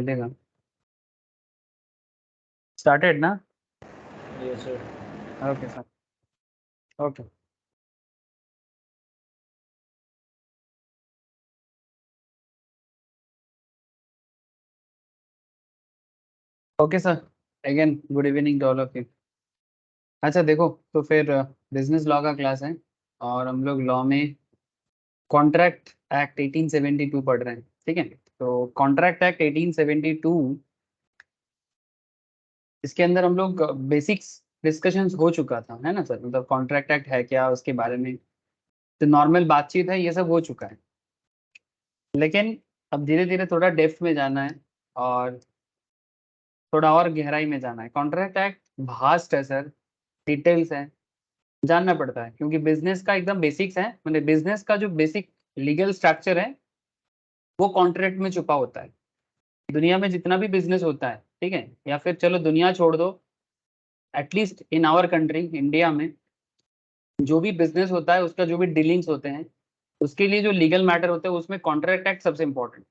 चलेगा। स्टार्टेड ना? Yes, sir. Okay sir. Okay okay sir. Again good evening to all of you. अच्छा देखो, तो फिर बिजनेस लॉ का क्लास है और हम लोग लॉ में कॉन्ट्रैक्ट एक्ट 1872 पढ़ रहे हैं। ठीक है, तो कॉन्ट्रैक्ट एक्ट 1872, इसके अंदर हम लोग बेसिक्स डिस्कशंस हो चुका था, है ना सर? मतलब कॉन्ट्रैक्ट एक्ट है क्या, उसके बारे में तो नॉर्मल बातचीत है, ये सब हो चुका है। लेकिन अब धीरे धीरे थोड़ा डेप्थ में जाना है और थोड़ा और गहराई में जाना है। कॉन्ट्रैक्ट एक्ट भास्ट है सर, डिटेल्स है, जानना पड़ता है, क्योंकि बिजनेस का एकदम बेसिक्स है। मतलब बिजनेस का जो बेसिक लीगल स्ट्रक्चर है वो कॉन्ट्रैक्ट में छुपा होता है। दुनिया में जितना भी बिजनेस होता है, ठीक है, या फिर चलो दुनिया छोड़ दो, at least in our country India में जो भी बिजनेस होता है, उसका जो भी डीलिंग्स होते हैं, उसके लिए जो लीगल मैटर होते हैं उसमें कॉन्ट्रैक्ट एक्ट सबसे इंपॉर्टेंट।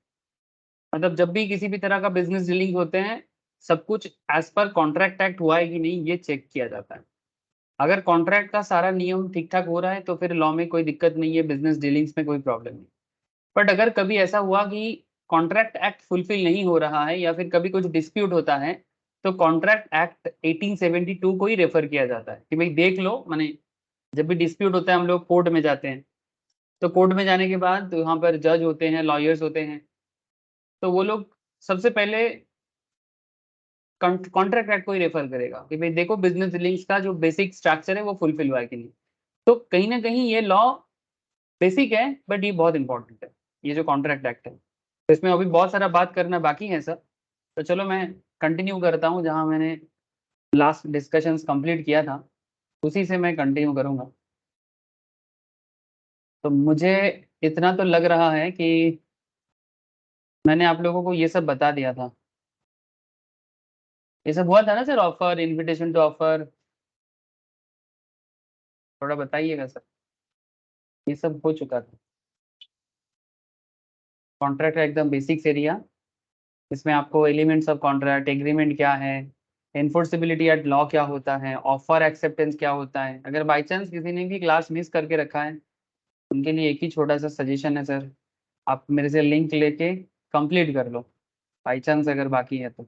मतलब जब भी किसी भी तरह का बिजनेस डीलिंग होते हैं, सब कुछ एज पर कॉन्ट्रैक्ट एक्ट हुआ है कि नहीं, ये चेक किया जाता है। अगर कॉन्ट्रैक्ट का सारा नियम ठीक ठाक हो रहा है तो फिर लॉ में कोई दिक्कत नहीं है, बिजनेस डीलिंग्स में कोई प्रॉब्लम नहीं। बट अगर कभी ऐसा हुआ कि कॉन्ट्रैक्ट एक्ट फुलफिल नहीं हो रहा है या फिर कभी कुछ डिस्प्यूट होता है, तो कॉन्ट्रैक्ट एक्ट 1872 को ही रेफर किया जाता है कि भाई देख लो। माने जब भी डिस्प्यूट होता है हम लोग कोर्ट में जाते हैं, तो कोर्ट में जाने के बाद तो वहाँ पर जज होते हैं, लॉयर्स होते हैं, तो वो लोग सबसे पहले कॉन्ट्रैक्ट एक्ट को ही रेफर करेगा कि भाई देखो बिजनेस डीलिंग्स का जो बेसिक स्ट्रक्चर है वो फुलफिल हुआ है कि नहीं। तो कहीं ना कहीं ये लॉ बेसिक है, बट ये बहुत इंपॉर्टेंट है, ये जो कॉन्ट्रैक्ट एक्ट है। तो इसमें अभी बहुत सारा बात करना बाकी है सर। तो चलो मैं कंटिन्यू करता हूँ जहाँ मैंने लास्ट डिस्कशंस कंप्लीट किया था, उसी से मैं कंटिन्यू करूँगा। तो मुझे इतना तो लग रहा है कि मैंने आप लोगों को ये सब बता दिया था। ये सब हुआ था ना sir? Offer, invitation to offer, थोड़ा बताइएगा सर। ये सब हो चुका था। कॉन्ट्रैक्ट का एकदम बेसिक्स एरिया, इसमें आपको एलिमेंट्स ऑफ कॉन्ट्रैक्ट, एग्रीमेंट क्या है, एनफोर्सेबिलिटी एट लॉ क्या होता है, ऑफर एक्सेप्टेंस क्या होता है। अगर बाई चांस किसी ने भी क्लास मिस करके रखा है, उनके लिए एक ही छोटा सा सजेशन है सर, आप मेरे से लिंक लेके कंप्लीट कर लो, बाई चांस अगर बाकी है तो।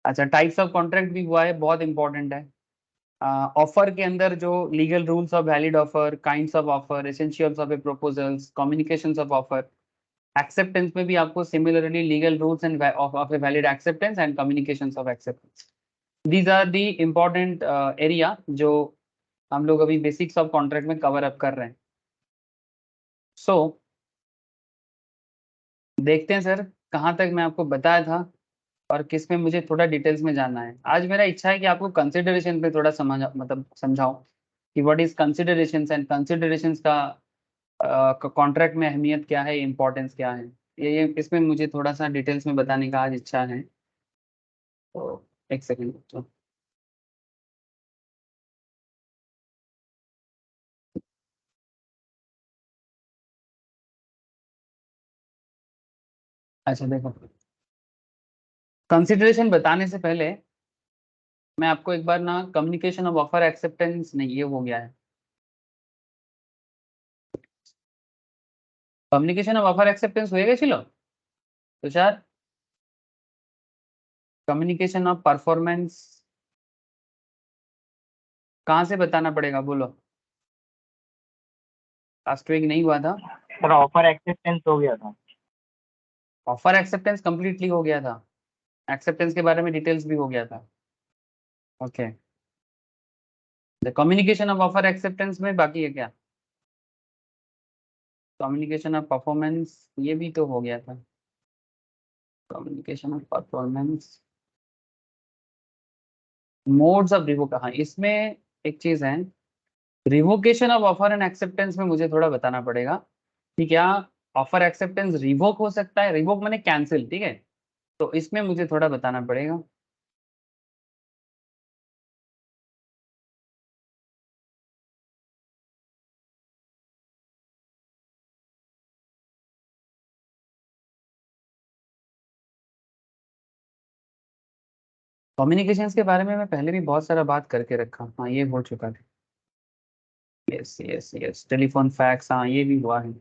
अच्छा, टाइप्स ऑफ कॉन्ट्रैक्ट भी हुआ है, बहुत इंपॉर्टेंट है। ऑफर के अंदर जो legal rules of valid offer, kinds of offer, essentials of a proposals, communications of offer. Acceptance में भी आपको similarly legal rules and of a valid acceptance and communications of acceptance. These are the important area जो हम लोग अभी basics of contract में cover up कर रहे हैं। सो देखते हैं सर कहाँ तक मैं आपको बताया था और किस में मुझे थोड़ा डिटेल्स में जानना है। आज मेरा इच्छा है कि आपको कंसिडरेशन पे थोड़ा समझ मतलब समझाऊं कि what is considerations and considerations का कॉन्ट्रैक्ट में अहमियत क्या है, इंपॉर्टेंस क्या है। ये इसमें मुझे थोड़ा सा डिटेल्स में बताने का आज इच्छा है। तो एक सेकेंड तो। अच्छा देखो, कंसिडरेशन बताने से पहले मैं आपको एक बार ना कम्युनिकेशन ऑफ ऑफर एक्सेप्टेंस, नहीं ये हो गया है। कम्युनिकेशन ऑफ ऑफर एक्सेप्टेंस হয়ে গেছিল तुषार? कम्युनिकेशन ऑफ परफॉर्मेंस कहाँ से बताना पड़ेगा बोलो? लास्ट वीक नहीं हुआ था? सर ऑफर एक्सेप्टेंस हो गया था। ऑफर एक्सेप्टेंस कंप्लीटली हो गया था, एक्सेप्टेंस के बारे में डिटेल्स भी हो गया था। Okay, the communication of offer acceptance में बाकी है क्या? कम्युनिकेशन ऑफ परफॉर्मेंस ये भी तो हो गया था। Communication of performance, modes of revoke, हाँ इसमें एक चीज है, revocation of offer and acceptance में मुझे थोड़ा बताना पड़ेगा कि क्या ऑफर एक्सेप्टेंस रिवोक हो सकता है? रिवोक माने कैंसिल, ठीक है, तो इसमें मुझे थोड़ा बताना पड़ेगा। कम्युनिकेशंस के बारे में मैं पहले भी बहुत सारा बात करके रखा, हाँ ये हो चुका है। Yes yes yes, telephone fax, हाँ ये भी हुआ है।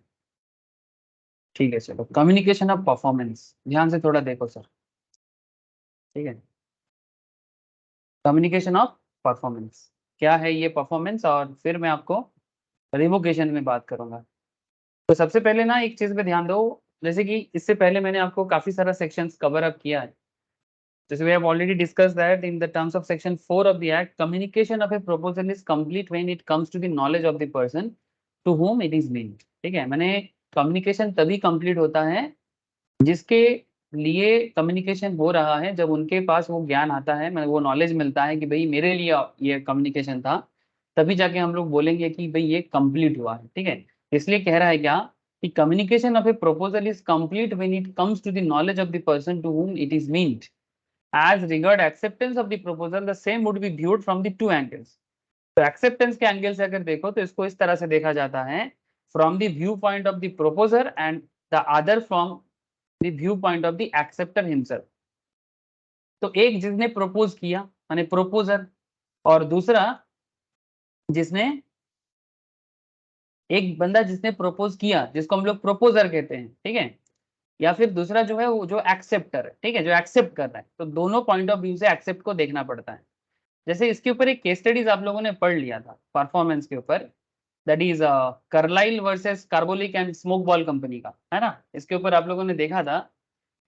ठीक है चलो, कम्युनिकेशन ऑफ परफॉर्मेंस, ध्यान से थोड़ा देखो सर। ठीक है, कम्युनिकेशन ऑफ परफॉर्मेंस क्या है ये परफॉर्मेंस, और फिर मैं आपको रिवोकेशन में बात करूंगा। तो सबसे पहले ना एक चीज पे ध्यान दो, जैसे कि इससे पहले मैंने आपको काफी सारा सेक्शंस कवर अप किया है। जैसे we have already discussed that in the terms of section 4 of the act, communication of a proposal is complete when it comes to the knowledge of the person to whom it is meant। ठीक है, मैंने communication तभी complete होता है जिसके लिए communication हो रहा है, जब उनके पास वो ज्ञान आता है, मैं वो नॉलेज मिलता है कि भाई मेरे लिए ये कम्युनिकेशन था, तभी जाके हम लोग बोलेंगे कि भाई ये कंप्लीट हुआ है। ठीक है, इसलिए कह रहा है क्या कि communication of a proposal is complete when it comes to the knowledge of the person to whom it is meant। As regard acceptance of the proposal, the same would be viewed from the two angles। तो acceptance के angle से अगर देखो तो इसको इस तरह से देखा जाता है, from the view point of the proposer and the other from the view point of the acceptor himself. तो एक जिसने प्रपोज किया माने प्रोपोजर, और दूसरा जिसने, एक बंदा जिसने प्रपोज किया जिसको हम लोग प्रोपोजर कहते हैं, ठीक है, या फिर दूसरा जो है वो जो एक्सेप्टर है, ठीक है, जो एक्सेप्ट कर रहा है। तो दोनों पॉइंट ऑफ व्यू से एक्सेप्ट को देखना पड़ता है। जैसे इसके ऊपर एक केस स्टडीज आप लोगों ने पढ़ लिया था परफॉर्मेंस के ऊपर, that is Carlill versus Carbolic and Smoke Ball Company का, है ना। इसके ऊपर आप लोगों ने देखा था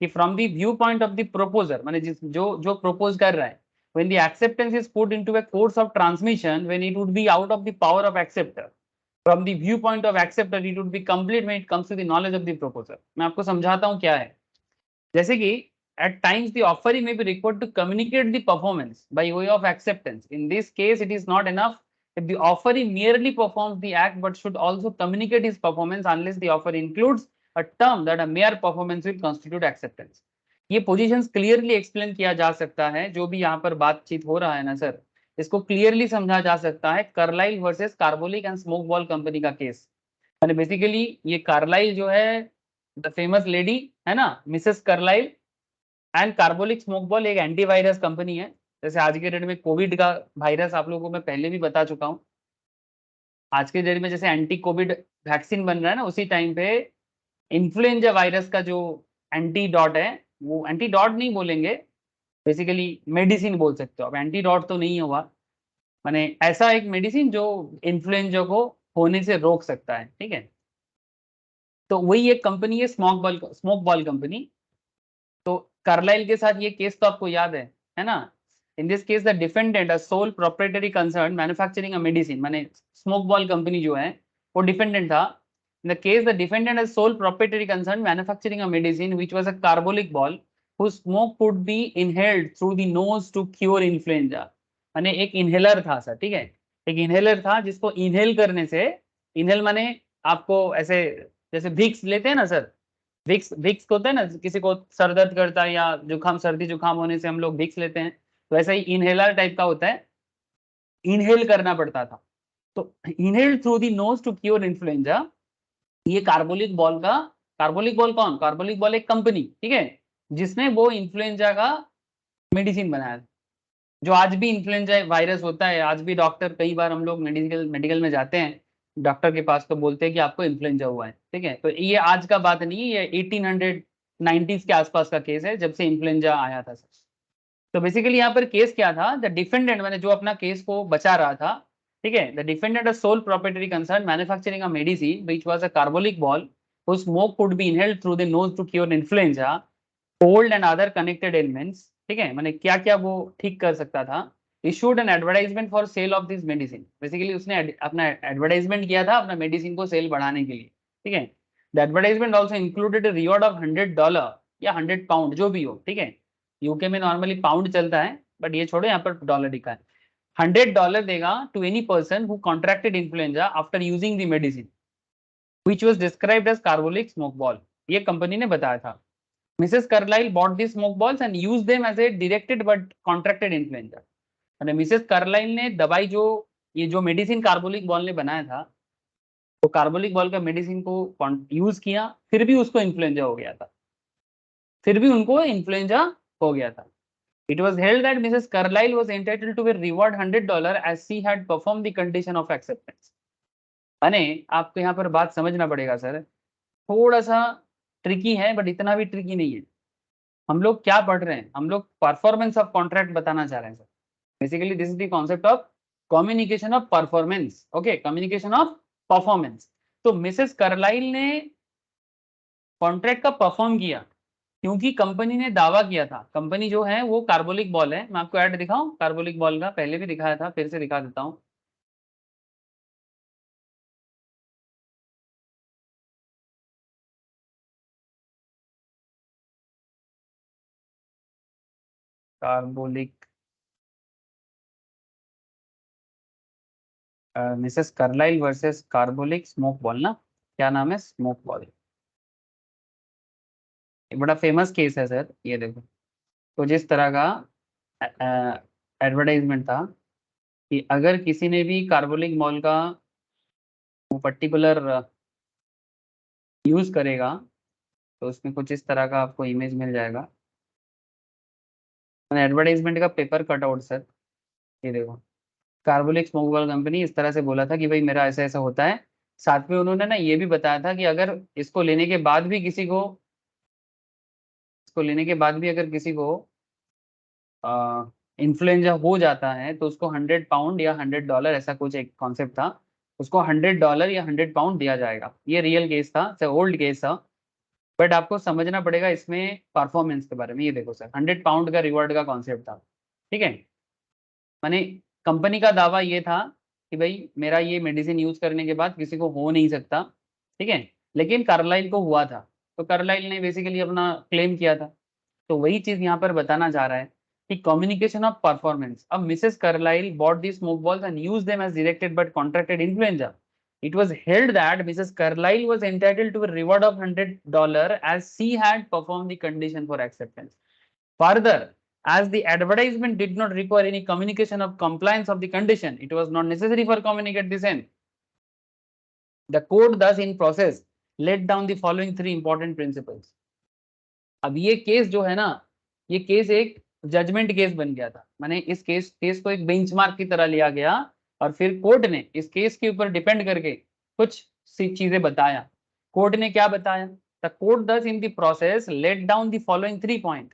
कि from the view point of the proposer, माने जिस जो जो प्रपोज कर रहा है, when the acceptance is put into a course of transmission when it would be out of the power of acceptor, from the viewpoint of acceptor it would be complete when it comes to the knowledge of the proposer। मैं आपको समझाता हूँ क्या है। जैसे कि at times the offeree may be required to communicate the performance by way of acceptance। In this case it is not enough if the offeree merely performs the act but should also communicate his performance unless the offer includes a term that a mere performance will constitute acceptance। ये positions clearly explain किया जा सकता है, जो भी यहाँ पर बातचीत हो रहा है ना सर, इसको क्लियरली समझा जा सकता है Carlill versus Carbolic and Smoke Ball Company का केस। यानी बेसिकली ये कार्लाइल जो है, द फेमस लेडी है ना, Mrs Carlill, and Carbolic Smoke Ball एक एंटीवायरस कंपनी है। जैसे आज के डेट में कोविड का वायरस आप लोगों को मैं पहले भी बता चुका हूँ, आज के डेट में जैसे एंटी कोविड वैक्सीन बन रहा है ना, उसी टाइम पे इन्फ्लुएंजा वायरस का जो एंटीडॉट है, वो एंटीडॉट नहीं बोलेंगे, बेसिकली मेडिसिन बोल सकते हो आप, एंटीडॉट तो नहीं हुआ, माने ऐसा एक मेडिसिन जो इन्फ्लुएंजा को होने से रोक सकता है। ठीक है, तो वही एक कंपनी है स्मोक बॉल कंपनी। तो कार्लाइल के साथ ये केस तो आपको याद है ना। In this case the defendant, a sole proprietary concern manufacturing a medicine, माने स्मोक बॉल कंपनी जो है वो डिफेंडेंट था। In the case the defendant a sole proprietary concern manufacturing a medicine which was a carbolic ball whose smoke could be inhaled through the nose to cure influenza। माने एक inhaler था sir, ठीक है, एक inhaler था जिसको inhale करने से, इनहेल माने आपको ऐसे जैसे विक्स लेते हैं ना सर, विक्स विक्स होता है ना, किसी को सर दर्द करता है या जुकाम, सर्दी जुकाम होने से हम लोग विक्स लेते हैं, तो ऐसा ही इनहेलर टाइप का होता है, इनहेल करना पड़ता था। तो inhale through the nose to cure influenza, ये कार्बोलिक बॉल का, कार्बोलिक बॉल कौन, कार्बोलिक बॉल एक कंपनी, ठीक है, जिसने वो इन्फ्लुएंजा का मेडिसिन बनाया था। जो आज भी इन्फ्लुएंजा वायरस होता है, आज भी डॉक्टर, कई बार हम लोग मेडिकल मेडिकल में जाते हैं डॉक्टर के पास, तो बोलते हैं कि आपको इन्फ्लुएंजा हुआ है। ठीक है, तो ये आज का बात नहीं है, ये 1890s के आसपास का केस है, जब से इन्फ्लुएंजा आया था। तो बेसिकली यहाँ पर केस क्या था, द डिफेंडेंट मैंने जो अपना केस को बचा रहा था, ठीक है, the defendant a sole proprietary concern manufacturing a medicine which was a carbolic ball whose smoke could be inhaled through the nose to cure influenza, cold and other connected ailments। ठीक है, मैंने क्या क्या वो ठीक कर सकता था। Issued an advertisement for sale of this medicine, basically उसने अपना एडवर्टाइजमेंट किया था अपना मेडिसिन को सेल बढ़ाने के लिए। ठीक है, the advertisement also included reward of $100 या £100 जो भी हो। ठीक है, यूके में नॉर्मली पाउंड चलता है, बट ये छोड़ो, यहाँ पर डॉलर लिखा है। $100 देगा to any person who contracted influenza after using the medicine which was described as Carbolic Smoke Ball, ये कंपनी ने बताया था। Mrs Carlill bought the smoke balls and use them as a directed but contracted influenza. और Mrs Carlill ने दवाई जो, ये जो मेडिसिन कार्बोलिक बॉल ने बनाया था, तो कार्बोलिक बॉल का मेडिसिन को यूज किया, फिर भी उसको इन्फ्लुएंजा हो गया था, फिर भी उनको इन्फ्लुएंजा हो गया था। It was held that Mrs. Carlyle was entitled to a reward $100 as she had performed the condition of acceptance. माने आपको यहाँ पर बात समझना पड़ेगा सर, थोड़ा सा ट्रिकी है बट इतना भी ट्रिकी नहीं है। हम लोग क्या पढ़ रहे हैं, हम लोग परफॉर्मेंस ऑफ कॉन्ट्रैक्ट बताना चाह रहे हैं sir. Basically this is the concept of communication of performance. Okay, communication of performance. तो मिसेस कार्लाइल ने कॉन्ट्रैक्ट का परफॉर्म किया क्योंकि कंपनी ने दावा किया था। कंपनी जो है वो कार्बोलिक बॉल है। मैं आपको ऐड दिखाऊं कार्बोलिक बॉल का, पहले भी दिखाया था, फिर से दिखा देता हूं। Carbolic Mrs Carlill versus Carbolic Smoke Ball ना, क्या नाम है, स्मोक बॉल। बड़ा फेमस केस है सर, ये देखो। तो जिस तरह का एडवर्टाइजमेंट था कि अगर किसी ने भी कार्बोलिक बॉल का वो पर्टिकुलर यूज करेगा तो उसमें कुछ इस तरह का आपको इमेज मिल जाएगा। एडवर्टाइजमेंट का पेपर कटआउट सर, ये देखो। कार्बोलिक स्मोक बॉल कंपनी इस तरह से बोला था कि भाई मेरा ऐसा ऐसा होता है। साथ में उन्होंने ना ये भी बताया था कि अगर इसको लेने के बाद भी किसी को, इसको लेने के बाद भी अगर किसी को इन्फ्लुएंजा हो जाता है तो उसको 100 पाउंड या $100, ऐसा कुछ एक कॉन्सेप्ट था, उसको $100 या 100 पाउंड दिया जाएगा। ये रियल केस था सर, ओल्ड केस था। बट आपको समझना पड़ेगा इसमें परफॉर्मेंस के बारे में। ये देखो सर, 100 पाउंड का रिवॉर्ड का कॉन्सेप्ट था, ठीक है। माने कंपनी का दावा ये था कि भाई मेरा ये मेडिसिन यूज करने के बाद किसी को हो नहीं सकता, ठीक है। लेकिन कार्लाइल को हुआ था, तो कार्लाइल ने बेसिकली अपना क्लेम किया था। तो वही चीज यहाँ पर बताना चाह रहा है कि कम्युनिकेशन ऑफ परफॉर्मेंस। अब Mrs Carlill bought the smoke balls and used them as directed but contracted influenza. It was held that Mrs. Carlyle was entitled to a reward of $100 as she had performed the condition for acceptance. Further, as the advertisement did not require any communication of compliance of the condition, it was not necessary for communicate the same. The court thus in process laid down the following three important principles. अब ये case जो है ना, ये case एक judgement case बन गया था। माने इस केस को एक बेंचमार्क की तरह लिया गया और फिर कोर्ट ने इस केस के ऊपर डिपेंड करके कुछ सी चीजें बताया। कोर्ट ने क्या बताया? The court thus in the process laid down the following 3 point.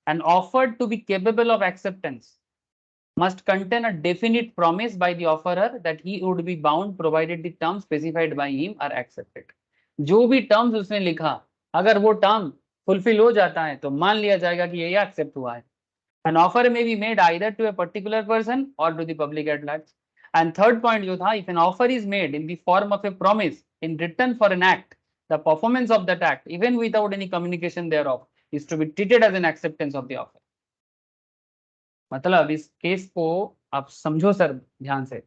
An offer to be capable of acceptance must contain a definite promise by the offerer that he would be bound provided the terms specified by him are accepted. जो भी terms उसने लिखा, अगर वो term fulfil हो जाता है तो मान लिया जाएगा कि ये एक्सेप्ट हुआ है। An offer may be made either to a particular person or to the public at large. And third point जो था, if an offer is made in the form of a promise in return for an act, the performance of that act, even without any communication thereof, is to be treated as an acceptance of the offer. मतलब इस case को आप समझो sir ध्यान से,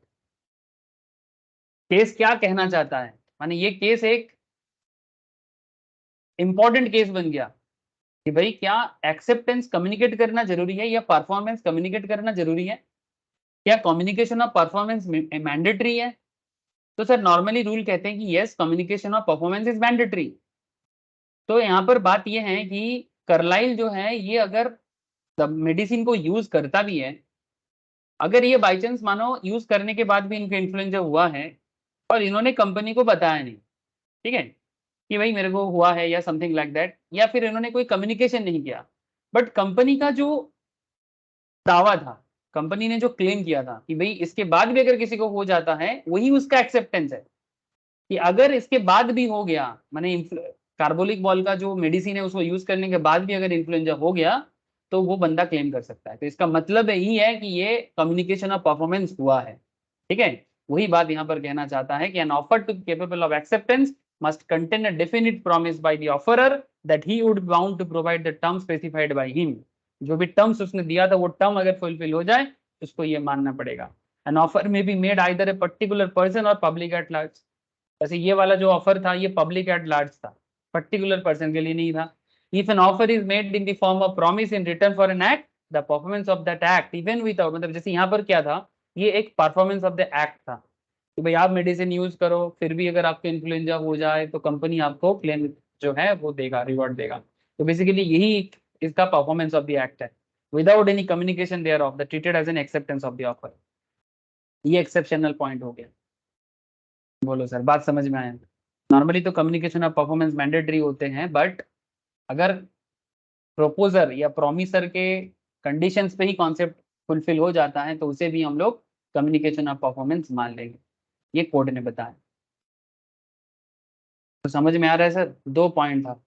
case क्या कहना चाहता है। माने ये केस एक इंपॉर्टेंट केस बन गया कि भाई क्या एक्सेप्टेंस कम्युनिकेट करना जरूरी है या परफॉर्मेंस कम्युनिकेट करना जरूरी है, क्या कम्युनिकेशन ऑफ परफॉर्मेंस मैंडेटरी है। तो सर नॉर्मली रूल कहते हैं कि yes, communication of performance is mandatory. तो यहाँ पर बात यह है कि कार्लाइल जो है ये अगर मेडिसिन को यूज करता भी है, अगर ये बाई चांस मानो यूज करने के बाद भी इनको इन्फ्लुएंजा हुआ है और इन्होंने कंपनी को बताया नहीं, ठीक है, कि भाई मेरे को हुआ है या समथिंग लाइक दैट, या फिर इन्होंने कोई कम्युनिकेशन नहीं किया, बट कंपनी का जो दावा था, कंपनी ने जो क्लेम किया था कि भाई इसके बाद भी अगर किसी को हो जाता है, वही उसका एक्सेप्टेंस है कि अगर इसके बाद भी हो गया, माने कार्बोलिक बॉल का जो मेडिसिन है उसको यूज करने के बाद भी अगर इन्फ्लुएंजा हो गया तो वो बंदा क्लेम कर सकता है। तो इसका मतलब यही है कि ये कम्युनिकेशन ऑफ परफॉर्मेंस हुआ है, ठीक है। वही बात यहाँ पर कहना चाहता है कि an offer to capable of acceptance must contain a definite promise by the offerer that he would bound to provide the term specified by him. जो भी टर्म्स उसने दिया था वो टर्म अगर फुलफिल हो जाए उसको ये मानना पड़ेगा। An offer may be made either a particular person or public at large. वैसे ये वाला जो ऑफर था ये पब्लिक एट लार्ज था, पर्टिकुलर पर्सन के लिए नहीं था। If an offer is made in the form of promise in return for an act, the performance of that act even without, मतलब जैसे यहाँ पर क्या था, ये एक परफॉर्मेंस ऑफ द एक्ट था कि भाई आप मेडिसिन यूज करो, फिर भी अगर आपको इन्फ्लुएंजा हो जाए तो कंपनी आपको क्लेम जो है वो देगा, रिवॉर्ड देगा। तो बेसिकली यही इसका परफॉर्मेंस ऑफ द एक्ट है। Without any communication there of the treated as an acceptance of the offer. ये एक्सेप्शनल पॉइंट हो गया। बोलो सर, बात समझ में आया? नॉर्मली तो कम्युनिकेशन ऑफ परफॉर्मेंस मैंडेटरी होते हैं, बट अगर प्रोपोजर या प्रोमिसर के कंडीशंस पे ही कॉन्सेप्ट फुलफिल हो जाता है तो उसे भी हम लोग कम्युनिकेशन ऑफ परफॉर्मेंस मान लेंगे। ये कोड ने बताया। तो समझ में आ रहा है सर? दो पॉइंट था,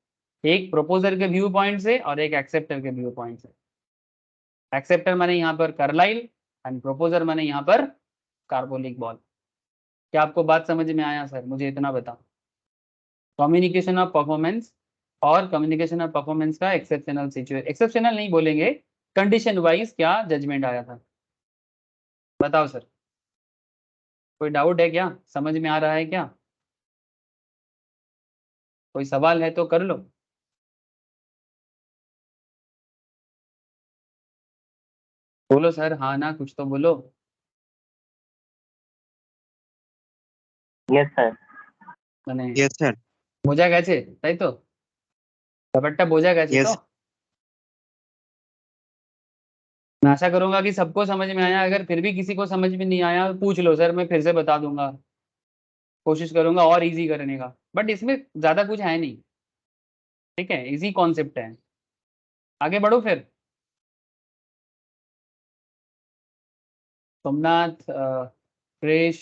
एक प्रोपोजर के व्यू पॉइंट से और एक एक्सेप्टर के व्यू पॉइंट से। एक्सेप्टर माने यहाँ पर कार्लाइल एंड प्रोपोजर माने यहाँ पर कार्बोलिक बॉल। क्या आपको बात समझ में आया सर? मुझे इतना बताओ। कम्युनिकेशन ऑफ परफॉर्मेंस और कम्युनिकेशन ऑफ परफॉर्मेंस का एक्सेप्शनल सिचुएशन, एक्सेप्शनल नहीं बोलेंगे, कंडीशन वाइज क्या जजमेंट आया था, बताओ सर। कोई डाउट है क्या? समझ में आ रहा है क्या? कोई सवाल है तो कर लो। बोलो सर, हाँ ना कुछ तो बोलो। Yes sir. মানে Yes, sir. বোঝা গেছে তাই তো? ব্যাপারটা বোঝা গেছে Yes. তো? मैं आशा करूंगा कि सबको समझ में आया। अगर फिर भी किसी को समझ में नहीं आया पूछ लो सर, मैं फिर से बता दूंगा। कोशिश करूंगा और इजी करने का, बट इसमें ज्यादा कुछ है नहीं। ठीक है, इजी कॉन्सेप्ट है। आगे बढ़ो फिर। सोमनाथ, क्रिश,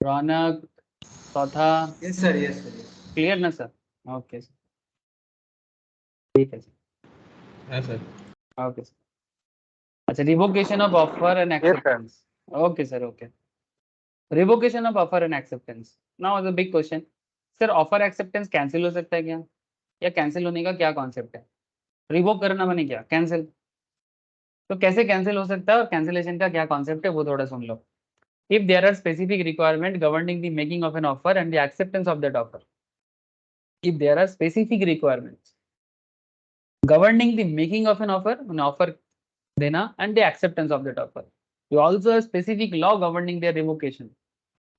रौनक, चौथा, yes sir, yes sir, clear ना सर? ओके सर, ठीक है सर, हाँ सर। Okay sir. अच्छा, revocation of offer and acceptance. Okay sir, okay. Revocation of offer and acceptance, now the big question. Sir offer acceptance cancel हो सकता है क्या? या कैंसिल होने का क्या कॉन्सेप्ट है? रिवोक करना माने क्या? कैंसिल। तो कैसे कैंसिल हो सकता है और कैंसिलेशन का क्या कॉन्सेप्ट है वो थोड़ा सुन लो। If there are specific requirement governing the making of an offer and the acceptance of that offer, if there are specific requirements governing the making of an offer dena and the acceptance of that offer, you also have specific law governing their revocation.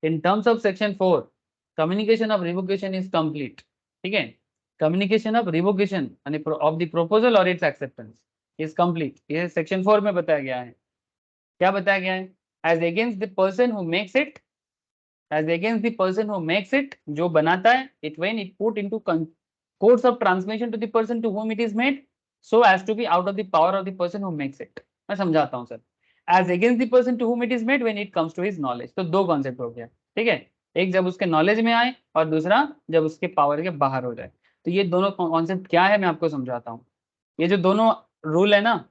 In terms of section 4, communication of revocation is complete. ठीक है, communication of revocation of the proposal or its acceptance is complete. ये section 4 में बताया गया है। क्या बताया गया है? as against the person who makes it, as against the person who makes it, जो बनाता है, it when it put into course of transmission to the person to whom it is made, so as to be out of the power of the person who makes it. मैं समझाता हूँ sir. as against the person to whom it is made when it comes to his knowledge, तो दो concept हो गया। ठीक है, एक जब उसके नॉलेज में आए और दूसरा जब उसके पावर के बाहर हो जाए। तो ये दोनों कॉन्सेप्ट क्या है मैं आपको समझाता हूँ। ये जो दोनों रूल है ना,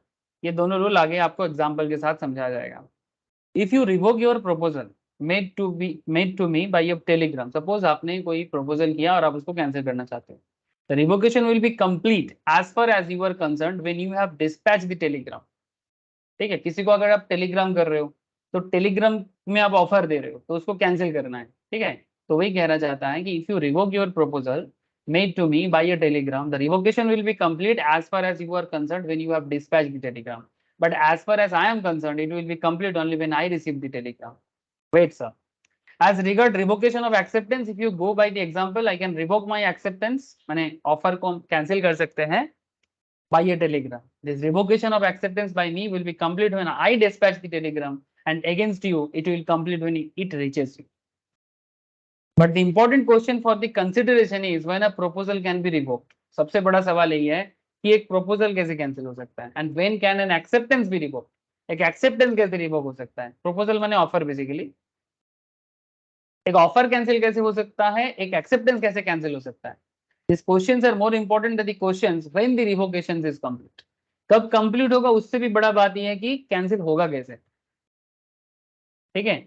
ये दोनों रूल आगे आपको एग्जाम्पल के साथ समझाया जाएगा। If you revoke your proposal made to me by a telegram, suppose आपने कोई प्रपोजल किया और आप उसको कैंसिल करना चाहते हो, the revocation will be complete as far as you are concerned when you have dispatch the telegram. ठीक है, किसी को अगर आप टेलीग्राम कर रहे हो तो टेलीग्राम में आप ऑफर दे रहे हो तो उसको कैंसिल करना है। ठीक है, तो वही कहना चाहता है कि if you revoke your proposal made to me by a telegram, the revocation will be complete as far as you are concerned when you have dispatched the telegram. But as far as I am concerned, it will be complete only when I receive the telegram. Wait, sir. As regard revocation of acceptance, if you go by the example, I can revoke my acceptance, माने offer को cancel कर सकते हैं by a telegram. This revocation of acceptance by me will be complete when I dispatch the telegram, and against you, it will complete when it reaches you. But the important question for the consideration is when a proposal can be revoked. सबसे बड़ा सवाल यही है कि एक proposal कैसे cancel हो सकता है, and when can an acceptance be revoked? एक acceptance कैसे revoke हो सकता है? proposal माने offer basically. एक ऑफर कैंसिल कैसे हो सकता है, एक एक्सेप्टेंस कैसे कैंसिल हो सकता है? This questions are more important than the questions when the revocation is complete. कब कंप्लीट होगा उससे भी बड़ा बात यह है कि कैंसिल होगा कैसे। ठीक है,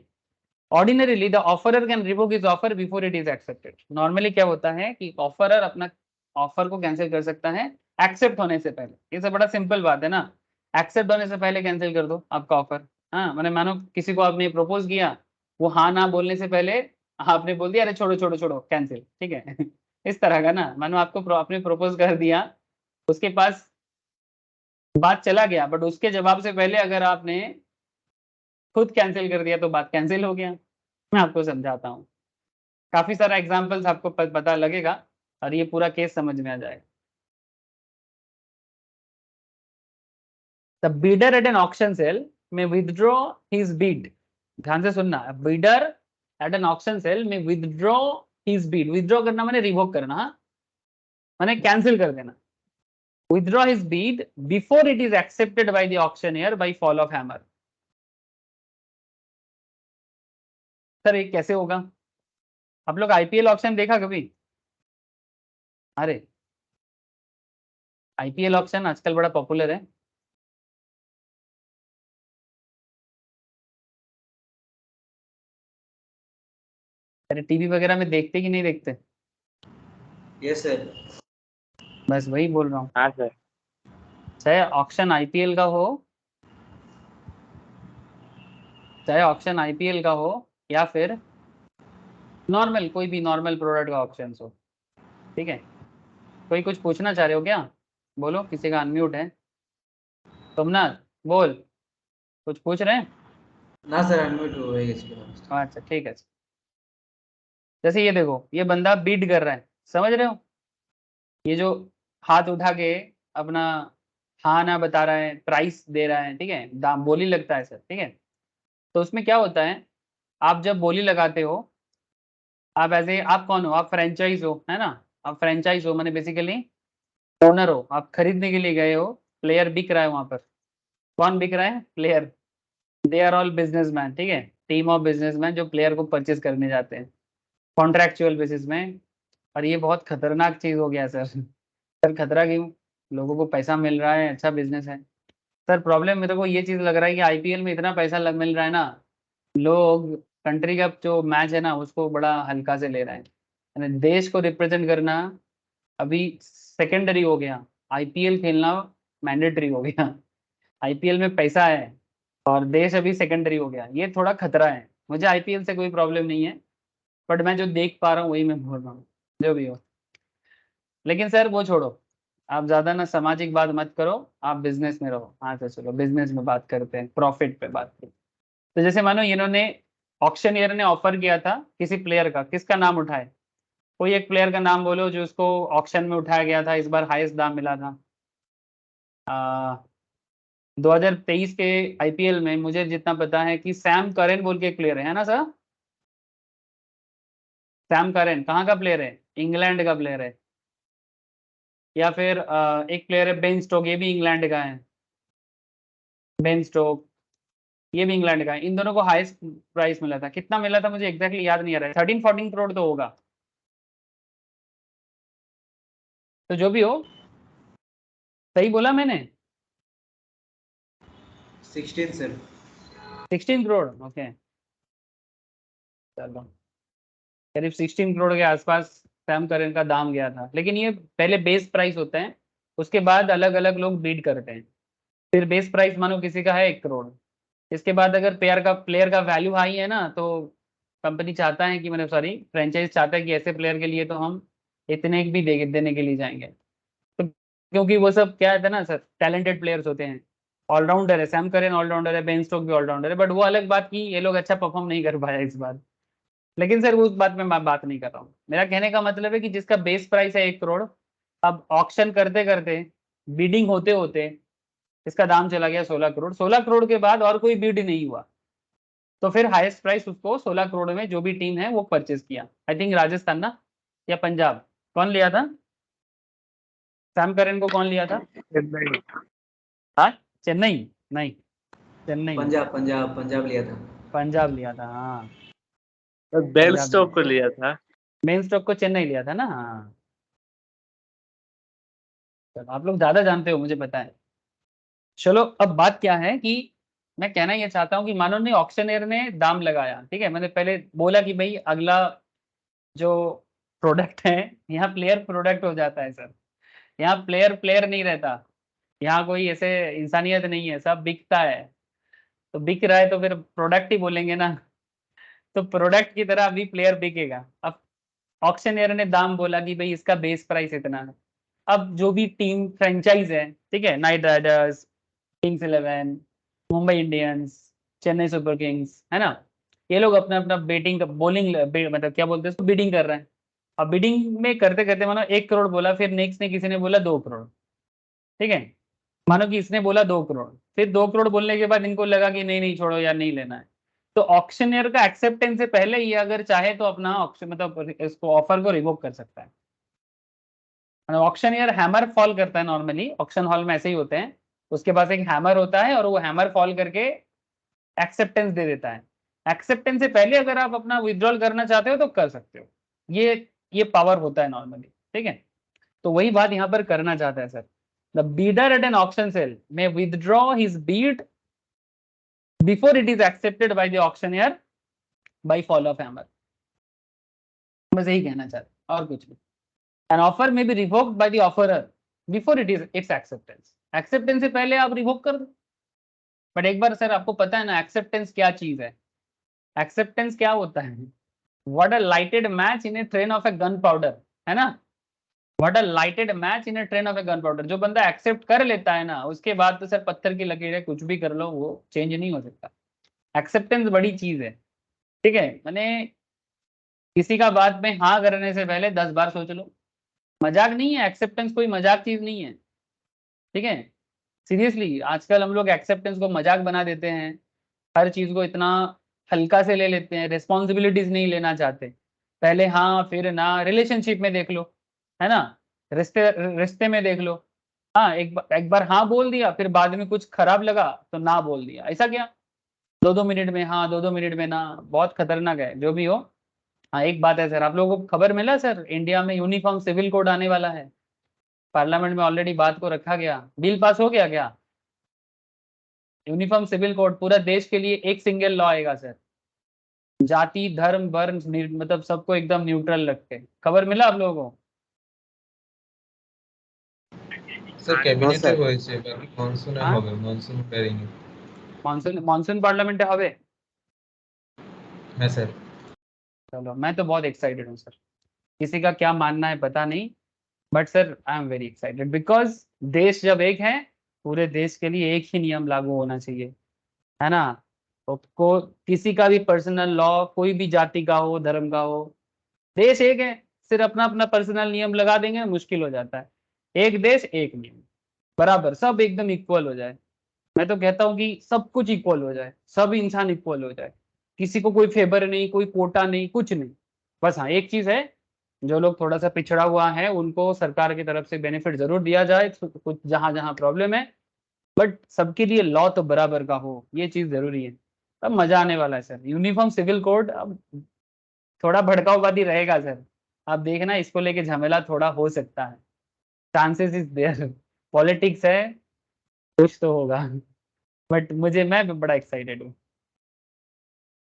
ordinarily the offeror can revoke his offer before it is accepted. Normally क्या होता है कि ऑफरर अपना ऑफर को कैंसिल कर सकता है एक्सेप्ट होने से पहले। ये सब बड़ा सिंपल बात है ना, एक्सेप्ट होने से पहले कैंसिल कर दो आपका ऑफर। हाँ, मैंने मानो किसी को आपने प्रपोज किया, वो हाँ ना बोलने से पहले आपने बोल दिया अरे छोड़ो छोड़ो छोड़ो कैंसिल। ठीक है इस तरह का ना, मानो आपको आपने प्रपोज कर दिया, उसके पास बात चला गया, बट उसके जवाब से पहले अगर आपने खुद कैंसिल कर दिया तो बात कैंसिल हो गया। मैं आपको समझाता हूँ, काफी सारा एग्जाम्पल्स आपको पता लगेगा और ये पूरा केस समझ में आ जाएगा। The bidder at an auction sale में विदड्रॉ हिज बीड, ध्यान से सुनना, bidder at an auction sale में विदड्रॉ हिज बीड, विदड्रॉ करना माने रिवोक करना, माने कैंसिल कर देना, withdraw his bid before it is accepted by the auctioneer by fall of hammer। Sir ये कैसे होगा? आप लोग आईपीएल ऑक्शन देखा कभी? अरे आईपीएल ऑक्शन आजकल बड़ा पॉपुलर है। अरे टीवी वगैरह में देखते कि नहीं देखते? Yes sir. बस वही बोल रहा हूँ, हाँ सर। चाहे ऑक्शन आईपीएल का हो, चाहे ऑक्शन आईपीएल का हो या फिर नॉर्मल कोई भी नॉर्मल प्रोडक्ट का ऑक्शन हो, ठीक है। कोई कुछ पूछना चाह रहे हो क्या? बोलो, किसी का अनम्यूट है। सोमनाथ बोल, कुछ पूछ रहे हैं? ना सर, अनम्यूट हो गई इसके बाद। अच्छा ठीक है। जैसे ये देखो, ये बंदा बीट कर रहा है, समझ रहे हो? ये जो हाथ उठा के अपना हाँ ना बता रहा है, प्राइस दे रहा है, ठीक है, दाम बोली लगता है सर, ठीक है। तो उसमें क्या होता है, आप जब बोली लगाते हो, आप ऐसे, आप कौन हो? आप फ्रेंचाइज हो, है ना? आप फ्रेंचाइज हो माने बेसिकली ओनर हो, आप खरीदने के लिए गए हो, प्लेयर बिक रहा है वहां पर। कौन बिक रहा है? Player. They are all businessman, ठीक है, टीम ऑफ बिजनेसमैन जो प्लेयर को परचेज करने जाते हैं कॉन्ट्रैक्चुअल बेसिस में। और ये बहुत खतरनाक चीज हो गया सर। सर खतरा क्यों? लोगों को पैसा मिल रहा है, अच्छा बिजनेस है। सर प्रॉब्लम मेरे को ये चीज लग रहा है कि आईपीएल में इतना पैसा मिल रहा है ना, लोग कंट्री का जो मैच है ना उसको बड़ा हल्का से ले रहे हैं, यानी देश को रिप्रेजेंट करना अभी सेकेंडरी हो गया, आईपीएल खेलना मैंडेटरी हो गया। आईपीएल में पैसा है और देश अभी सेकेंडरी हो गया, ये थोड़ा खतरा है। मुझे आईपीएल से कोई प्रॉब्लम नहीं है, बट मैं जो देख पा रहा हूँ वही मैं बोल रहा हूँ, जो भी हो। लेकिन सर वो छोड़ो, आप ज्यादा ना सामाजिक बात मत करो, आप बिजनेस में रहो। हाँ तो चलो बिजनेस में बात करते हैं, प्रॉफिट पे बात करते हैं। तो जैसे मानो इन्होंने, ऑक्शनियर ने ऑफर किया था किसी प्लेयर का, किसका नाम उठाए? कोई एक प्लेयर का नाम बोलो जो उसको ऑक्शन में उठाया गया था, इस बार हाईएस्ट दाम मिला था। 2023 के आईपीएल में मुझे जितना पता है कि सैम करन बोल के एक प्लेयर है ना सर? सैम करन कहाँ का प्लेयर है? इंग्लैंड का प्लेयर है। या फिर एक प्लेयर है बेन स्टोक, ये भी इंग्लैंड का है। बेन स्टोक ये भी इंग्लैंड का है। इन दोनों को हाईएस्ट प्राइस मिला था, कितना मिला था मुझे एग्जैक्टली याद नहीं आ रहा है, 13-14 करोड़ तो होगा। तो जो भी हो, सही बोला मैंने? 16 सर। 16 करोड़, ओके। चलो करीब 16 करोड़ के आसपास सैम करन का दाम गया था। लेकिन ये पहले बेस प्राइस होता है, उसके बाद अलग अलग लोग बीड करते हैं। फिर बेस प्राइस मानो किसी का है 1 करोड़, इसके बाद अगर प्लेयर का वैल्यू हाई है ना, तो कंपनी चाहता है कि, मतलब सॉरी फ्रेंचाइज चाहता है कि ऐसे प्लेयर के लिए तो हम इतने भी देने के लिए जाएंगे। तो क्योंकि वो सब क्या है ना सर, टैलेंटेड प्लेयर्स होते हैं, ऑलराउंडर है, सैम करन ऑलराउंडर है, बेन स्टोक भी ऑलराउंडर है, बट वो अलग बात की ये लोग अच्छा परफॉर्म नहीं कर पाया इस बार। लेकिन सर उस बात में मैं बात नहीं कर रहा हूँ, मेरा कहने का मतलब है कि जिसका बेस प्राइस है 1 करोड़, अब ऑक्शन करते करते, बीडिंग होते होते इसका दाम चला गया 16 करोड़। 16 करोड़ के बाद और कोई बीड नहीं हुआ, तो फिर हाईएस्ट प्राइस उसको 16 करोड़ में जो भी टीम है वो परचेज किया। आई थिंक राजस्थान ना, या पंजाब, कौन लिया था सैम करन को? कौन लिया था? चेन्नई। हाँ चेन्नई नहीं, चेन्नई नहीं, पंजाब पंजाब पंजाब लिया था। पंजाब लिया था, हाँ बेन पंजाब स्टोक को लिया। लिया था। मेन स्टॉक को चेन्नई लिया था ना, हाँ। चलो आप लोग ज्यादा जानते हो, मुझे पता है। चलो अब बात क्या है कि मैं कहना ये चाहता हूँ कि मानो ने ऑक्शनियर ने दाम लगाया, ठीक है, मैंने पहले बोला कि भाई अगला जो प्रोडक्ट है, यहाँ प्लेयर प्रोडक्ट हो जाता है सर, यहाँ प्लेयर प्लेयर नहीं रहता, यहाँ कोई ऐसे इंसानियत नहीं है, सब बिकता है। तो बिक रहा है तो फिर प्रोडक्ट ही बोलेंगे ना, तो प्रोडक्ट की तरह अभी प्लेयर बिकेगा। अब ऑक्शनियर ने दाम बोला कि भाई इसका बेस प्राइस इतना है। अब जो भी टीम फ्रेंचाइज है, ठीक है, night Riders, Kings eleven, Mumbai Indians, Chennai super Kings, है ना, ये लोग अपना अपना बेटिंग बॉलिंग मतलब क्या बोलते हैं उसको, बिडिंग कर रहे हैं। अब बिडिंग में करते करते मानो 1 करोड़ बोला, फिर नेक्स्ट ने किसी ने बोला 2 करोड़, ठीक है, मानो कि इसने बोला 2 करोड़, फिर 2 करोड़ बोलने के बाद इनको लगा कि नहीं नहीं छोड़ो यार नहीं लेना है, तो ऑक्शनियर का एक्सेप्टेंस से पहले ये अगर चाहे तो अपना ऑक्शन मतलब इसको ऑफर को रिवोक कर सकता है। ऑक्शनियर हैमर फॉल करता है नॉर्मली, ऑक्शन हॉल में ऐसे ही होते हैं, उसके पास एक हैमर होता है और वो हैमर फॉल करके एक्सेप्टेंस दे देता है। एक्सेप्टेंस से पहले अगर आप अपना विड्रॉल करना चाहते हो तो कर सकते हो, ये पावर होता है नॉर्मली, ठीक है। तो वही बात यहाँ पर करना चाहता है sir. The bidder at an auction sale में withdraw his bid before it is accepted by the auctioneer by fall of hammer. बस यही कहना चाहता और कुछ नहीं। An offer may be revoked by the offerer before it is its acceptance. Acceptance से पहले आप रिवोक कर दो। बट एक बार सर आपको पता है ना एक्सेप्टेंस क्या चीज है? एक्सेप्टेंस क्या होता है? What a lighted match in A train of a gun powder, है ना? What a lighted match in A train of a gun powder. जो बंदा एक्सेप्ट कर लेता है ना उसके बाद तो सर पत्थर की लकीर है, कुछ भी कर लो वो चेंज नहीं हो सकता। एक्सेप्टेंस बड़ी चीज है, ठीक है। मैंने किसी का बात में हाँ करने से पहले 10 बार सोच लो। मजाक नहीं है, एक्सेप्टेंस कोई मजाक चीज नहीं है, ठीक है। सीरियसली आजकल हम लोग एक्सेप्टेंस को मजाक बना देते हैं, हर चीज को इतना हल्का से ले लेते हैं, रिस्पॉन्सिबिलिटीज नहीं लेना चाहते। पहले हाँ फिर ना, रिलेशनशिप में देख लो, है ना, रिश्ते रिश्ते में देख लो। हाँ एक बार हाँ बोल दिया, फिर बाद में कुछ खराब लगा तो ना बोल दिया, ऐसा क्या? 2-2 मिनट में हाँ, 2-2 मिनट में ना, बहुत खतरनाक है जो भी हो। हाँ एक बात है सर, आप लोगों को खबर मिला सर इंडिया में यूनिफॉर्म सिविल कोड आने वाला है। पार्लियामेंट में ऑलरेडी बात को रखा गया, बिल पास हो गया क्या? यूनिफॉर्म सिविल कोड पूरा देश के लिए एक सिंगल लॉ आएगा सर, जाति धर्म वर्ण मतलब सबको एकदम न्यूट्रल रख के। खबर मिला आप लोगों को? স্যার ক্যাবিনেটে হয়েছে বাকি মনসুনে হবে মনসুন হেয়ারিং मॉनसून पार्लियामेंट হবে। হ্যাঁ স্যার चलो मैं तो बहुत एक्साइटेड हूँ सर, किसी का क्या मानना है पता नहीं, but sir I am very excited because देश जब एक है, पूरे देश के लिए एक ही नियम लागू होना चाहिए, है ना। तो को किसी का भी पर्सनल लॉ, कोई भी जाति का हो धर्म का हो, देश एक है, सिर्फ अपना अपना पर्सनल नियम लगा देंगे मुश्किल हो जाता है। एक देश एक नियम, बराबर सब एकदम इक्वल हो जाए। मैं तो कहता हूँ कि सब कुछ इक्वल हो जाए, सब इंसान इक्वल हो जाए, किसी को कोई फेवर नहीं, कोई कोटा नहीं, कुछ नहीं। बस हाँ एक चीज है, जो लोग थोड़ा सा पिछड़ा हुआ है उनको सरकार की तरफ से बेनिफिट जरूर दिया जाए, कुछ जहां जहां प्रॉब्लम है, बट सबके लिए लॉ तो बराबर का हो, ये चीज जरूरी है। अब मजा आने वाला है सर, यूनिफॉर्म सिविल कोड अब थोड़ा भड़काऊवादी रहेगा सर, आप देखना इसको लेके झमेला थोड़ा हो सकता है, चांसेस इज देयर, पॉलिटिक्स है, कुछ तो होगा। बट मैं बड़ा एक्साइटेड हूँ।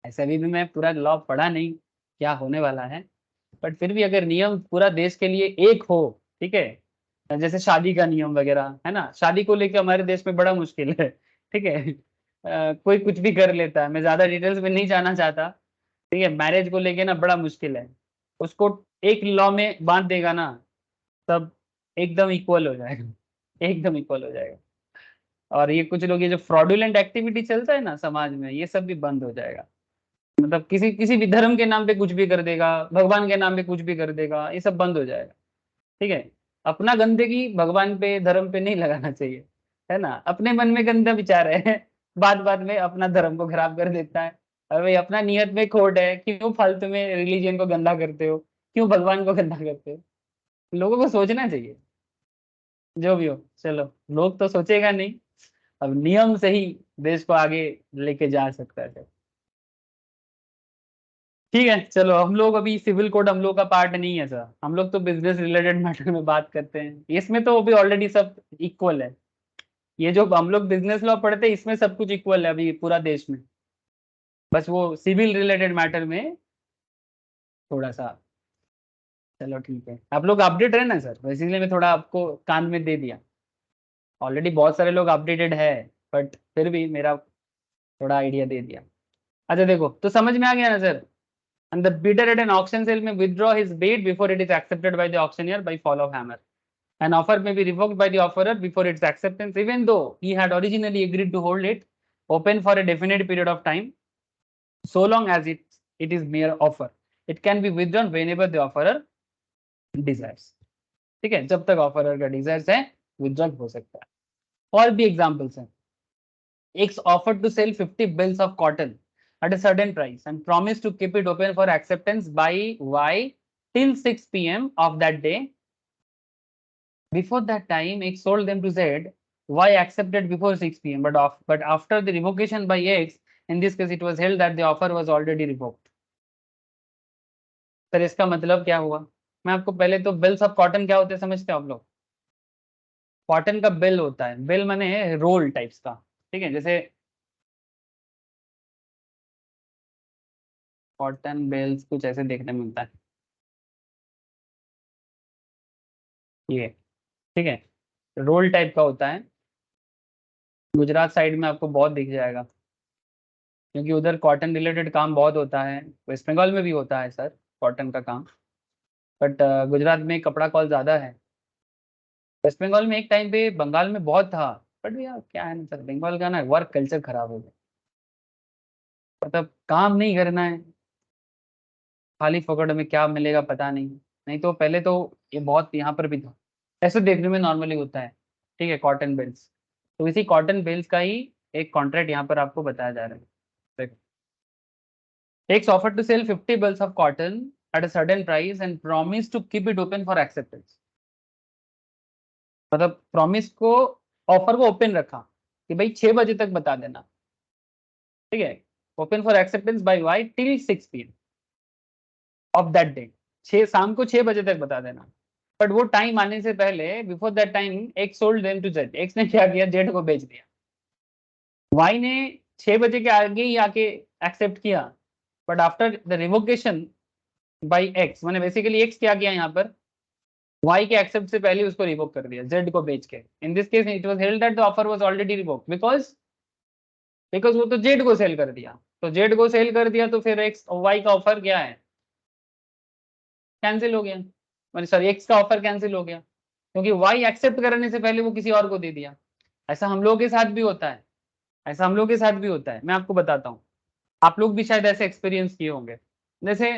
ऐसे भी मैं पूरा लॉ पढ़ा नहीं क्या होने वाला है, बट फिर भी अगर नियम पूरा देश के लिए एक हो, ठीक है, जैसे शादी का नियम वगैरह है ना, शादी को लेकर हमारे देश में बड़ा मुश्किल है, ठीक है। कोई कुछ भी कर लेता है, मैं ज्यादा डिटेल्स में नहीं जाना चाहता, ठीक है। मैरिज को लेके ना बड़ा मुश्किल है, उसको एक लॉ में बांध देगा ना, तब एकदम इक्वल हो जाएगा, एकदम इक्वल हो जाएगा। और ये कुछ लोग ये जो फ्रॉडुलेंट एक्टिविटी चलता है ना समाज में, ये सब भी बंद हो जाएगा। मतलब किसी किसी भी धर्म के नाम पे कुछ भी कर देगा, भगवान के नाम पे कुछ भी कर देगा, ये सब बंद हो जाएगा, ठीक है। अपना गंदगी भगवान पे धर्म पे नहीं लगाना चाहिए, है ना। अपने मन में गंदा विचार है, बात बात में अपना धर्म को खराब कर देता है। और भाई अपना नियत में खोट है, क्यों फालतू में रिलीजन को गंदा करते हो, क्यों भगवान को गंदा करते हो? लोगों को सोचना चाहिए, जो भी हो। चलो लोग तो सोचेगा नहीं, अब नियम से ही देश को आगे लेके जा सकता है। ठीक है चलो, हम लोग अभी सिविल कोड हम लोग का पार्ट नहीं है सर, हम लोग तो बिजनेस रिलेटेड मैटर में बात करते हैं, इसमें तो अभी ऑलरेडी सब इक्वल है। ये जो हम लोग बिजनेस लॉ पढ़ते हैं इसमें सब कुछ इक्वल है अभी पूरा देश में, बस वो सिविल रिलेटेड मैटर में थोड़ा सा। चलो ठीक है, आप लोग अपडेट रहना सर, तो इसीलिए मैं थोड़ा आपको कान में दे दिया। ऑलरेडी बहुत सारे लोग अपडेटेड है, बट फिर भी मेरा थोड़ा आइडिया दे दिया। अच्छा देखो, तो समझ में आ गया ना sir. And the bidder at an auction sale may withdraw his bid before it is accepted by the auctioneer by fall of hammer. An offer may be revoked by the offerer before its acceptance, even though he had originally agreed to hold it open for a definite period of time, so long as it is mere offer. It can be withdrawn whenever the offerer desires. ठीक है, जब तक offeror का desires है withdrawal हो सकता है। और भी एग्जांपल्स हैं, X offered to sell 50 bales of cotton at a certain price and promised to keep it open for acceptance by Y till 6 p.m. of that day. Before that time, X sold them to Z. Y accepted before 6 p.m. But after the revocation by X, in this case, it was held that the offer was already revoked. Sir इसका मतलब क्या हुआ? मैं आपको पहले तो bills of cotton क्या होते हैं समझते हो आप लोग? कॉटन का बिल होता है, बिल माने रोल टाइप्स का, ठीक है, जैसे कॉटन बिल्स कुछ ऐसे देखने में मिलता है ये, ठीक है, रोल टाइप का होता है। गुजरात साइड में आपको बहुत दिख जाएगा क्योंकि उधर कॉटन रिलेटेड काम बहुत होता है। वेस्ट बंगाल में भी होता है सर कॉटन का काम, बट गुजरात में कपड़ा कॉल ज़्यादा है। वेस्ट बंगाल में एक टाइम पे, बंगाल में बहुत था, बट यार क्या है ना सर, बंगाल का ना वर्क कल्चर खराब हो गया, मतलब काम नहीं करना है, खाली फोकट में क्या मिलेगा पता नहीं। नहीं तो पहले तो ये बहुत यहाँ पर भी था, ऐसे देखने में नॉर्मली होता है, ठीक है, कॉटन बेल्स। तो इसी कॉटन बेल्स का ही एक कॉन्ट्रैक्ट यहाँ पर आपको बताया जा रहा है। देखो, X offered to sell 50 bales of cotton at a certain price and promised to keep it open for acceptance. मतलब प्रॉमिस को, ऑफर को ओपन रखा कि भाई 6 बजे तक बता देना, ठीक है, open for acceptance by Y till 6 PM of that day, शाम को 6 बजे तक बता देना। बट वो टाइम आने से पहले, before that time, X sold them to Z, X ने क्या किया, जेड को बेच दिया। वाई ने 6 बजे के आगे ही आके एक्सेप्ट किया, but after the revocation by x, मैंने बेसिकली एक्स क्या किया यहाँ पर, वाई के एक्सेप्ट से पहले उसको रिवोक कर दिया जेड को बेच के। इन this case it was held that the offer was already revoked because वो तो जेड को सेल कर दिया, तो जेड को सेल कर दिया तो फिर एक्स वाई का ऑफर क्या है, कैंसिल हो गया, मैंने सॉरी एक्स का ऑफर कैंसिल हो गया क्योंकि वाई एक्सेप्ट करने से पहले वो किसी और को दे दिया। ऐसा हम लोगों के साथ भी होता है, ऐसा हम लोग के साथ भी होता है, मैं आपको बताता हूँ, आप लोग भी शायद ऐसे एक्सपीरियंस किए होंगे। जैसे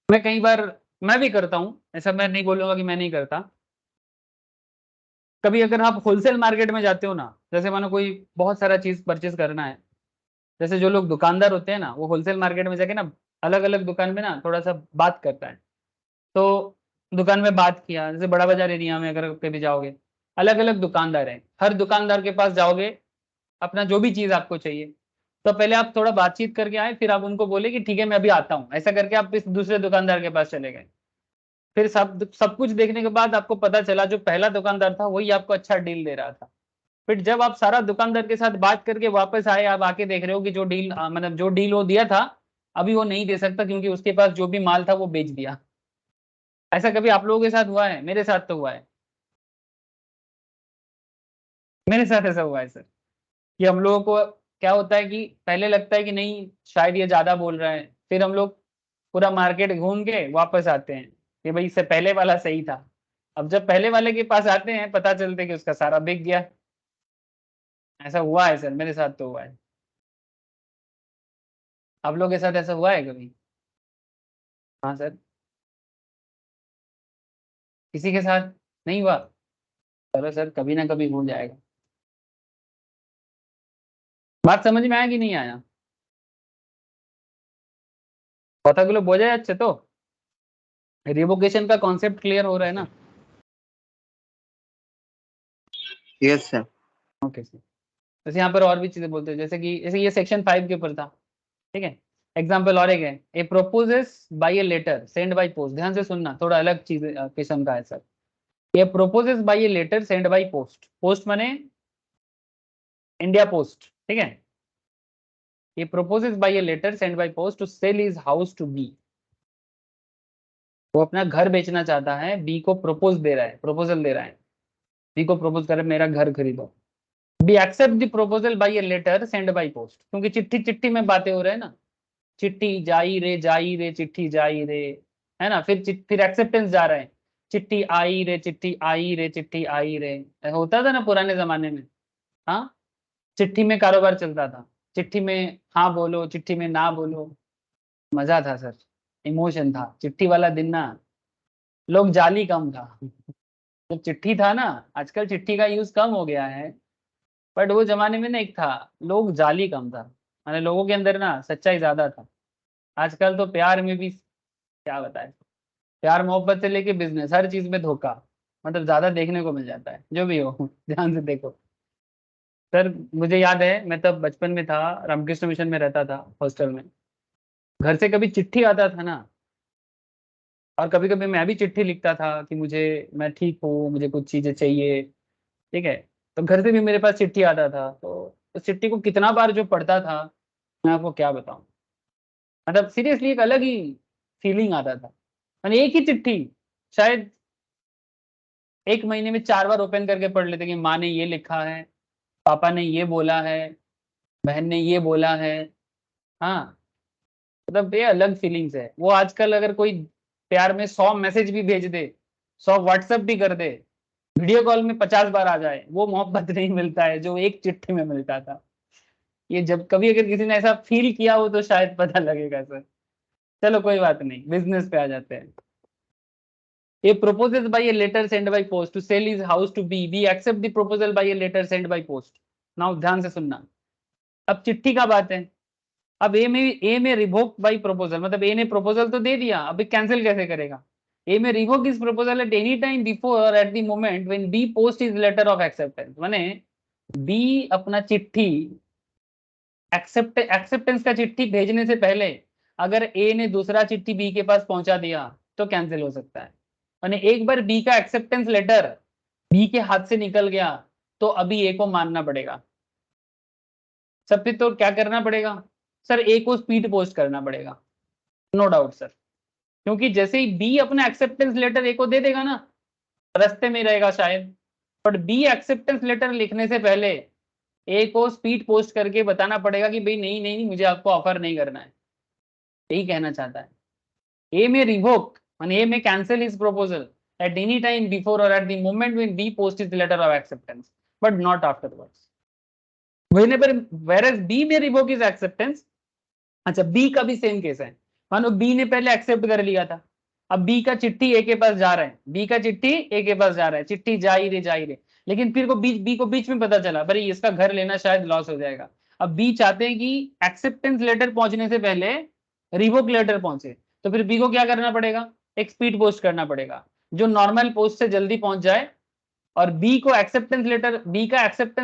मैं कई बार, मैं भी करता हूँ ऐसा, मैं नहीं बोलूंगा कि मैं नहीं करता। कभी अगर आप होलसेल मार्केट में जाते हो ना, जैसे मानो कोई बहुत सारा चीज परचेज करना है, जैसे जो लोग दुकानदार होते हैं ना, वो होलसेल मार्केट में जाके ना अलग अलग दुकान में ना थोड़ा सा बात करता है। तो दुकान में बात किया, जैसे बड़ा बाजार एरिया में अगर कभी जाओगे, अलग अलग दुकानदार हैं, हर दुकानदार के पास जाओगे, अपना जो भी चीज आपको चाहिए, तो पहले आप थोड़ा बातचीत करके आए, फिर आप उनको बोले कि ठीक है मैं अभी आता हूँ, ऐसा करके आप इस दूसरे दुकानदार के पास चले गए। फिर सब कुछ देखने के बाद आपको पता चला जो पहला दुकानदार था वही आपको अच्छा डील दे रहा था। फिर जब आप सारा दुकानदार के साथ बात करके वापस आए, आप आके देख रहे हो कि जो डील मतलब जो डील वो दिया था अभी वो नहीं दे सकता क्योंकि उसके पास जो भी माल था वो बेच दिया। ऐसा कभी आप लोगों के साथ हुआ है? मेरे साथ तो हुआ है, मेरे साथ ऐसा हुआ है सर, कि हम लोगों को क्या होता है कि पहले लगता है कि नहीं शायद ये ज्यादा बोल रहा है, फिर हम लोग पूरा मार्केट घूम के वापस आते हैं कि भाई इससे पहले वाला सही था। अब जब पहले वाले के पास आते हैं पता चलता है कि उसका सारा बिक गया। ऐसा हुआ है सर, मेरे साथ तो हुआ है। आप लोग के साथ ऐसा हुआ है कभी? हाँ सर, किसी के साथ नहीं हुआ? चलो सर, कभी ना कभी हो जाएगा। बात समझ में आया कि नहीं आया? কথাগুলো বোঝা যাচ্ছে तो? रिवोकेशन का कॉन्सेप्ट क्लियर हो रहा है ना? Yes sir. Okay sir. जैसे यहाँ पर और भी चीजें बोलते हैं, जैसे ये सेक्शन 5 के ऊपर था, ठीक है। एग्जाम्पल और एक है, A proposes by a letter send by post, ध्यान से सुनना, थोड़ा अलग चीज किस्म का है सर। ये proposes by a letter send by post, post माने इंडिया पोस्ट, ठीक है। ये proposes by a letter send by post to sell his house to be, वो अपना घर बेचना चाहता है, बी को प्रपोज दे रहा है, प्रपोजल दे रहा है, बी को प्रपोज कर रहा है मेरा घर खरीदो। B accept the proposal by a letter send by post, क्योंकि चिट्ठी चिट्ठी में बातें हो रहे हैं ना, चिट्ठी जाई रे चिट्ठी जाई रे, है ना, फिर एक्सेप्टेंस जा रहा है, चिट्ठी आई रे चिट्ठी आई रे चिट्ठी आई रे, ऐसा होता था ना पुराने जमाने में। हाँ, चिट्ठी में कारोबार चलता था, चिट्ठी में हाँ बोलो, चिट्ठी में ना बोलो, मजा था सर, इमोशन था चिट्ठी वाला दिन ना, लोग जाली कम था। जब चिट्ठी था ना, आजकल चिट्ठी का यूज कम हो गया है, बट वो जमाने में ना एक था, लोग जाली कम था, माने लोगों के अंदर ना सच्चाई ज्यादा था। आजकल तो प्यार में भी क्या बताए, प्यार मोहब्बत से लेके बिजनेस हर चीज में धोखा, मतलब ज्यादा देखने को मिल जाता है, जो भी हो ध्यान से देखो। सर मुझे याद है, मैं तब बचपन में था, रामकृष्ण मिशन में रहता था हॉस्टल में। घर से कभी चिट्ठी आता था ना, और कभी कभी मैं भी चिट्ठी लिखता था कि मुझे, मैं ठीक हूँ, मुझे कुछ चीजें चाहिए, ठीक है। तो घर से भी मेरे पास चिट्ठी आता था, तो उस चिट्ठी को कितना बार जो पढ़ता था, मैं आपको क्या बताऊं। मतलब सीरियसली एक अलग ही फीलिंग आता था। मैंने एक ही चिट्ठी शायद एक महीने में 4 बार ओपन करके पढ़ लेते कि माँ ने ये लिखा है, पापा ने ये बोला है, बहन ने ये बोला है। हाँ, मतलब ये अलग फीलिंग्स है। वो आजकल अगर कोई प्यार में 100 मैसेज भी भेज दे, 100 व्हाट्सएप भी कर दे, वीडियो कॉल में 50 बार आ जाए, वो मोहब्बत नहीं मिलता है जो एक चिट्ठी में मिलता था। ये जब कभी अगर किसी ने ऐसा फील किया हो तो शायद पता लगेगा सर। चलो कोई बात नहीं, बिजनेस पे आ जाते हैं। A proposes by a letter sent by post to sell his house to B. B accept the proposal by a letter sent by post. Now ध्यान से सुनना। अब चिट्ठी का बात है। अब ए में रिवोक बाई प्रपोजल, मतलब ए ने प्रपोजल तो दे दिया, अभी कैंसिल कैसे करेगा। A may revoke his proposal at any time before or at the moment when B post his letter of acceptance. माने बी अपना चिट्ठी एक्सेप्टेंस का चिट्ठी भेजने से पहले अगर ए ने दूसरा चिट्ठी बी के पास पहुंचा दिया तो कैंसिल हो सकता है। माने एक बार बी का एक्सेप्टेंस लेटर बी के हाथ से निकल गया तो अभी ए को मानना पड़ेगा। सब पे तो क्या करना पड़ेगा सर, ए को स्पीड पोस्ट करना पड़ेगा, नो डाउट सर। क्योंकि जैसे ही बी अपना एक्सेप्टेंस लेटर ए को दे देगा ना, रास्ते में रहेगा शायद, बट बी एक्सेप्टेंस लेटर लिखने से पहले ए को स्पीड पोस्ट करके बताना पड़ेगा कि भाई नहीं नहीं नहीं, मुझे आपको ऑफर नहीं करना है। यही कहना चाहता है। ए में रिवोक माने A may cancel his proposal at any time before or at the moment when B post his letter of acceptance, but not afterwards. whenever whereas B may revoke his acceptance. अच्छा, B का भी same case है। मानो B ने पहले accept कर लिया था, अब बी का चिट्ठी ए के पास जा रहा है, बी का चिट्ठी ए के पास जा रहा है, चिट्ठी जा ही रही, लेकिन फिर को बी को बीच में पता चला भाई इसका घर लेना शायद लॉस हो जाएगा। अब बी चाहते हैं कि एक्सेप्टेंस लेटर पहुंचने से पहले रिवोक लेटर पहुंचे, तो फिर बी को क्या करना पड़ेगा, एक स्पीड पोस्ट करना पड़ेगा जो नॉर्मल पोस्ट से जल्दी पहुंच जाए, और बी का एक्सेप्टेंस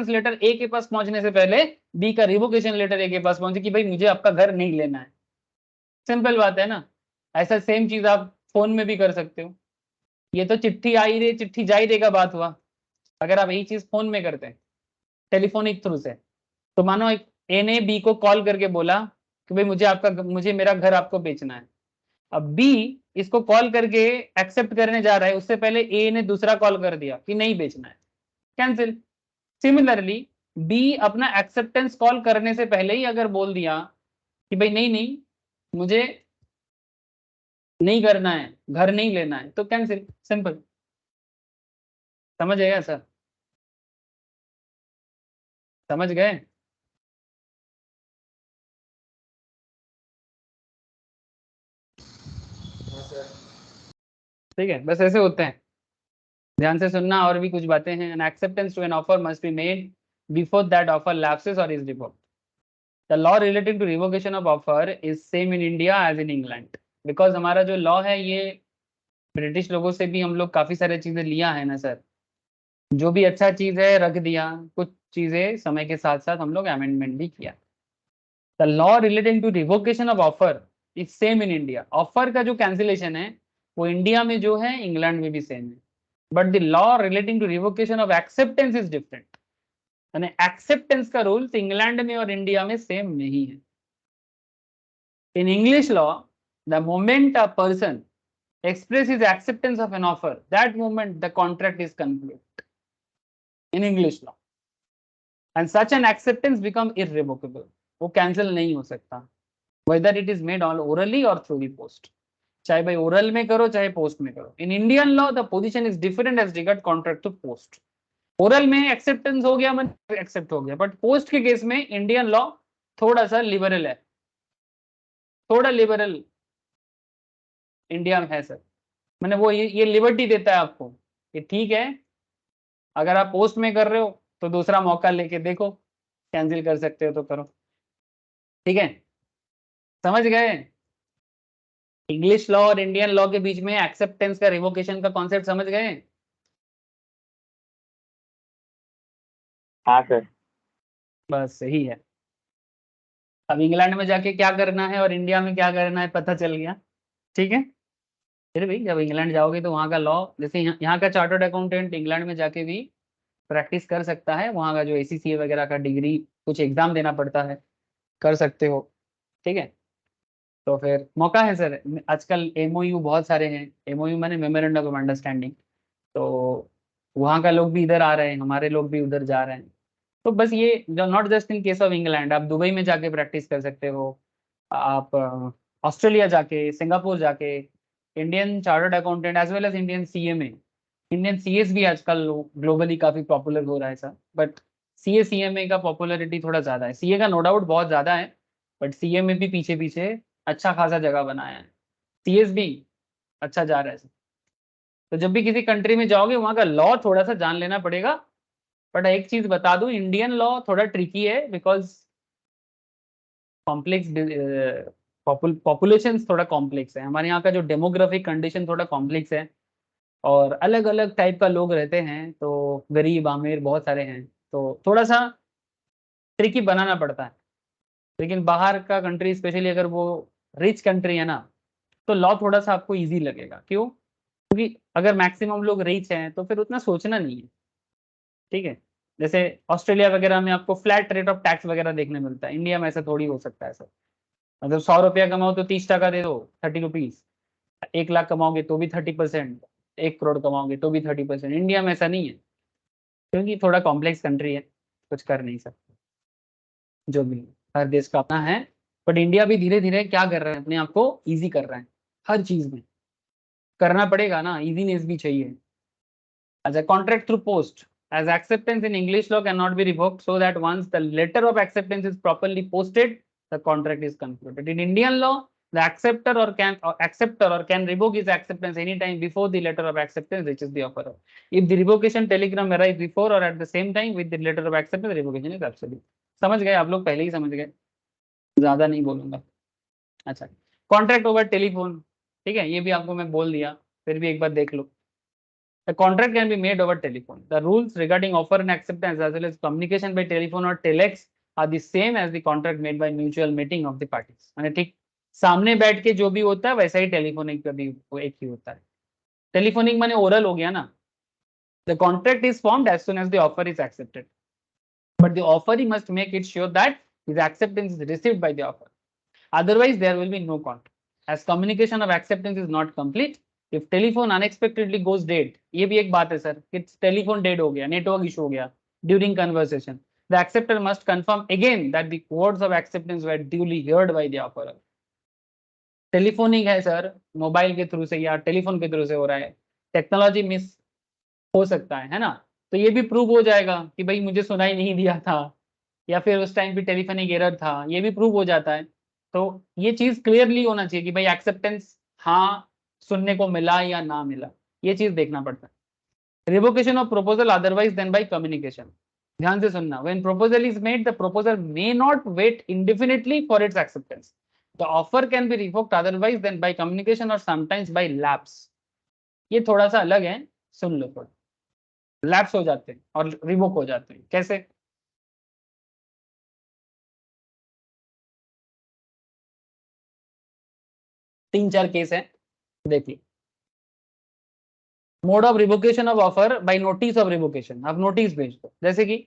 लेटर ए के पास पहुंचने से पहले बी का रिवोकेशन लेटर ए के पास पहुंचे कि भाई मुझे आपका घर नहीं लेना है। सिंपल बात है ना। ऐसा सेम चीज आप फोन में भी कर सकते हो। ये तो चिट्ठी आई रे चिट्ठी जा ही रे का बात हुआ। अगर आप यही चीज फोन में करते हैं टेलीफोनिक थ्रू से, तो मानो एक ए ने बी को कॉल करके बोला कि भाई मुझे मेरा घर आपको बेचना है। अब बी इसको कॉल करके एक्सेप्ट करने जा रहा है, उससे पहले ए ने दूसरा कॉल कर दिया कि नहीं बेचना है, कैंसिल। सिमिलरली बी अपना एक्सेप्टेंस कॉल करने से पहले ही अगर बोल दिया कि भाई नहीं नहीं, मुझे नहीं करना है, घर नहीं लेना है, तो कैंसिल, सिंपल। समझ गया सर, समझ गए। ठीक है, बस ऐसे होते हैं, ध्यान से सुनना। और भी कुछ बातें हैं। An acceptance to an offer must be made before that offer lapses or is revoked. The law relating to revocation of offer is same in India as in England. Because हमारा जो लॉ है ये British लोगों से भी हम लोग काफी सारी चीजें लिया है ना सर। जो भी अच्छा चीज है रख दिया, कुछ चीजें समय के साथ साथ हम लोग अमेंडमेंट भी किया। The law relating to revocation of offer is same in India. Offer का जो कैंसिलेशन है वो इंडिया में जो है इंग्लैंड में भी सेम है, but the law relating to revocation of acceptance is different. यानी एक्सेप्टेंस का रूल इंग्लैंड में और इंडिया में सेम नहीं है। In English law the moment a person express his acceptance of an offer, that moment the contract is concluded in English law, and such an acceptance become irrevocable. वो cancel नहीं हो सकता, whether it is made all orally or through the post. चाहे भाई oral में करो चाहे post में करो। In Indian law the position is different as regard contract to post. Oral में एक्सेप्टेंस हो गया, मन एक्सेप्ट हो गया, बट पोस्ट के केस में इंडियन लॉ थोड़ा सा लिबरल है, थोड़ा लिबरल इंडिया में है सर। मैंने वो ये लिबर्टी देता है आपको कि ठीक है, अगर आप पोस्ट में कर रहे हो तो दूसरा मौका लेके देखो, कैंसिल कर सकते हो तो करो। ठीक है, समझ गए? इंग्लिश लॉ और इंडियन लॉ के बीच में एक्सेप्टेंस का, रिवोकेशन का कॉन्सेप्ट समझ गए? हाँ सर। बस सही है। अब इंग्लैंड में जाके क्या करना है और इंडिया में क्या करना है पता चल गया। ठीक है, फिर भी जब इंग्लैंड जाओगे तो वहाँ का लॉ, जैसे यहाँ का चार्टर्ड अकाउंटेंट इंग्लैंड में जाके भी प्रैक्टिस कर सकता है, वहाँ का जो ACCA वगैरह का डिग्री कुछ एग्जाम देना पड़ता है, कर सकते हो। ठीक है, तो फिर मौका है सर। आजकल MOU बहुत सारे हैं, MOU माने मेमोरेंडम ऑफ अंडरस्टैंडिंग, तो वहाँ का लोग भी इधर आ रहे हैं, हमारे लोग भी उधर जा रहे हैं। तो बस ये जो not just in case of England, आप दुबई में जाके प्रैक्टिस कर सकते हो, आप ऑस्ट्रेलिया जाके, सिंगापुर जाके, Indian chartered accountant as well as Indian CMA, Indian CS भी आजकल ग्लोबली काफी पॉपुलर हो रहा है सर, बट CA CMA का पॉपुलरिटी थोड़ा ज्यादा है, CA का नो डाउट बहुत ज्यादा है, बट CMA भी पीछे पीछे अच्छा खासा जगह बनाया है, CS भी अच्छा जा रहा है सर। तो जब भी किसी कंट्री में जाओगे वहाँ का लॉ थोड़ा सा जान लेना पड़ेगा, बट एक चीज बता दूं, इंडियन लॉ थोड़ा ट्रिकी है, बिकॉज कॉम्प्लेक्स, पॉपुलेशन थोड़ा कॉम्प्लेक्स है, हमारे यहाँ का जो डेमोग्राफिक कंडीशन थोड़ा कॉम्प्लेक्स है, और अलग अलग टाइप का लोग रहते हैं, तो गरीब अमीर बहुत सारे हैं, तो थोड़ा सा ट्रिकी बनाना पड़ता है। लेकिन बाहर का कंट्री, स्पेशली अगर वो रिच कंट्री है ना, तो लॉ थोड़ा सा आपको इजी लगेगा। क्यों? क्योंकि अगर मैक्सिमम लोग रिच हैं तो फिर उतना सोचना नहीं है। ठीक है, जैसे ऑस्ट्रेलिया वगैरह में आपको फ्लैट रेट ऑफ टैक्स वगैरह देखने मिलता है, इंडिया में ऐसा थोड़ी हो सकता है सर। मतलब 100 रुपया कमाओ तो 30 टका दे दो, 30 रुपीज। 1 लाख कमाओगे तो भी 30%, 1 करोड़ कमाओगे तो भी 30%। इंडिया में ऐसा नहीं है, क्योंकि थोड़ा कॉम्प्लेक्स कंट्री है, कुछ कर नहीं सकते, जो भी है, हर देश का अपना है। बट इंडिया भी धीरे धीरे क्या कर रहा है, अपने आप को ईजी कर रहा है, हर चीज में करना पड़ेगा ना, इजीनेस भी चाहिए। As a contract through post, as acceptance in English law cannot be revoked, so that once the letter of acceptance is properly posted, the contract is concluded. In Indian law, the acceptor or can revoke his acceptance anytime before the letter of acceptance reaches the offerer. If the revocation telegram arrives before or at the same time with the letter of acceptance, the revocation is absolute. समझ गए आप लोग? पहले ही समझ गए, ज्यादा नहीं बोलूंगा। अच्छा, कॉन्ट्रैक्ट ओवर टेलीफोन, ठीक है, ये भी आपको मैं बोल दिया, फिर भी एक बार देख लो। The contract can be made over telephone. The rules regarding offer and acceptance as well as communication by telephone or telex are the same as the contract made by mutual meeting of the parties. माने ठीक सामने बैठ के जो भी होता है वैसा ही टेलीफोनिक का भी वो एक ही होता है। टेलीफोनिक माने ओरल हो गया ना। The contract is formed as soon as the offer is accepted, but the offeree must make it sure that his acceptance is received by the offer. Otherwise, there will be no contract. As communication of acceptance is not complete, if telephone unexpectedly goes dead, ये भी एक बात है sir कि telephone dead हो गया, network issue हो गया during conversation, the acceptor must confirm again that the words of acceptance were duly heard by the offerer. Telephonic है सर, मोबाइल के थ्रू से या टेलीफोन के थ्रू से हो रहा है, टेक्नोलॉजी मिस हो सकता है ना, तो ये भी प्रूव हो जाएगा कि भाई मुझे सुनाई नहीं दिया था, या फिर उस टाइम पे टेलीफोनिक एरर था, ये भी प्रूव हो जाता है। तो ये चीज क्लियरली होना चाहिए कि भाई एक्सेप्टेंस हाँ सुनने को मिला या ना मिला, ये चीज देखना पड़ता है। Revocation of proposal otherwise than by communication, ध्यान से सुनना, when proposal is made the proposal may not wait indefinitely for its acceptance, the offer can be revoked otherwise than by communication और समटाइम्स बाय लैप्स। ये थोड़ा सा अलग है, सुन लो थोड़ा। लैप्स हो जाते हैं और रिवोक हो जाते हैं, कैसे? 3-4 केस है, देखिए। Mode of revocation of offer by notice of revocation, आप नोटिस भेज दो, जैसे कि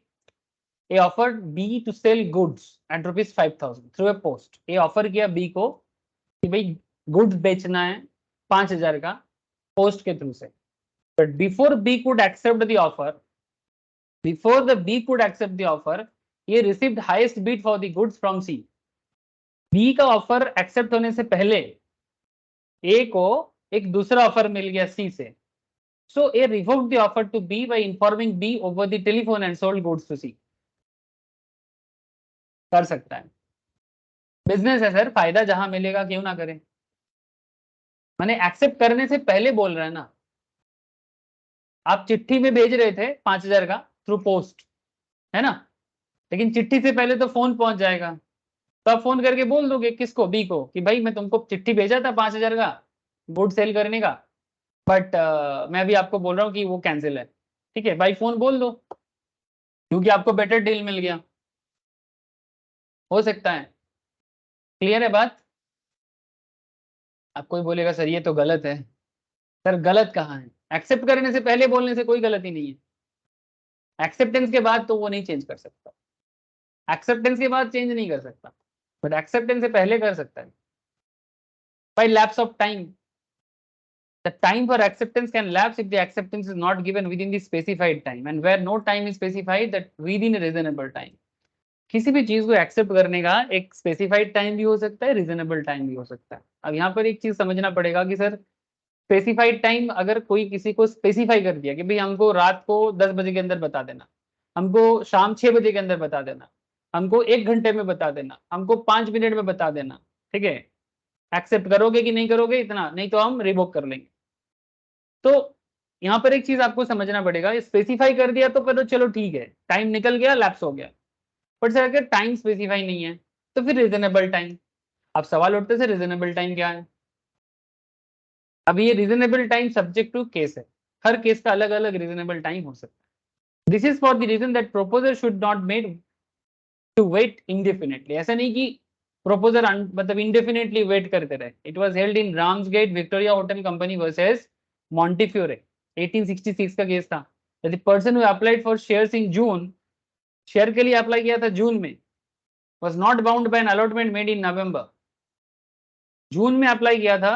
A offer B to sell goods at ₹5,000 through a post. A offer किया बी को कि भाई गुड्स बेचना है 5,000 का पोस्ट के थ्रू से, but before B could accept the offer, before the B could accept the offer, ये received highest bid for the goods from C. B का ऑफर एक्सेप्ट होने से पहले ए को एक दूसरा ऑफर मिल गया सी से, so A revoked the offer to B by informing B over the telephone and sold goods to C. कर सकता है, बिजनेस है सर, फायदा जहां मिलेगा क्यों ना करें। मैंने एक्सेप्ट करने से पहले बोल रहा है ना, आप चिट्ठी में भेज रहे थे 5,000 का थ्रू पोस्ट, है ना। लेकिन चिट्ठी से पहले तो फोन पहुंच जाएगा, तो आप फोन करके बोल दोगे किसको, बी को, कि भाई मैं तुमको चिट्ठी भेजा था 5,000 का गुड सेल करने का, बट मैं अभी आपको बोल रहा हूँ कि वो कैंसिल है। ठीक है, भाई फोन बोल दो, क्योंकि आपको बेटर डील मिल गया, हो सकता है। क्लियर है बात। आप कोई बोलेगा सर ये तो गलत है। सर गलत कहाँ है, एक्सेप्ट करने से पहले बोलने से कोई गलती नहीं है, एक्सेप्टेंस के बाद तो वो नहीं चेंज कर सकता, एक्सेप्टेंस के बाद चेंज नहीं कर सकता, बट एक्सेप्टेंस से पहले कर सकता है। By lapse of time, the time for acceptance can lapse if the acceptance is not given within the specified time, and where no time is specified, that within a reasonable time। किसी भी चीज को accept करने का एक specified time भी हो सकता है, रीजनेबल टाइम भी हो सकता है। अब यहाँ पर एक चीज समझना पड़ेगा कि सर स्पेसिफाइड टाइम, अगर कोई किसी को स्पेसिफाई कर दिया कि भाई हमको रात को 10 बजे के अंदर बता देना, हमको शाम 6 बजे के अंदर बता देना, हमको 1 घंटे में बता देना, हमको 5 मिनट में बता देना, ठीक है, एक्सेप्ट करोगे कि नहीं करोगे इतना, नहीं तो हम रिवोक कर लेंगे। तो यहाँ पर एक चीज आपको समझना पड़ेगा, स्पेसिफाई कर दिया तो फिर चलो ठीक है, टाइम निकल गया, लैप्स हो गया, बट सर अगर टाइम स्पेसिफाई नहीं है तो फिर रीजनेबल टाइम। अब सवाल उठते से रीजनेबल टाइम क्या है। अब ये reasonable time subject to case है, हर केस का अलग अलग रीजनेबल टाइम हो सकता है। This is for the reason that proposer should not made to wait indefinitely. ऐसा नहीं कि प्रोपोजर मतलब इंडेफिनेटली वेट करते रहे। It was held in Ramsgate Victoria Hotel Company versus Montefiore, 1866 का केस था। The person who applied for shares in June, share के लिए अप्लाई किया था जून में, was not bound by an allotment made in November। जून में अप्लाई किया था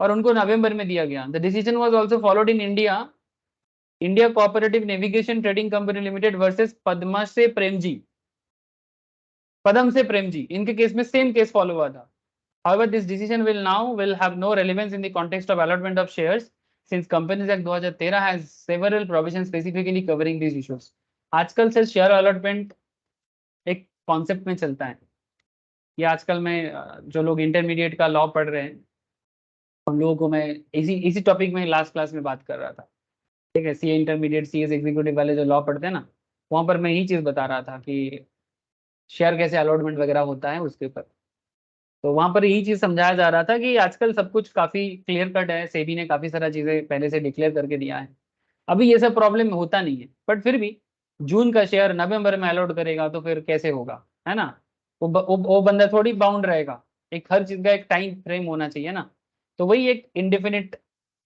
और उनको नवंबर में दिया गया। The decision was also followed in India, India cooperative navigation trading company limited versus Padma से प्रेमजी, पदम से प्रेमजी, इनके केस में सेम केस फॉलो हुआ था। However, this decision will have no relevance in the context of allotment of shares, since Companies Act 2013 has several provisions specifically covering these issues। आजकल से share allotment एक concept में चलता है। ये आजकल में जो लोग इंटरमीडिएट का लॉ पढ़ रहे हैं उन लोगों को मैं इसी टॉपिक में लास्ट क्लास में बात कर रहा था। ठीक है, सीए इंटरमीडिएट, सीएस एग्जीक्यूटिव वाले जो लॉ पढ़ते हैं ना, वहाँ पर मैं यही चीज़ बता रहा था कि शेयर कैसे अलॉटमेंट वगैरह होता है उसके ऊपर। तो वहां पर यही चीज समझाया जा रहा था कि आजकल सब कुछ काफी क्लियर कट है, सेबी ने काफी सारा चीजें पहले से डिक्लेयर करके दिया है, अभी ये सब प्रॉब्लम होता नहीं है। बट फिर भी जून का शेयर नवंबर में अलॉट करेगा तो फिर कैसे होगा, है ना। वो बंदा थोड़ी बाउंड रहेगा, एक हर चीज का एक टाइम फ्रेम होना चाहिए ना। तो वही एक इंडेफिनिट,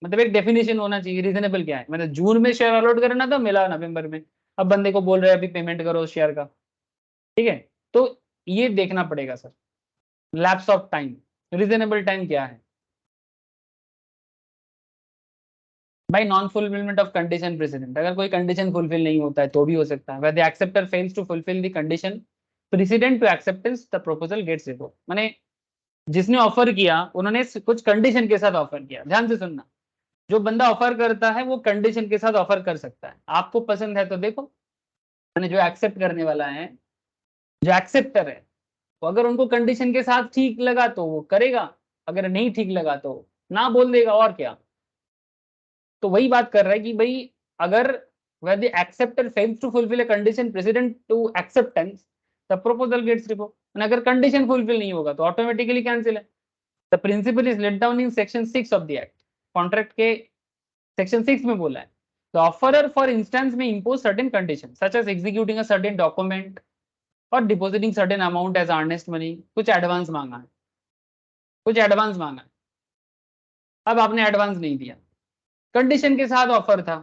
मतलब एक डेफिनेशन होना चाहिए रीजनेबल क्या है। मतलब जून में शेयर अलॉट करना था, मिला नवंबर में, अब बंदे को बोल रहे हैं अभी पेमेंट करो शेयर का। ठीक है, तो ये देखना पड़ेगा sir, lapse of time, reasonable time क्या है। भाई non fulfilment of condition president, अगर कोई कंडीशन फुलफिल नहीं होता है तो भी हो सकता है। The acceptor fails to fulfil the condition precedent to acceptance, the proposal gets revoked. माने जिसने ऑफर किया उन्होंने कुछ कंडीशन के साथ ऑफर किया, ध्यान से सुनना, जो बंदा ऑफर करता है वो कंडीशन के साथ ऑफर कर सकता है। आपको पसंद है तो देखो, मैंने जो एक्सेप्ट करने वाला है, जो एक्सेप्टर है, तो अगर उनको कंडीशन के साथ ठीक लगा तो वो करेगा, अगर नहीं ठीक लगा तो ना बोल देगा, और क्या। तो वही बात कर रहा है कि भाई अगर where the acceptor fails to fulfill a condition precedent to acceptance, the proposal gets revoked। अगर कंडीशन फुलफिल नहीं होगा तो ऑटोमेटिकली कैंसिल है। The principle is laid down in section 6 of the act, contract के सेक्शन 6 में बोला है। The offerer for instance may impose certain condition such as executing a certain document or depositing certain amount as earnest money. कुछ advance मांगा है, कुछ advance मांगा है, अब आपने एडवांस नहीं दिया, कंडीशन के साथ ऑफर था,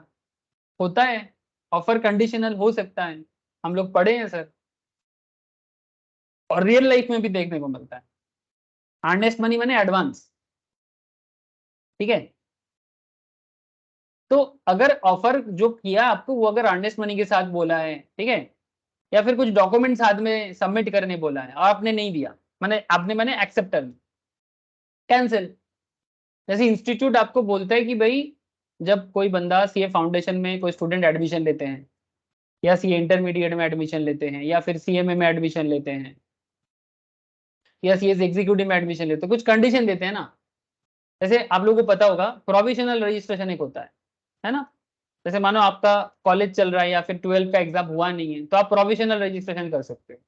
होता है ऑफर कंडीशनल हो सकता है, हम लोग पढ़े हैं सर, और रियल लाइफ में भी देखने को मिलता है। अर्नेस्ट मनी माने एडवांस, ठीक है। तो अगर ऑफर जो किया आपको वो अगर अर्नेस्ट मनी के साथ बोला है, ठीक है, या फिर कुछ डॉक्यूमेंट साथ में सबमिट करने बोला है और आपने नहीं दिया, मैंने एक्सेप्टर कैंसिल। जैसे इंस्टीट्यूट आपको बोलता है कि भाई जब कोई बंदा सीए फाउंडेशन में कोई स्टूडेंट एडमिशन लेते हैं, या सीए इंटरमीडिएट में एडमिशन लेते हैं, या फिर सीएमए में एडमिशन लेते हैं, या सीएस एग्जीक्यूटिव में एडमिशन लेते हैं, कुछ कंडीशन देते हैं ना। जैसे आप लोगों को पता होगा प्रोविजनल रजिस्ट्रेशन एक होता है ना, जैसे मानो आपका कॉलेज चल रहा है या फिर 12th का एग्जाम हुआ नहीं है तो आप प्रोविजनल रजिस्ट्रेशन कर सकते हो,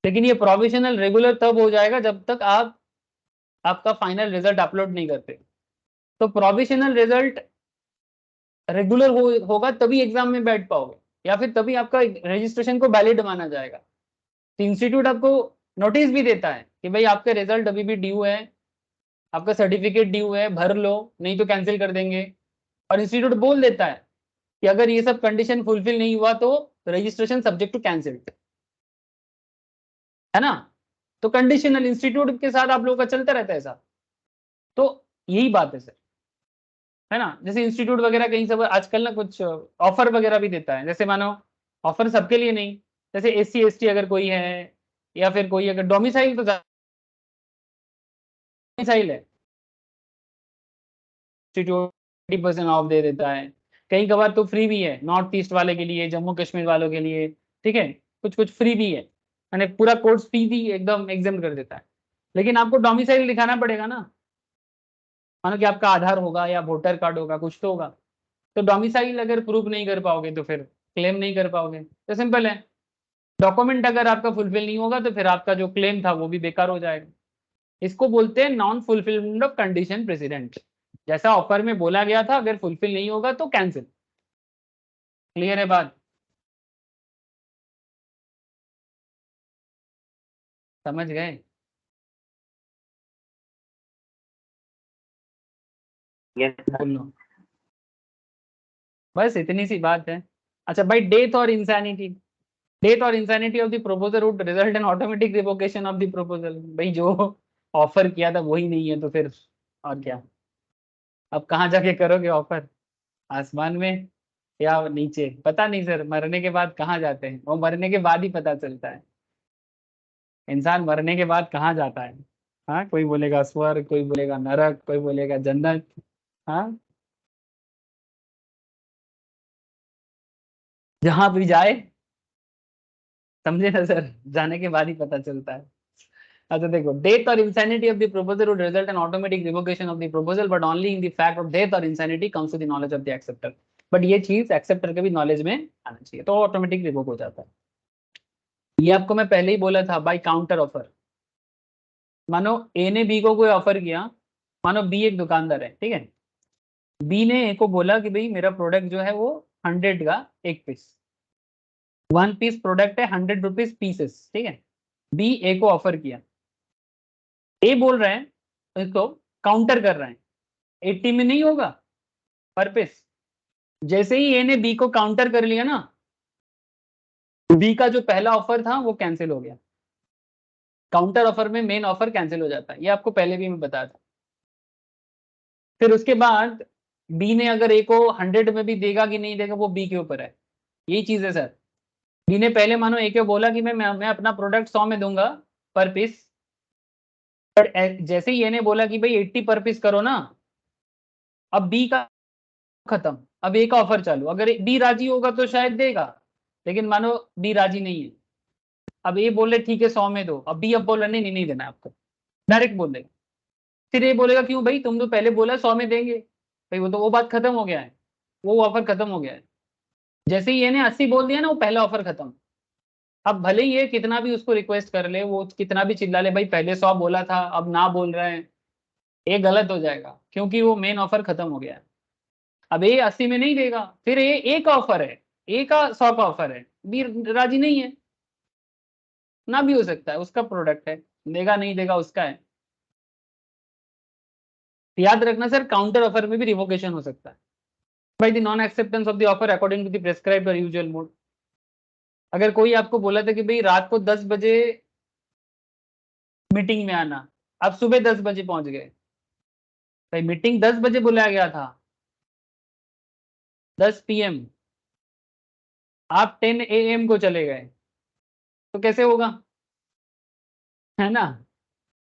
लेकिन ये प्रोविजनल रेगुलर तब हो जाएगा जब तक आप आपका फाइनल रिजल्ट अपलोड नहीं करते। तो प्रोविजनल रिजल्ट रेगुलर होगा तभी एग्जाम में बैठ पाओगे, या फिर तभी आपका रजिस्ट्रेशन को वैलिड माना जाएगा। तो इंस्टीट्यूट आपको नोटिस भी देता है कि भाई आपके रिजल्ट अभी भी ड्यू है, आपका सर्टिफिकेट ड्यू है, भर लो नहीं तो कैंसिल कर देंगे। और इंस्टीट्यूट बोल देता है कि अगर ये सब कंडीशन फुलफिल नहीं हुआ तो रजिस्ट्रेशन सब्जेक्ट टू कैंसिल, है ना। तो कंडीशनल इंस्टीट्यूट के साथ आप लोगों का चलता रहता है ऐसा। तो यही बात है सर, है ना। जैसे इंस्टीट्यूट वगैरह कहीं सब आजकल ना कुछ ऑफर वगैरह भी देता है, जैसे मानो ऑफर सबके लिए नहीं, जैसे SC ST अगर कोई है या फिर कोई अगर डोमिसाइल, तो डोमिसाइल है इंस्टीट्यूट 20% ऑफ दे देता है। कहीं कभार तो फ्री भी है नॉर्थ ईस्ट वाले के लिए, जम्मू कश्मीर वालों के लिए, ठीक है। कुछ कुछ फ्री भी है, यानी पूरा कोर्स फी भी एकदम एग्जाम कर देता है। लेकिन आपको डोमिसाइल दिखाना पड़ेगा ना, मानो कि आपका आधार होगा या वोटर कार्ड होगा, कुछ तो होगा। तो डोमिसाइल अगर प्रूफ नहीं कर पाओगे तो फिर क्लेम नहीं कर पाओगे, तो सिंपल है। डॉक्यूमेंट अगर आपका फुलफिल नहीं होगा तो फिर आपका जो क्लेम था वो भी बेकार हो जाएगा। इसको बोलते हैं non fulfilment of condition president. जैसा ऑफर में बोला गया था अगर फुलफिल नहीं होगा तो कैंसिल। क्लियर है बात, समझ गए। Yes sir. बोल लो, बस इतनी सी बात है। अच्छा भाई, death or insanity, death or insanity of the proposal would result in automatic revocation of the proposal. भाई जो ऑफर किया था वही नहीं है तो फिर और क्या। अब कहाँ जाके करोगे ऑफर, आसमान में या नीचे, पता नहीं सर। मरने के बाद कहाँ जाते हैं, वो मरने के बाद ही पता चलता है। इंसान मरने के बाद कहाँ जाता है। हाँ, कोई बोलेगा स्वर्ग, कोई बोलेगा नरक, कोई बोलेगा जन्नत। हाँ, जहां भी जाए, समझे ना सर, जाने के बाद ही पता चलता है। अच्छा देखो, death or insanity of the proposal would result in automatic revocation of the proposal but only in the fact of death or insanity comes to the knowledge of the acceptor. But ये चीज acceptor के भी knowledge में आना चाहिए तो automatic revoke हो जाता है। ये आपको मैं पहले ही बोला था बाई काउंटर ऑफर। मानो ए ने बी को कोई ऑफर किया, मानो बी एक दुकानदार है, ठीक है। बी ने ए को बोला कि भाई मेरा प्रोडक्ट जो है वो 100 का एक पीस, 1 पीस प्रोडक्ट है, 100 रुपीज पीसेस, ठीक है। बी ए को ऑफर किया, ए बोल रहे हैं इसको काउंटर कर रहे हैं 80 में नहीं होगा पर पीस। जैसे ही ए ने बी को काउंटर कर लिया ना, बी का जो पहला ऑफर था वो कैंसिल हो गया। काउंटर ऑफर में मेन ऑफर कैंसिल हो जाता है, ये आपको पहले भी मैं बताया था। फिर उसके बाद बी ने अगर ए को 100 में भी देगा कि नहीं देगा वो बी के ऊपर है। यही चीज है सर। बी ने पहले मानो ए को बोला कि मैं अपना प्रोडक्ट 100 में दूंगा पर पीस, बट जैसे ही ए ने बोला कि भाई 80 पर पीस करो ना, अब बी का खत्म, अब ए का ऑफर चालू। अगर बी राजी होगा तो शायद देगा, लेकिन मानो बी राजी नहीं है। अब ए बोले ठीक है 100 में दो, अब बी अब बोल रहा नहीं नहीं नहीं देना है आपको, डायरेक्ट बोल देगा। फिर ये बोलेगा क्यों भाई, तुम तो पहले बोला 100 में देंगे। भाई वो तो वो बात खत्म हो गया है, वो ऑफर खत्म हो गया है। जैसे ही ये ने 80 बोल दिया ना, वो पहला ऑफर खत्म। अब भले ही ये कितना भी उसको रिक्वेस्ट कर ले, वो कितना भी चिल्ला ले भाई पहले 100 बोला था अब ना बोल रहे हैं, ये गलत हो जाएगा क्योंकि वो मेन ऑफर खत्म हो गया है। अब ये 80 में नहीं देगा, फिर ये ए का ऑफर है, ए का 100 का ऑफर है, बी राजी नहीं है, ना भी हो सकता है, उसका प्रोडक्ट है, देगा नहीं देगा उसका है। याद रखना सर, काउंटर ऑफर में भी रिवोकेशन हो सकता है by the non acceptance of the offer according to the prescribed और यूजुअल मोड। अगर कोई आपको बोला था कि भाई रात को 10 बजे मीटिंग में आना, आप सुबह 10 बजे पहुंच गए, भाई मीटिंग 10 बजे बुलाया गया था, 10 PM, आप 10 AM को चले गए, तो कैसे होगा, है ना।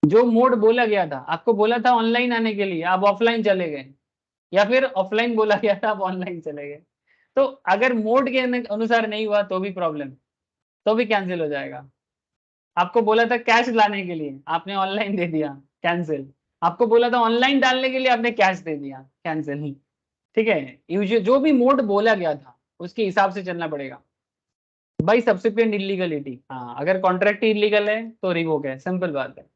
जो मोड बोला गया था, आपको बोला था ऑनलाइन आने के लिए, आप ऑफलाइन चले गए, या फिर ऑफलाइन बोला गया था आप ऑनलाइन चले गए। तो अगर मोड के अनुसार नहीं हुआ तो भी प्रॉब्लम, तो भी कैंसिल हो जाएगा। आपको बोला था कैश लाने के लिए, आपने ऑनलाइन दे दिया, कैंसिल। आपको बोला था ऑनलाइन डालने के लिए, आपने कैश दे दिया, कैंसिल। ठीक है, जो भी मोड बोला गया था उसके हिसाब से चलना पड़ेगा। बाई सब्सिक्वेंट इलीगलिटी, हाँ, अगर कॉन्ट्रैक्ट इलीगल है तो रिवोक है, सिंपल बात है।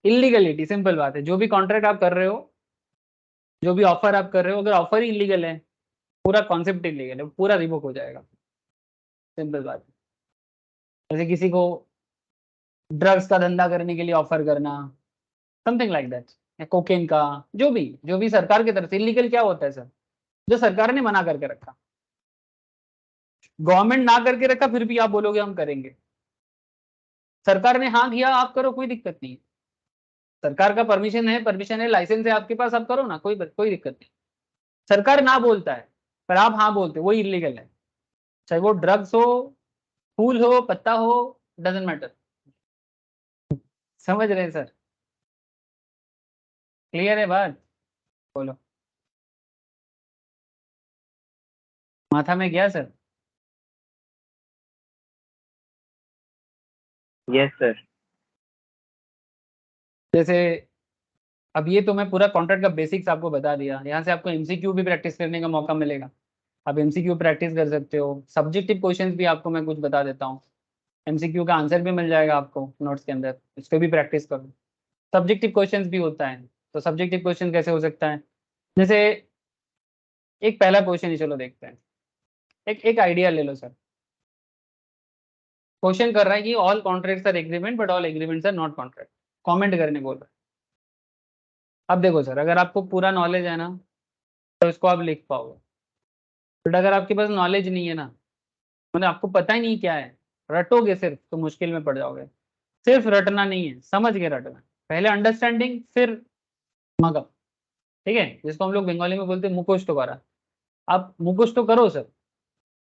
इलीगलिटी सिंपल बात है, जो भी कॉन्ट्रैक्ट आप कर रहे हो, जो भी ऑफर आप कर रहे हो, अगर ऑफर ही इलीगल है, पूरा कॉन्सेप्ट इलीगल है, पूरा रिवोक हो जाएगा, सिंपल बात है। जैसे किसी को ड्रग्स का धंधा करने के लिए ऑफर करना, समथिंग लाइक दैट, या कोकेन का, जो भी सरकार की तरफ से इलीगल क्या होता है सर, जो सरकार ने मना करके रखा, गवर्नमेंट ना करके रखा फिर भी आप बोलोगे हम करेंगे, सरकार ने हाँ किया आप करो, कोई दिक्कत नहीं है, सरकार का परमिशन है, लाइसेंस है आपके पास, आप करो ना, कोई दिक्कत नहीं। सरकार ना बोलता है पर आप हाँ बोलते, वो इलीगल है, चाहे वो ड्रग्स हो, फूल हो, पत्ता हो, डजेंट मैटर। समझ रहे हैं सर? क्लियर है बात? बोलो, माथा में गया सर? Yes sir. जैसे अब ये तो मैं पूरा कॉन्ट्रैक्ट का बेसिक्स आपको बता दिया, यहाँ से आपको एमसीक्यू भी प्रैक्टिस करने का मौका मिलेगा, आप एमसीक्यू प्रैक्टिस कर सकते हो, सब्जेक्टिव क्वेश्चंस भी आपको मैं कुछ बता देता हूँ, एमसीक्यू का आंसर भी मिल जाएगा आपको नोट्स के अंदर, इस पर भी प्रैक्टिस करो। सब्जेक्टिव क्वेश्चंस भी होता है, तो सब्जेक्टिव क्वेश्चन कैसे हो सकता है, जैसे एक पहला क्वेश्चन ही चलो देखते हैं, एक आइडिया ले लो सर। क्वेश्चन कर रहा है कि all contracts are agreement but all agreements are not contract, comment करने बोल रहा है। अब देखो सर, अगर आपको पूरा नॉलेज है ना तो इसको आप लिख पाओगे, बट अगर आपके पास नॉलेज नहीं है ना, मतलब आपको पता ही नहीं क्या है, रटोगे सिर्फ तो मुश्किल में पड़ जाओगे। सिर्फ रटना नहीं है, समझ के रटना है। पहले अंडरस्टैंडिंग फिर मगअप, ठीक है, जिसको हम लोग बंगाली में बोलते हैं मुखोश करा। आप मुखोश तो करो सर,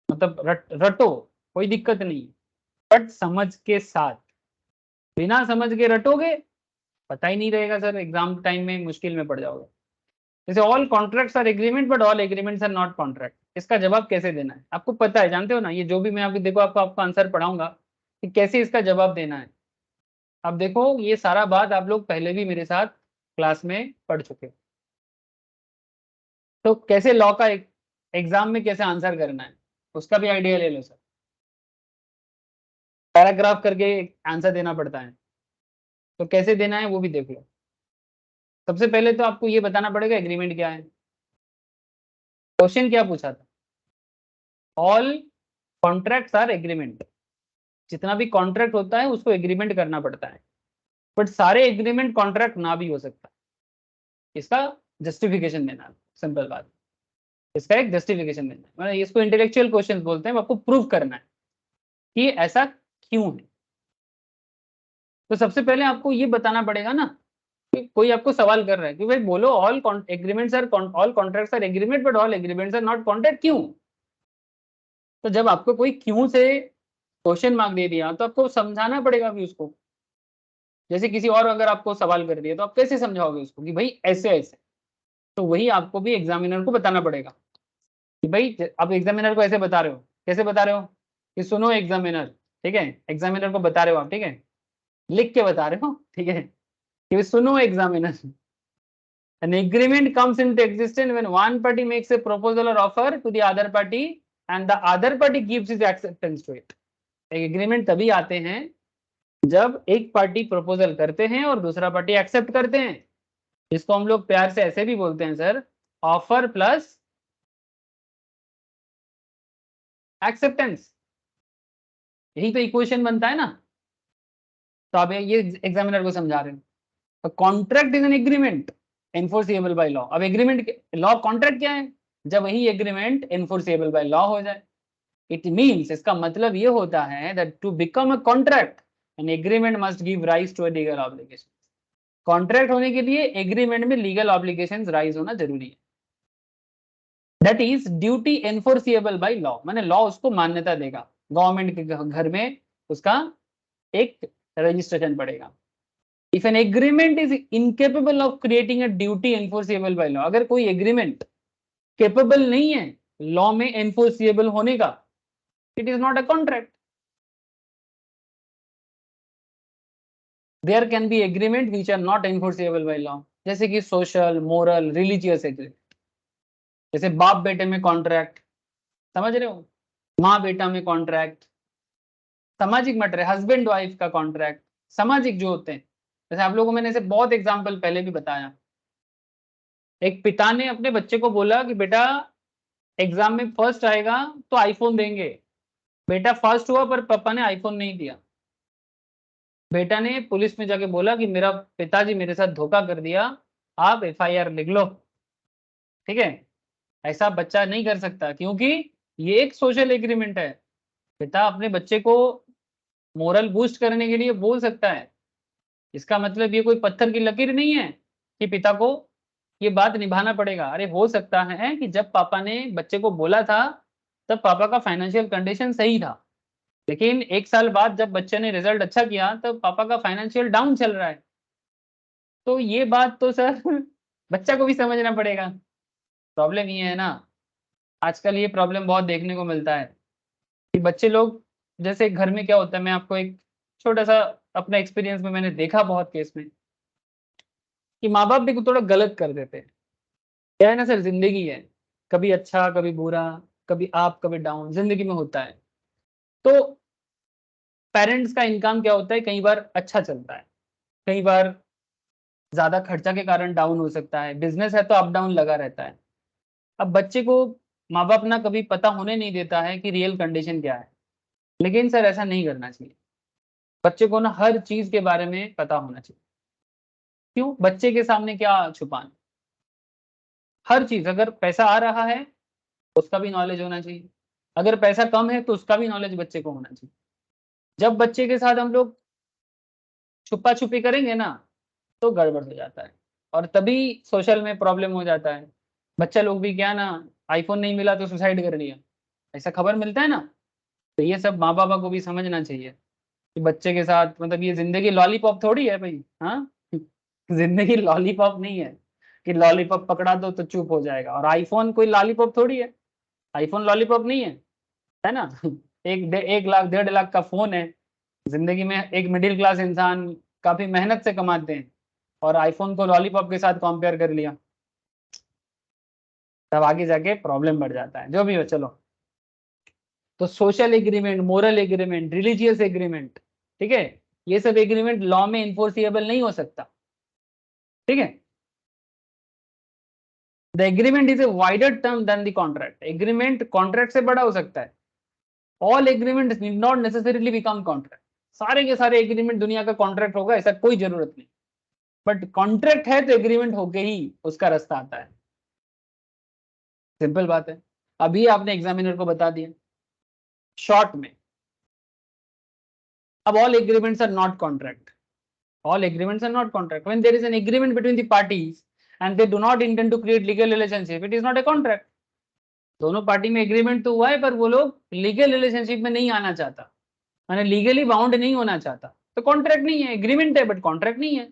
मतलब रटो, कोई दिक्कत नहीं, बट समझ के साथ, बिना समझ के रटोगे पता ही नहीं रहेगा सर, एग्जाम टाइम में मुश्किल में पड़ जाओगे। जैसे all contracts are agreement but all agreements are not contract, इसका जवाब कैसे देना है आपको पता है, जानते हो ना, ये जो भी मैं आपको देखो आपको आंसर पढ़ाऊंगा कि कैसे इसका जवाब देना है। अब देखो ये सारा बात आप लोग पहले भी मेरे साथ क्लास में पढ़ चुके हो, तो कैसे लॉ का एग्जाम में कैसे आंसर करना है उसका भी आइडिया ले लो सर। पैराग्राफ करके आंसर देना पड़ता है, तो कैसे देना है वो भी देख लो। सबसे पहले तो आपको ये बताना पड़ेगा एग्रीमेंट क्या है। क्वेश्चन क्या पूछा था, ऑल कॉन्ट्रैक्ट्स आर एग्रीमेंट, जितना भी कॉन्ट्रैक्ट होता है उसको एग्रीमेंट करना पड़ता है, बट सारे एग्रीमेंट कॉन्ट्रैक्ट ना भी हो सकता है, इसका जस्टिफिकेशन देना है, सिंपल बात, इसका एक जस्टिफिकेशन देना है, मतलब इसको इंटेलेक्चुअल क्वेश्चन बोलते हैं, आपको प्रूव करना है कि ऐसा क्यों है। तो सबसे पहले आपको ये बताना पड़ेगा ना कि कोई आपको सवाल कर रहा है कि भाई बोलो all agreements are all contracts are agreement but all agreements are not contract, क्यों? तो जब आपको कोई क्यों से क्वेश्चन मार्क दे दिया तो आपको समझाना पड़ेगा भी उसको। जैसे किसी और अगर आपको सवाल कर दिया तो आप कैसे समझाओगे उसको कि भाई ऐसे ऐसे, तो वही आपको भी एग्जामिनर को बताना पड़ेगा कि भाई आप एग्जामिनर को ऐसे बता रहे हो, कैसे बता रहे हो कि सुनो एग्जामिनर, ठीक है, एग्जामिनर को बता रहे हो आप, ठीक है, लिख के बता रहे हो, ठीक है, कि सुनो examiner, an agreement comes into existence when one party makes a proposal or offer to the other party and the other party gives his acceptance to it। एक एग्रीमेंट तभी आते हैं जब एक पार्टी प्रपोजल करते हैं और दूसरा पार्टी एक्सेप्ट करते हैं, इसको हम लोग प्यार से ऐसे भी बोलते हैं सर, ऑफर प्लस एक्सेप्टेंस, यही तो इक्वेशन बनता है ना। तो आप ये एग्जामिनर को समझा रहे हो, contract is an agreement enforceable by law. अब एग्रीमेंट लॉ कॉन्ट्रैक्ट क्या है, जब वही एग्रीमेंट एनफोर्सिएबल बाय लॉ हो जाए। इट मीन्स, इसका मतलब ये होता है that to become a contract an agreement must give rise to a legal obligation. Contract होने के लिए एग्रीमेंट में लीगल ऑब्लिगेशंस राइज होना जरूरी है, that is duty enforceable by law, माने लॉ उसको मान्यता देगा, गवर्नमेंट के घर में उसका एक रजिस्ट्रेशन पड़ेगा। If an agreement is incapable of creating a duty enforceable by law, अगर कोई एग्रीमेंट केपेबल नहीं है लॉ में एनफोर्सिएबल होने का, it is not a contract. There can be agreement which are not enforceable by law, जैसे कि social, moral, religious agreement. जैसे बाप बेटे में कॉन्ट्रैक्ट, समझ रहे हो, माँ बेटा में कॉन्ट्रैक्ट, सामाजिक मैटर है, हस्बैंड वाइफ का कॉन्ट्रैक्ट, सामाजिक जो होते हैं। जैसे आप लोगों को मैंने ऐसे बहुत एग्जाम्पल पहले भी बताया। एक पिता ने अपने बच्चे को बोला कि बेटा एग्जाम में फर्स्ट आएगा तो आईफोन देंगे। बेटा फर्स्ट हुआ पर पापा ने आईफोन नहीं दिया। बेटा ने पुलिस में जाके बोला कि मेरा पिताजी मेरे साथ धोखा कर दिया, आप एफआईआर लिख लो। ठीक है, ऐसा बच्चा नहीं कर सकता क्योंकि ये एक सोशल एग्रीमेंट है। पिता अपने बच्चे को मोरल बूस्ट करने के लिए बोल सकता है, इसका मतलब ये कोई पत्थर की लकीर नहीं है कि पिता को ये बात निभाना पड़ेगा। अरे हो सकता है कि जब पापा ने बच्चे को बोला था तब पापा का फाइनेंशियल कंडीशन सही था, लेकिन एक साल बाद जब बच्चे ने रिजल्ट अच्छा किया तब पापा का फाइनेंशियल डाउन चल रहा है। तो ये बात तो सर बच्चा को भी समझना पड़ेगा। प्रॉब्लम ये है ना, आजकल ये प्रॉब्लम बहुत देखने को मिलता है कि बच्चे लोग, जैसे घर में क्या होता है, मैं आपको एक छोटा सा अपने एक्सपीरियंस में मैंने देखा बहुत केस में कि माँ बाप भी थोड़ा गलत कर देते हैं। क्या है ना सर, जिंदगी है, कभी अच्छा कभी बुरा, कभी अप कभी डाउन, जिंदगी में होता है। तो पेरेंट्स का इनकम क्या होता है, कई बार अच्छा चलता है, कई बार ज्यादा खर्चा के कारण डाउन हो सकता है, बिजनेस है तो अप डाउन लगा रहता है। अब बच्चे को माँ बाप ना कभी पता होने नहीं देता है कि रियल कंडीशन क्या है, लेकिन सर ऐसा नहीं करना चाहिए। बच्चे को ना हर चीज के बारे में पता होना चाहिए। क्यों, बच्चे के सामने क्या छुपाना, हर चीज। अगर पैसा आ रहा है उसका भी नॉलेज होना चाहिए, अगर पैसा कम है तो उसका भी नॉलेज बच्चे को होना चाहिए। जब बच्चे के साथ हम लोग छुपा छुपी करेंगे ना तो गड़बड़ हो जाता है, और तभी सोशल में प्रॉब्लम हो जाता है। बच्चा लोग भी क्या ना, आईफोन नहीं मिला तो सुसाइड कर लिया, ऐसा खबर मिलता है ना। तो ये सब माँ बाबा को भी समझना चाहिए कि बच्चे के साथ, मतलब ये जिंदगी लॉलीपॉप थोड़ी है भाई, हाँ जिंदगी लॉलीपॉप नहीं है कि लॉलीपॉप पकड़ा दो तो चुप हो जाएगा, और आईफोन कोई लॉलीपॉप थोड़ी है, आईफोन लॉलीपॉप नहीं है ना एक लाख 1.5 लाख का फोन है। जिंदगी में एक मिडिल क्लास इंसान काफी मेहनत से कमाते हैं, और आईफोन को लॉलीपॉप के साथ कंपेयर कर लिया, तब आगे जाके प्रॉब्लम बढ़ जाता है। जो भी हो चलो, तो social agreement, moral agreement, religious agreement, ठीक है, ये सब एग्रीमेंट लॉ में इन्फोर्सिएबल नहीं हो सकता। ठीक है, the agreement is a wider term than the contract. Agreement contract से बड़ा हो सकता है। All agreement need not necessarily become contract. सारे के सारे एग्रीमेंट दुनिया का कॉन्ट्रैक्ट होगा ऐसा कोई जरूरत नहीं, बट कॉन्ट्रैक्ट है तो एग्रीमेंट होके ही उसका रास्ता आता है। सिंपल बात है, अभी आपने एग्जामिनर को बता दिया शॉर्ट में। अब all agreements are not contract, all agreements are not contract. When there is an agreement between the parties and they do not intend to create legal relationship, it is not a contract. दोनों party में agreement तो हुआ है पर वो लोग legal relationship में नहीं आना चाहता, माने लीगली बाउंड नहीं होना चाहता, तो कॉन्ट्रैक्ट नहीं है। एग्रीमेंट है बट कॉन्ट्रैक्ट नहीं है,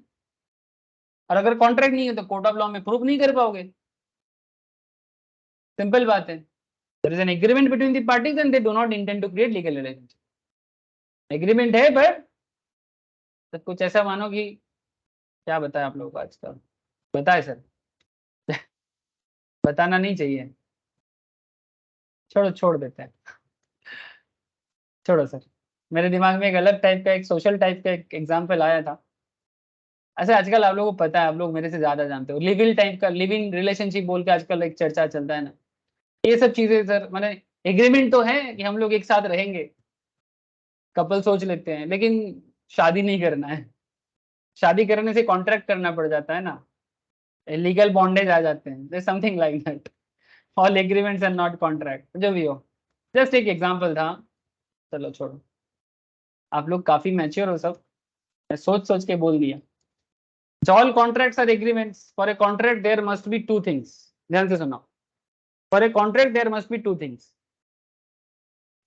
और अगर कॉन्ट्रैक्ट नहीं है तो कोर्ट ऑफ लॉ में प्रूफ नहीं कर पाओगे। सिंपल बात है, there is an agreement between the parties and they do not intend to create legal relationship. Agreement है बट तो कुछ ऐसा मानो कि, क्या बताएं आप लोगों को आजकल, बताए सर बताना नहीं चाहिए, छोड़ो छोड़ देते हैं, छोड़ो सर। मेरे दिमाग में एक अलग टाइप का, एक सोशल टाइप का एक एग्जाम्पल आया था। अच्छा, आजकल आप लोगों को पता है, आप लोग मेरे से ज्यादा जानते हो, लिविंग टाइप का, लिविंग रिलेशनशिप बोल के आजकल एक चर्चा चलता है ना। ये सब चीजें सर, मैंने एग्रीमेंट तो है कि हम लोग एक साथ रहेंगे, कपल सोच लेते हैं, लेकिन शादी नहीं करना है। शादी करने से कॉन्ट्रैक्ट करना पड़ जाता है ना, लीगल बॉन्डेज आ जाते हैं, something like that. All agreements are not contract, जो भी हो, जस्ट एक एग्जाम्पल था। चलो छोड़ो, आप लोग काफी मैच्योर हो सब, मैं सोच सोच के बोल दिया। All contracts are agreements, for a contract there must be two things. ध्यान से सुनो, for a contract there must be two things.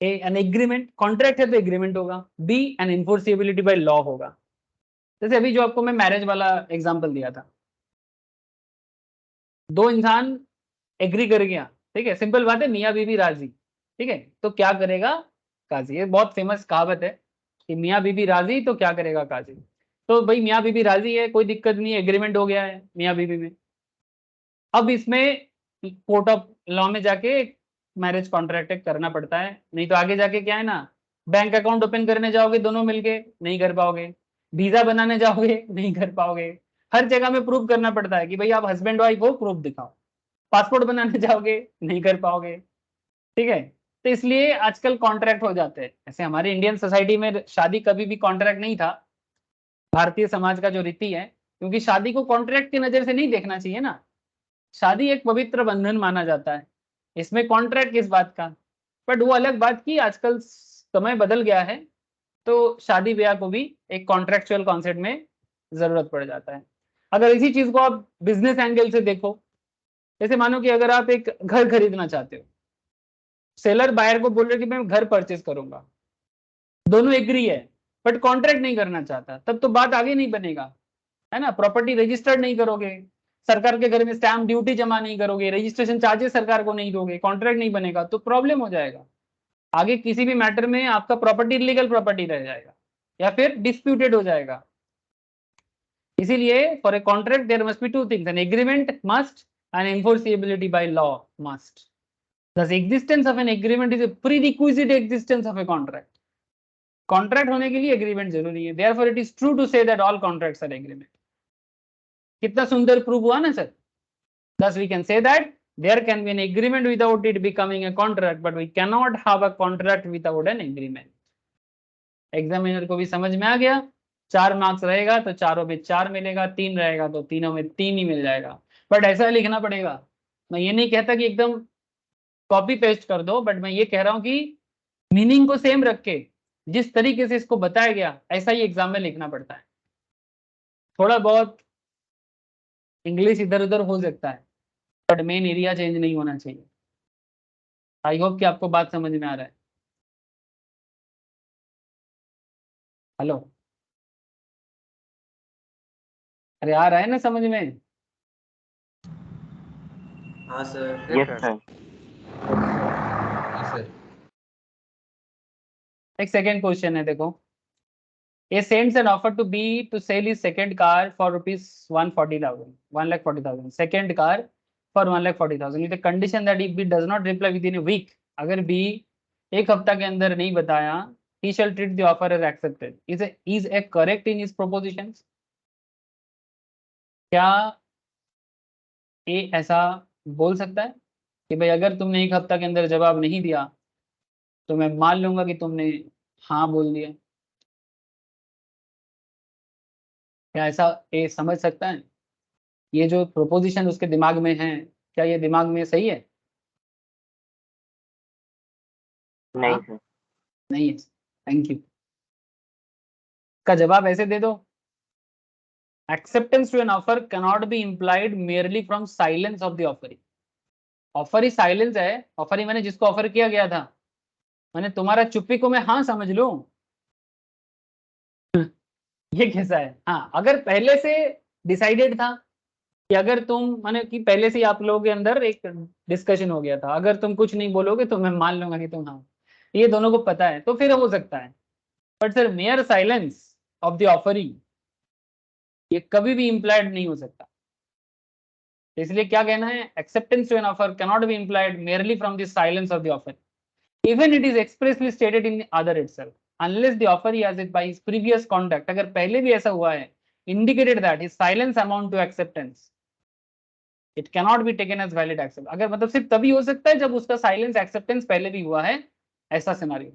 A an agreement, contract है तो एग्रीमेंट होगा, B an enforceability by law होगा। जैसे अभी जो आपको मैं मैरिज वाला एग्जाम्पल दिया था, दो इंसान एग्री कर गया, ठीक है, सिंपल बात है, मियाँ बीवी राजी, ठीक है, तो क्या करेगा काजी। ये बहुत फेमस कहावत है कि मियाँ बीवी राजी तो क्या करेगा काजी। तो भाई मियाँ बीबी राजी है, कोई दिक्कत नहीं है, एग्रीमेंट हो गया है मियाँ बीबी में। अब इसमें कोर्ट ऑफ लॉ में जाके मैरिज कॉन्ट्रैक्ट करना पड़ता है, नहीं तो आगे जाके क्या है ना, बैंक अकाउंट ओपन करने जाओगे दोनों मिलके नहीं कर पाओगे, वीजा बनाने जाओगे नहीं कर पाओगे, हर जगह में प्रूफ करना पड़ता है कि भाई आप हस्बैंड वाइफ हो, प्रूफ दिखाओ। पासपोर्ट बनाने जाओगे नहीं कर पाओगे, ठीक है। तो इसलिए आजकल कॉन्ट्रैक्ट हो जाते हैं। ऐसे हमारे इंडियन सोसाइटी में शादी कभी भी कॉन्ट्रैक्ट नहीं था, भारतीय समाज का जो रीति है, क्योंकि शादी को कॉन्ट्रैक्ट की नजर से नहीं देखना चाहिए ना, शादी एक पवित्र बंधन माना जाता है, इसमें कॉन्ट्रैक्ट किस बात का। बट वो अलग बात की आजकल समय बदल गया है, तो शादी ब्याह को भी एक कॉन्ट्रेक्चुअल कॉन्सेप्ट में जरूरत पड़ जाता है। अगर इसी चीज को आप बिजनेस एंगल से देखो, जैसे मानो कि अगर आप एक घर खरीदना चाहते हो, सेलर बायर को बोल रहे कि मैं घर परचेज करूंगा, दोनों एग्री है, बट कॉन्ट्रैक्ट नहीं करना चाहता, तब तो बात आगे नहीं बनेगा, है ना। प्रॉपर्टी रजिस्टर्ड नहीं करोगे, सरकार के घर में स्टैम्प ड्यूटी जमा नहीं करोगे, रजिस्ट्रेशन चार्जेस सरकार को नहीं दोगे, कॉन्ट्रैक्ट नहीं बनेगा, तो प्रॉब्लम हो जाएगा आगे किसी भी मैटर में, आपका प्रॉपर्टी इलीगल प्रॉपर्टी रह जाएगा या फिर डिस्प्यूटेड हो जाएगा। इसीलिए for a contract there must be two things, an agreement must and enforceability by law must. Thus existence of an agreement is a prerequisite existence of a contract. Contract होने के लिए एग्रीमेंट जरूरी है, therefore it is true to say that all contracts are agreement. कितना सुंदर proof हुआ ना sir. Thus we can say that there can be an agreement without it becoming a contract, but we cannot have a contract without an agreement. Examiner को भी समझ में आ गया, 4 marks रहेगा तो चारों में 4 मिलेगा, 3 रहेगा तो तीनों में 3 ही मिल जाएगा, बट ऐसा लिखना पड़ेगा। मैं ये नहीं कहता कि एकदम कॉपी पेस्ट कर दो, बट मैं ये कह रहा हूं कि मीनिंग को सेम रख के जिस तरीके से इसको बताया गया ऐसा ही एग्जाम में लिखना पड़ता है। थोड़ा बहुत इंग्लिश इधर उधर हो सकता है, बट मेन एरिया चेंज नहीं होना चाहिए। आई होप कि आपको बात समझ में आ रहा है। हेलो, अरे आ रहा है ना समझ में? हाँ सर। Yes sir. हाँ सर। एक सेकेंड क्वेश्चन है, देखो। A sends an offer to B to sell his second car for rupees 140,000, 1,40,000. Second car for 1,40,000 with the condition that if B does not reply within a week, अगर B एक हफ्ता के अंदर नहीं बताया, he shall treat the offer as accepted. Is a correct in his propositions? क्या ए ऐसा बोल सकता है कि भाई अगर तुमने एक हफ्ता के अंदर जवाब नहीं दिया तो मैं मान लूंगा कि तुमने हाँ बोल दिया? क्या ऐसा ए समझ सकता है? ये जो प्रोपोजिशन उसके दिमाग में है, क्या ये दिमाग में सही है? नहीं हाँ? सर। नहीं है। Thank you. का जवाब ऐसे दे दो, acceptance to an offer cannot be implied merely from silence of the offering. Offeree silence है, ऑफर ही मैंने जिसको ऑफर किया गया था, मैंने तुम्हारा चुप्पी को मैं हाँ समझ लूं ये कैसा है? हाँ, अगर पहले से डिसाइडेड था कि अगर तुम माने कि पहले से ही आप लोगों के अंदर एक डिस्कशन हो गया था, अगर तुम कुछ नहीं बोलोगे तो मैं मान लूंगा कि तुम हाँ, ये दोनों को पता है, तो फिर हो सकता है। But sir mayor silence of the offering ये कभी भी इम्प्लाइड नहीं हो सकता। इसलिए क्या कहना है, acceptance to an offer cannot be implied merely from the silence of the offer even it is expressly stated in other itself unless the offeree has it by his previous conduct. अगर पहले भी ऐसा हुआ है, indicated that his silence amount to acceptance, it cannot be taken as valid accept. अगर मतलब सिर्फ तभी हो सकता है जब उसका साइलेंस एक्सेप्टेंस पहले भी हुआ है, ऐसा सिनारियो,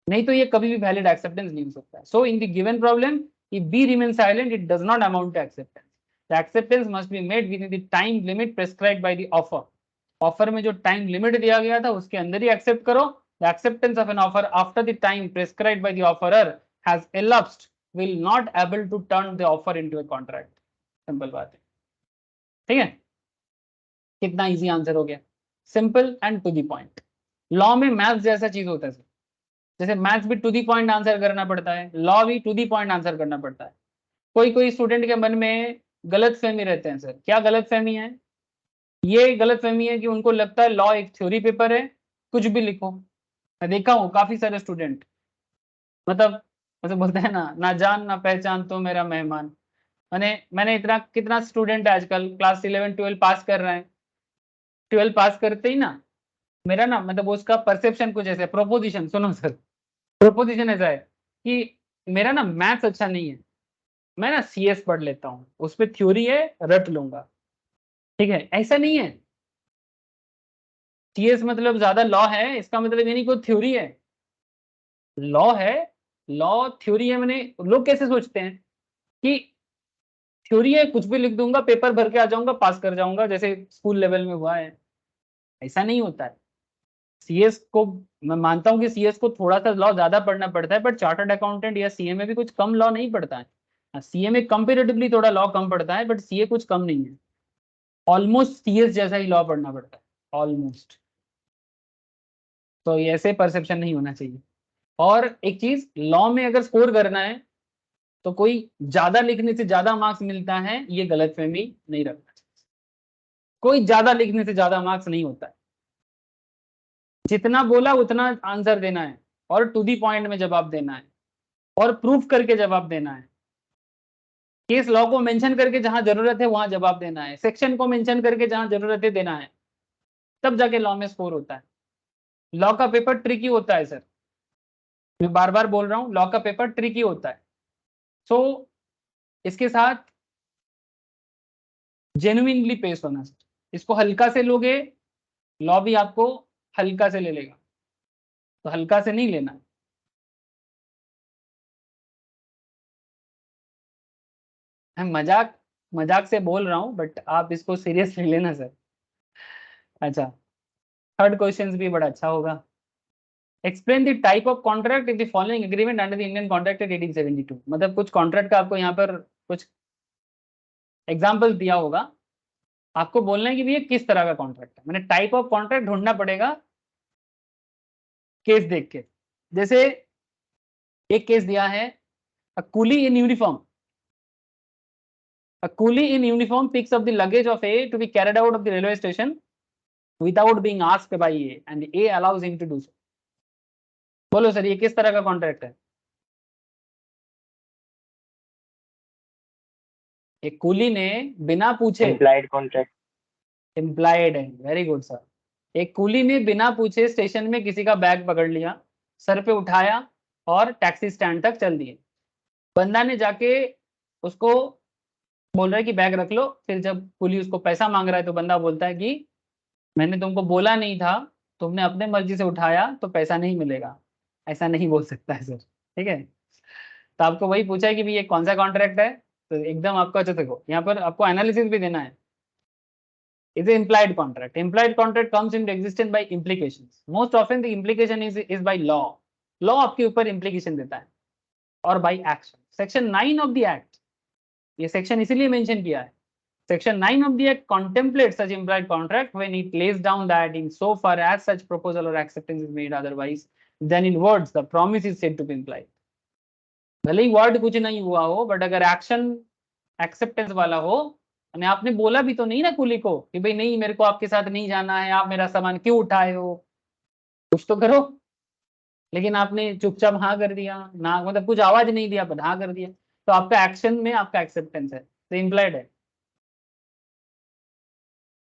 नहीं तो ये कभी भी वैलिड एक्सेप्टेंस नहीं हो सकता। So in the given problem if B remains silent, it does not amount to acceptance. The acceptance must be made within the time limit prescribed by the offer. Offer में जो time limit दिया गया था उसके अंदर ही accept करो। The acceptance of an offer after the time prescribed by the offerer has elapsed will not able to turn the offer into a contract. Simple बात है, ठीक है। कितना इजी आंसर हो गया, simple and to the point. Law में maths जैसा चीज होता है, जैसे मैथ्स भी टू दी पॉइंट आंसर करना पड़ता है, लॉ भी टू दी पॉइंट आंसर करना पड़ता है। कोई कोई स्टूडेंट के मन में गलत फहमी रहते हैं। सर क्या गलत फहमी है? ये गलत फहमी है कि उनको लगता है लॉ एक थ्योरी पेपर है, कुछ भी लिखो। मैं देखा हूँ काफी सारे स्टूडेंट, मतलब ऐसे बोलते हैं ना जान ना पहचान तो मेरा मेहमान। मैंने इतना कितना स्टूडेंट है आजकल क्लास 11 12 पास कर रहे हैं, 12 पास करते ही ना मेरा ना मतलब उसका परसेप्शन कुछ ऐसा है, प्रोपोजिशन सुनो सर, प्रोपोजिशन ऐसा है कि मेरा ना मैथ्स अच्छा नहीं है, मैं ना सीएस पढ़ लेता हूँ, उस पर थ्योरी है रट लूंगा, ठीक है। ऐसा नहीं है, सीएस मतलब ज्यादा लॉ है इसका मतलब ये नहीं कोई थ्योरी है, लॉ है, लॉ थ्योरी है। मैंने लोग कैसे सोचते हैं कि थ्योरी है कुछ भी लिख दूंगा पेपर भर के आ जाऊंगा पास कर जाऊंगा जैसे स्कूल लेवल में हुआ है, ऐसा नहीं होता है। सीएस को मैं मानता हूँ कि सीएस को थोड़ा सा लॉ ज्यादा पढ़ना पड़ता है, बट चार्टर्ड अकाउंटेंट या सीए में भी कुछ कम लॉ नहीं पड़ता है। सीए में कंपेरेटिवली थोड़ा लॉ कम पड़ता है, बट सीए कुछ कम नहीं है, ऑलमोस्ट सीएस जैसा ही लॉ पढ़ना पड़ता है ऑलमोस्ट। तो ये ऐसे परसेप्शन नहीं होना चाहिए। और एक चीज, लॉ में अगर स्कोर करना है तो कोई ज्यादा लिखने से ज्यादा मार्क्स मिलता है, ये गलतफहमी नहीं रखना चाहिए। कोई ज्यादा लिखने से ज्यादा मार्क्स नहीं होता है, जितना बोला उतना आंसर देना है और टू दी पॉइंट में जवाब देना है और प्रूफ करके जवाब देना है। केस लॉ को मेंशन करके जहां जरूरत है वहां जवाब देना है, सेक्शन को मेंशन करके जहां जरूरत है देना है, तब जाके लॉ में स्कोर होता है। लॉ का पेपर ट्रिकी होता है सर, मैं बार बार बोल रहा हूँ, लॉ का पेपर ट्रिकी होता है। सो इसके साथ जेन्युइनली पेश होना सर, इसको हल्का से लोगे लॉ भी आपको हल्का से ले लेगा, तो हल्का से नहीं लेना। मैं मजाक मजाक से बोल रहा हूँ बट आप इसको सीरियसली लेना सर। अच्छा, थर्ड क्वेश्चन भी बड़ा अच्छा होगा। Explain the type of contract in the following agreement under the Indian contract act 1872। मतलब कुछ कॉन्ट्रैक्ट का आपको यहाँ पर कुछ एग्जाम्पल दिया होगा, आपको बोलना है कि भैया किस तरह का कॉन्ट्रैक्ट है। मैंने टाइप ऑफ कॉन्ट्रैक्ट ढूंढना पड़ेगा केस देख के। जैसे एक केस दिया है, a coolie in uniform, a coolie in uniform picks up the luggage of A to be carried out of the railway station without being asked by A and A allows him to do so। बोलो sir ये किस तरह का contract है? एक coolie ने बिना पूछे, इम्प्लाइड कॉन्ट्रैक्ट। इम्प्लाइड है, वेरी गुड सर। एक कूली ने बिना पूछे स्टेशन में किसी का बैग पकड़ लिया, सर पे उठाया और टैक्सी स्टैंड तक चल दिए। बंदा ने जाके उसको बोल रहा है कि बैग रख लो, फिर जब कूली उसको पैसा मांग रहा है तो बंदा बोलता है कि मैंने तुमको बोला नहीं था, तुमने अपने मर्जी से उठाया तो पैसा नहीं मिलेगा। ऐसा नहीं बोल सकता है सर, ठीक है। तो आपको वही पूछा है कि भाई ये कौन सा कॉन्ट्रैक्ट है, तो एकदम आपको अच्छा देखो यहाँ पर आपको एनालिसिस भी देना है। Is implied contract, implied contract comes into existence by implications, most often the implication is by law, law आपके ऊपर implication देता है, और by action। Section 9 of the act, ये सेक्शन इसीलिए मेंशन किया है, Section 9 of the Act contemplates such implied contract when it lays down that in so far as such proposal or acceptance is made otherwise than in words, the promise is said to be implied। भले ही word कुछ नहीं हुआ हो, but अगर action acceptance वाला हो, और आपने बोला भी तो नहीं ना कुली को कि भाई नहीं मेरे को आपके साथ नहीं जाना है, आप मेरा सामान क्यों उठाए हो, कुछ तो करो। लेकिन आपने चुपचाप हाँ कर दिया, ना मतलब कुछ आवाज नहीं दिया बट हाँ कर दिया, तो आपका एक्शन में आपका एक्सेप्टेंस है, तो इम्प्लाइड है।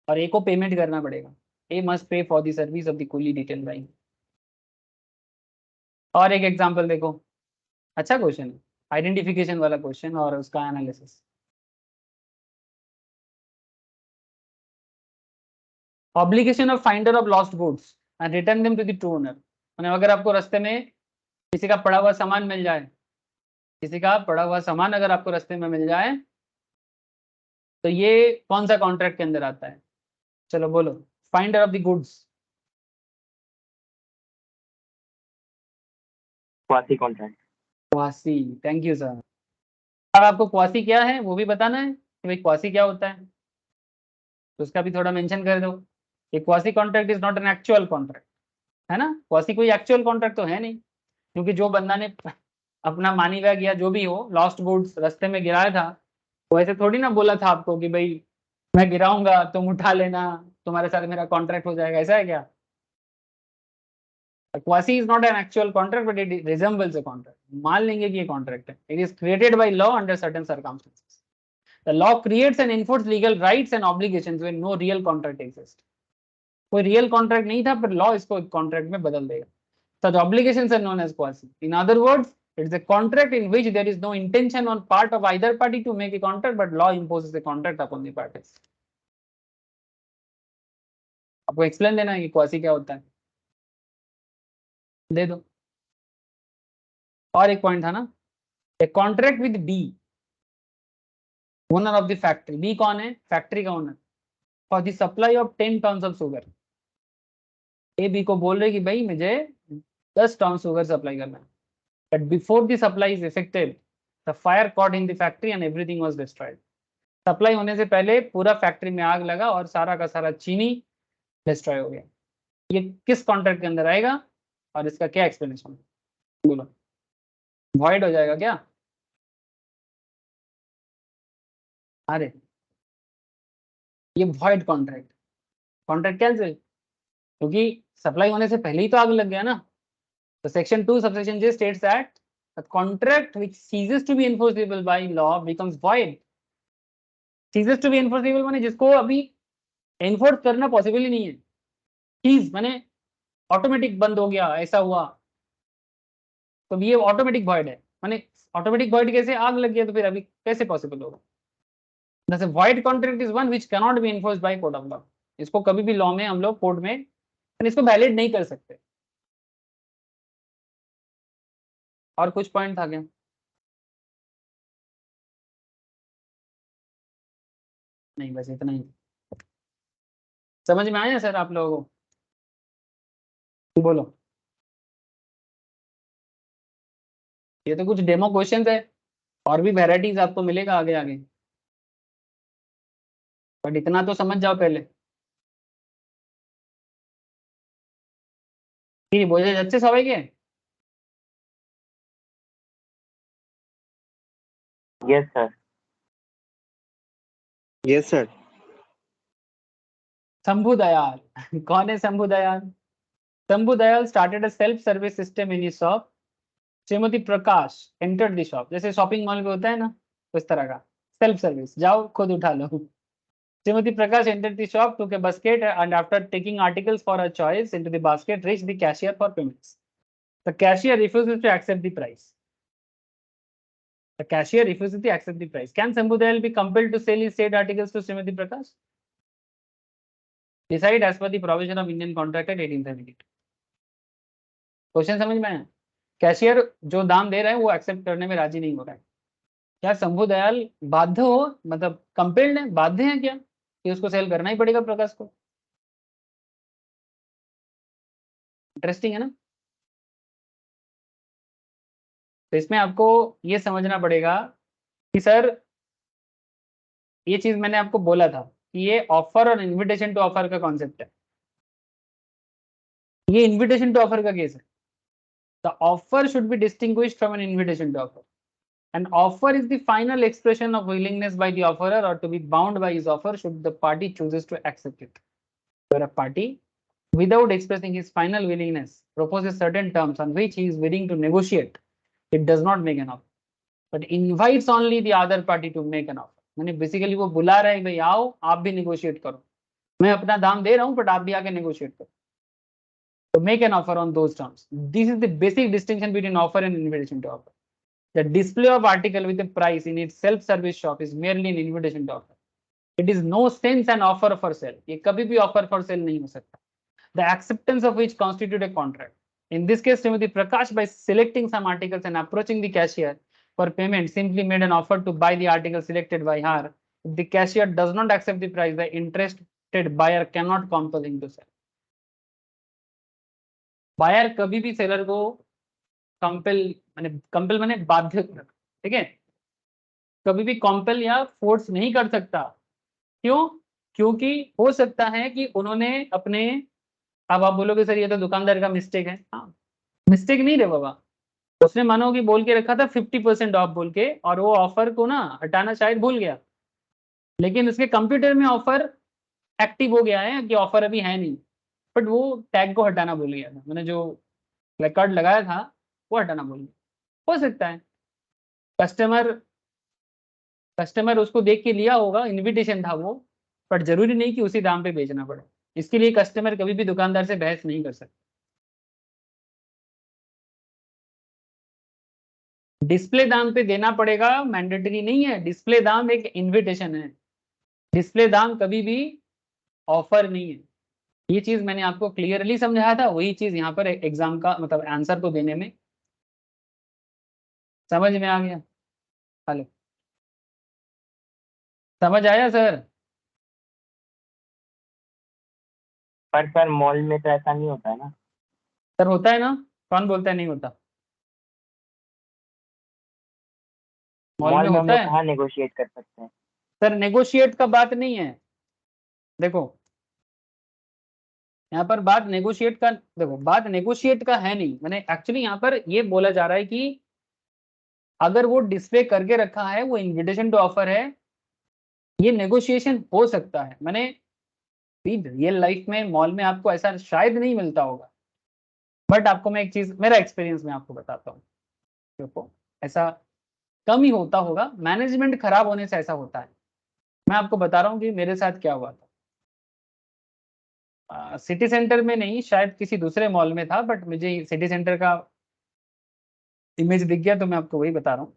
और ए को पेमेंट करना पड़ेगा, A must pay for the service of the coolie डिटेल बाइंग। और एक एग्जांपल देखो, अच्छा क्वेश्चन है, आइडेंटिफिकेशन वाला क्वेश्चन और उसका analysis. Obligation of finder of lost goods and return them to the true owner. मैंने अगर आपको रास्ते में किसी का पड़ा हुआ सामान मिल जाए, किसी का पड़ा हुआ सामान अगर आपको रास्ते में मिल जाए, तो ये कौन सा कॉन्ट्रैक्ट के अंदर आता है? चलो बोलो, finder of the goods. Quasi contract. Quasi, thank you sir. अब आपको क्वासी क्या है वो भी बताना है कि भाई क्वासी क्या होता है, तो उसका भी थोड़ा मेंशन कर दो। ये quasi contract is not an actual contract, है ना, क्वासी कोई एक्चुअल कॉन्ट्रैक्ट तो है नहीं, क्योंकि जो बंदा ने अपना मानी बैग या जो भी हो लॉस्ट गुड्स रास्ते में गिराया था, वो ऐसे थोड़ी ना बोला था आपको कि भाई मैं गिराऊंगा तुम उठा लेना, तुम्हारे साथ मेरा कॉन्ट्रैक्ट हो जाएगा, ऐसा है क्या? Quasi is not an actual contract but it resembles a contract. मान लेंगे कि ये कॉन्ट्रैक्ट है। It is created by law under certain circumstances. The law creates and enforce legal rights and obligations when no real contract exist. कोई real contract नहीं था पर law इसको कॉन्ट्रैक्ट में बदल देगा। Such obligations are known as quasi. In other words, it's a contract in which there is no intention on part of either party to make a contract, but law imposes a contract upon the parties. आपको explain देना है कि quasi क्या होता है, दे दो। और एक पॉइंट था ना, A contract with B, owner of the factory. B कौन है? फैक्ट्री का owner. For the supply of 10 tons of sugar. A B को बोल रहे कि भाई मुझे 10 टन शुगर सप्लाई करना है। But before the supply is effective, the fire caught in the factory and everything was destroyed. Supply होने से पहले पूरा फैक्ट्री में आग लगा और सारा का सारा चीनी डिस्ट्रॉय हो गया। ये किस कॉन्ट्रैक्ट के अंदर आएगा और इसका क्या एक्सप्लेनेशन है? बोलो, वॉइड हो जाएगा क्या? अरे ये वॉइड कॉन्ट्रैक्ट, कॉन्ट्रैक्ट कैंसिल, क्योंकि सप्लाई होने से पहले ही तो आग लग गया ना। तो section 2 subsection J states that a contract which ceases to be enforceable by law becomes void. ceases to be enforceable माने जिसको अभी एनफोर्स करना पॉसिबल ही नहीं है। चीज माने ऑटोमेटिक बंद हो गया, ऐसा हुआ तो ये ऑटोमेटिक वॉइड है। माने ऑटोमेटिक वॉइड कैसे? आग लग गया तो फिर अभी कैसे पॉसिबल होगा? जैसे void contract is one which cannot be enforced by court of law. इसको कभी भी लॉ में हम लोग कोर्ट में इसको वैलिड नहीं कर सकते। और कुछ पॉइंट था क्या? नहीं, बस इतना ही। समझ में आया सर आप लोगों को? बोलो। ये तो कुछ डेमो क्वेश्चंस है, और भी वैरायटीज आपको मिलेगा आगे आगे, बट इतना तो समझ जाओ पहले। ठीक बोझे अच्छे सवाई के। Yes, sir. Yes, sir. Shambhu Dayal कौन है Shambhu Dayal? Shambhu Dayal started a self service system in his shop. Shrimati Prakash entered the shop. जैसे शॉपिंग मॉल में होता है ना, उस तरह का सेल्फ सर्विस, जाओ खुद उठा लो। श्रीमती प्रकाश entered the shop, took a basket, and after taking articles for her choice into the basket, reached the cashier for payments. The cashier refuses to accept the price. The cashier refuses to accept the price. Can Shambhu Dayal be compelled to sell his said articles to Srimati Prakash? Decide as per the provision of Indian Contract Act 1872. Question समझ में आया? Cashier जो दाम दे रहा है वो accept करने में राजी नहीं हो रहा है। क्या शंभू दयाल बाध्य हो, मतलब कंपेल्ड है, बाध्य है क्या कि उसको सेल करना ही पड़ेगा प्रकाश को? इंटरेस्टिंग है ना? तो इसमें आपको ये समझना पड़ेगा कि सर ये चीज मैंने आपको बोला था कि ये ऑफर और इनविटेशन टू ऑफर का कॉन्सेप्ट है। ये इनविटेशन टू ऑफर का केस है। The offer should be distinguished from an invitation to offer. An offer is the final expression of willingness by the offerer or to be bound by his offer should the party chooses to accept it. Where a party, without expressing his final willingness, proposes certain terms on which he is willing to negotiate, it does not make an offer, but invites only the other party to make an offer. मैंने basically वो बुला रहा है भाई आओ आप भी negotiate करो, मैं अपना दाम दे रहा हूँ बट आप भी आके नेगोशिएट करो, तो make an offer on those terms. This is the basic distinction between offer and invitation to offer. The display of article with a price in its self-service shop is merely an invitation to offer. It is no sense an offer for sale. ये कभी भी offer for sale नहीं हो सकता. The acceptance of which constitute a contract. In this case, Srimati Prakash, by selecting some articles and approaching the cashier for payment, simply made an offer to buy the article selected by her. If the cashier does not accept the price, the interested buyer cannot compel him to sell. Buyer कभी भी seller को compel माने बाध्य, ठीक है, कभी भी compel या फोर्स नहीं कर सकता. क्यों? क्योंकि हो सकता है कि उन्होंने अपने, अब आप बोलोगे सर ये तो दुकानदार का मिस्टेक है. हाँ, मिस्टेक नहीं रे बाबा, उसने मानो कि बोल के रखा था 50% ऑफ बोल के, और वो ऑफर को ना हटाना शायद भूल गया, लेकिन उसके कंप्यूटर में ऑफर एक्टिव हो गया है कि ऑफर अभी है नहीं, बट वो टैग को हटाना भूल गया था, मैंने जो प्लेकार्ड लगाया था वो हटाना भूल गए, हो सकता है। कस्टमर उसको देख के लिया होगा, इनविटेशन था वो, बट जरूरी नहीं कि उसी दाम पे बेचना पड़े। इसके लिए कस्टमर कभी भी दुकानदार से बहस नहीं कर सकता। डिस्प्ले दाम पे देना पड़ेगा मैंडेटरी नहीं है, डिस्प्ले दाम एक इनविटेशन है, डिस्प्ले दाम कभी भी ऑफर नहीं है। ये चीज मैंने आपको क्लियरली समझाया था, वही चीज यहाँ पर एग्जाम का मतलब आंसर को देने में समझ में आ गया। हेलो, समझ आया सर? पर सर मॉल में तो ऐसा नहीं होता है ना। सर होता है ना, कौन बोलता है नहीं होता? मॉल में मॉल में हम होता लोग है कहाँ नेगोशिएट कर सकते हैं। सर, नेगोशिएट का बात नहीं है। देखो यहाँ पर बात नेगोशिएट का, देखो बात नेगोशिएट का है नहीं, मैंने एक्चुअली यहाँ पर ये बोला जा रहा है कि अगर वो डिस्प्ले करके रखा है, वो इनविटेशन टू ऑफर है, ये नेगोशिएशन हो सकता है। मैंने रियल लाइफ में मॉल में आपको ऐसा शायद नहीं मिलता होगा, बट आपको मैं एक चीज मेरा एक्सपीरियंस में आपको बताता हूँ। देखो ऐसा कम ही होता होगा, मैनेजमेंट खराब होने से ऐसा होता है। मैं आपको बता रहा हूँ कि मेरे साथ क्या हुआ था। सिटी सेंटर में नहीं, शायद किसी दूसरे मॉल में था, बट मुझे सिटी सेंटर का इमेज दिख गया तो मैं आपको वही बता रहा हूँ।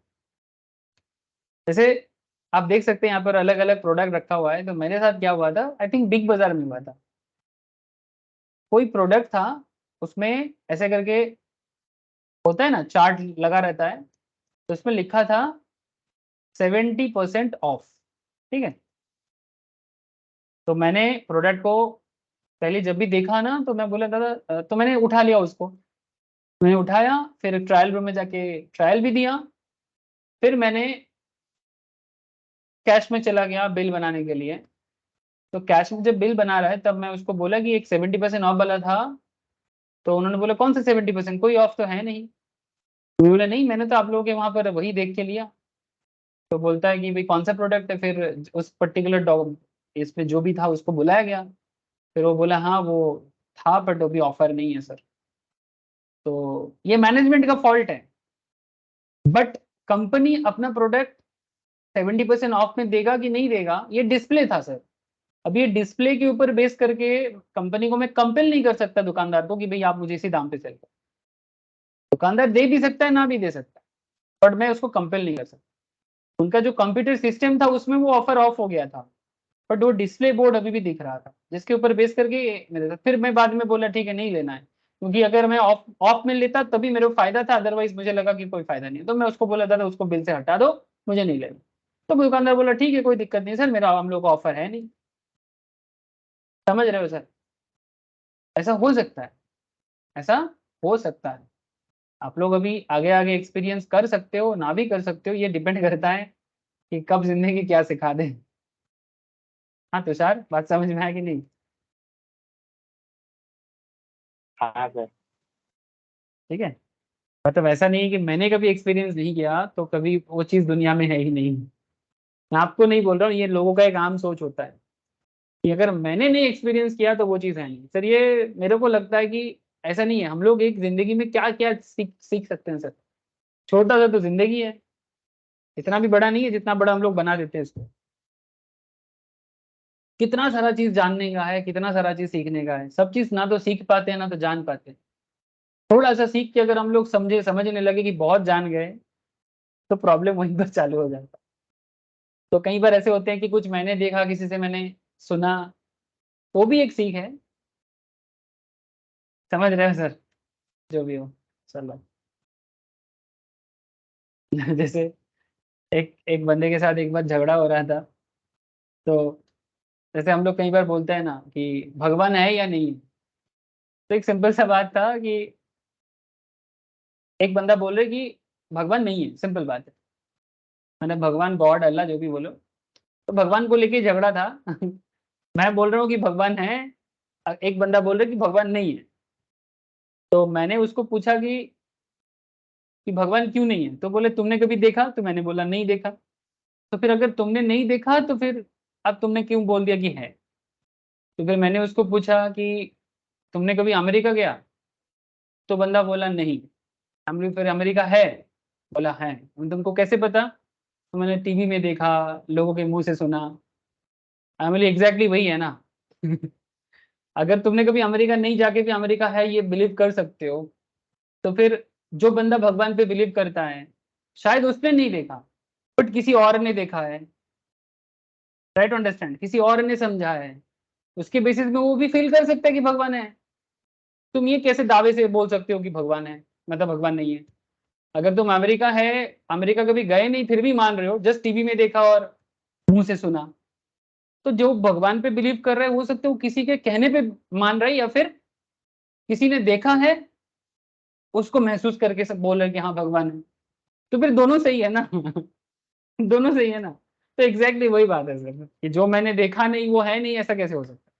जैसे आप देख सकते हैं यहाँ पर अलग अलग प्रोडक्ट रखा हुआ है, तो मेरे साथ क्या हुआ था, आई थिंक बिग बाजार में हुआ था। कोई प्रोडक्ट था, उसमें ऐसे करके होता है ना, चार्ट लगा रहता है, तो उसमें लिखा था 70% ऑफ। ठीक है, तो मैंने प्रोडक्ट को पहले जब भी देखा ना, तो मैं बोला दादा तो मैंने उठा लिया उसको, मैंने उठाया, फिर ट्रायल रूम में जाके ट्रायल भी दिया, फिर मैंने कैश में चला गया बिल बनाने के लिए। तो कैश में जब बिल बना रहा है, तब मैं उसको बोला कि एक 70% ऑफ वाला था। तो उन्होंने बोला कौन सा 70%, कोई ऑफ तो है नहीं। मैं बोला नहीं, मैंने तो आप लोगों के वहां पर वही देख के लिया। तो बोलता है कि भाई कौन सा प्रोडक्ट है, फिर उस पर्टिकुलर डॉग इस पे जो भी था उसको बुलाया गया। फिर वो बोला हाँ वो था, बट अभी ऑफर नहीं है सर। तो ये मैनेजमेंट का फॉल्ट है, बट कंपनी अपना प्रोडक्ट 70% ऑफ में देगा कि नहीं देगा, ये डिस्प्ले था सर। अब ये डिस्प्ले के ऊपर बेस करके कंपनी को मैं कंपेल नहीं कर सकता दुकानदार को कि भाई आप मुझे इसी दाम पे सेल करो। दुकानदार दे भी सकता है, ना भी दे सकता है, बट मैं उसको कंपेल नहीं कर सकता। उनका जो कंप्यूटर सिस्टम था उसमें वो ऑफर ऑफ हो गया था, बट वो डिस्प्ले बोर्ड अभी भी दिख रहा था, जिसके ऊपर बेस करके मेरे साथ फिर मैं बाद में बोला ठीक है नहीं लेना है, क्योंकि अगर मैं ऑफ ऑफ में लेता तभी मेरे को फायदा था, अदरवाइज मुझे लगा कि कोई फायदा नहीं है। तो मैं उसको बोला था उसको बिल से हटा दो, मुझे नहीं लेना। तो दुकानदार बोला ठीक है कोई दिक्कत नहीं सर, मेरा हम लोग का ऑफर है नहीं। समझ रहे हो सर? ऐसा हो सकता है, ऐसा हो सकता है। आप लोग अभी आगे आगे एक्सपीरियंस कर सकते हो, ना भी कर सकते हो, ये डिपेंड करता है कि कब जिंदगी क्या सिखा दे। हाँ तुषार, बात समझ में आया कि नहीं? हाँ सर। ठीक है, मतलब ऐसा नहीं है कि मैंने कभी एक्सपीरियंस नहीं किया तो कभी वो चीज़ दुनिया में है ही नहीं। मैं आपको नहीं बोल रहा हूँ, ये लोगों का एक आम सोच होता है कि अगर मैंने नहीं एक्सपीरियंस किया तो वो चीज़ है नहीं सर। ये मेरे को लगता है कि ऐसा नहीं है। हम लोग एक जिंदगी में क्या क्या सीख सीख सकते हैं सर। छोटा सा तो जिंदगी है, इतना भी बड़ा नहीं है जितना बड़ा हम लोग बना देते हैं इसको। कितना सारा चीज जानने का है, कितना सारा चीज सीखने का है, सब चीज ना तो सीख पाते हैं ना तो जान पाते हैं। थोड़ा सा सीख के अगर हम लोग समझने लगे कि बहुत जान गए, तो प्रॉब्लम वहीं पर चालू हो जाता है। तो कई बार ऐसे होते हैं कि कुछ मैंने देखा, किसी से मैंने सुना, वो भी एक सीख है। समझ रहे हो सर? जो भी हो, चलो। जैसे एक एक बंदे के साथ एक बार झगड़ा हो रहा था, तो जैसे हम लोग कई बार बोलते हैं ना कि भगवान है या नहीं है। तो एक सिंपल सा बात था कि एक बंदा बोल रहे कि भगवान नहीं है, सिंपल बात है, मैंने भगवान गॉड अल्लाह जो भी बोलो, तो भगवान को लेके झगड़ा था। मैं बोल रहा हूँ कि भगवान है, एक बंदा बोल रहा है कि भगवान नहीं है। तो मैंने उसको पूछा कि भगवान क्यों नहीं है, तो बोले तुमने कभी देखा, तो मैंने बोला नहीं देखा। तो फिर अगर तुमने नहीं देखा तो फिर अब तुमने क्यों बोल दिया कि है? तो फिर मैंने उसको पूछा कि तुमने कभी अमेरिका गया? तो बंदा बोला नहीं। हमने फिर अमेरिका है, बोला है। तुमको कैसे पता? तो मैंने टीवी में देखा, लोगों के मुंह से सुना। आई बोली एग्जैक्टली वही है ना। अगर तुमने कभी अमेरिका नहीं जाके भी अमेरिका है ये बिलीव कर सकते हो, तो फिर जो बंदा भगवान पे बिलीव करता है, शायद उसने नहीं देखा बट किसी और ने देखा है। राइट, अंडरस्टैंड, किसी और ने समझा है, उसके बेसिस में वो भी फील कर सकता है कि भगवान है। तुम ये कैसे दावे से बोल सकते हो कि भगवान है, मतलब भगवान नहीं है? अगर तुम अमेरिका है, अमेरिका कभी गए नहीं फिर भी मान रहे हो, जस्ट टीवी में देखा और मुंह से सुना, तो जो भगवान पे बिलीव कर रहा है, हो सकता है वो किसी के कहने पे मान रहा है, या फिर किसी ने देखा है उसको महसूस करके सब बोल रहे हैं कि हाँ भगवान है। तो फिर दोनों सही है ना। दोनों सही है ना। तो एग्जैक्टली वही बात है सर, कि जो मैंने देखा नहीं वो है नहीं, ऐसा कैसे हो सकता है?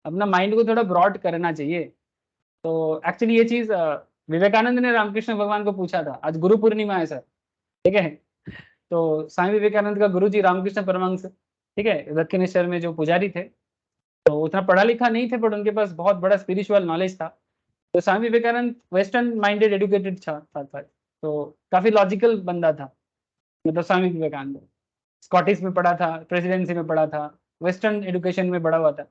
अपना माइंड को थोड़ा ब्रॉड करना चाहिए। तो एक्चुअली ये चीज विवेकानंद ने रामकृष्ण भगवान को पूछा था। आज गुरु पूर्णिमा है सर, ठीक है? तो स्वामी विवेकानंद का गुरु जी रामकृष्ण परमहंस, ठीक है, दक्षिणेश्वर में जो पुजारी थे, तो उतना पढ़ा लिखा नहीं थे, बट उनके पास बहुत बड़ा स्पिरिचुअल नॉलेज था। तो Swami Vivekananda western minded educated था, तो काफी लॉजिकल बंदा था। मतलब स्वामी विवेकानंद स्कॉटिश में पढ़ा था, प्रेसिडेंसी में पढ़ा था, वेस्टर्न एजुकेशन में पढ़ा हुआ था।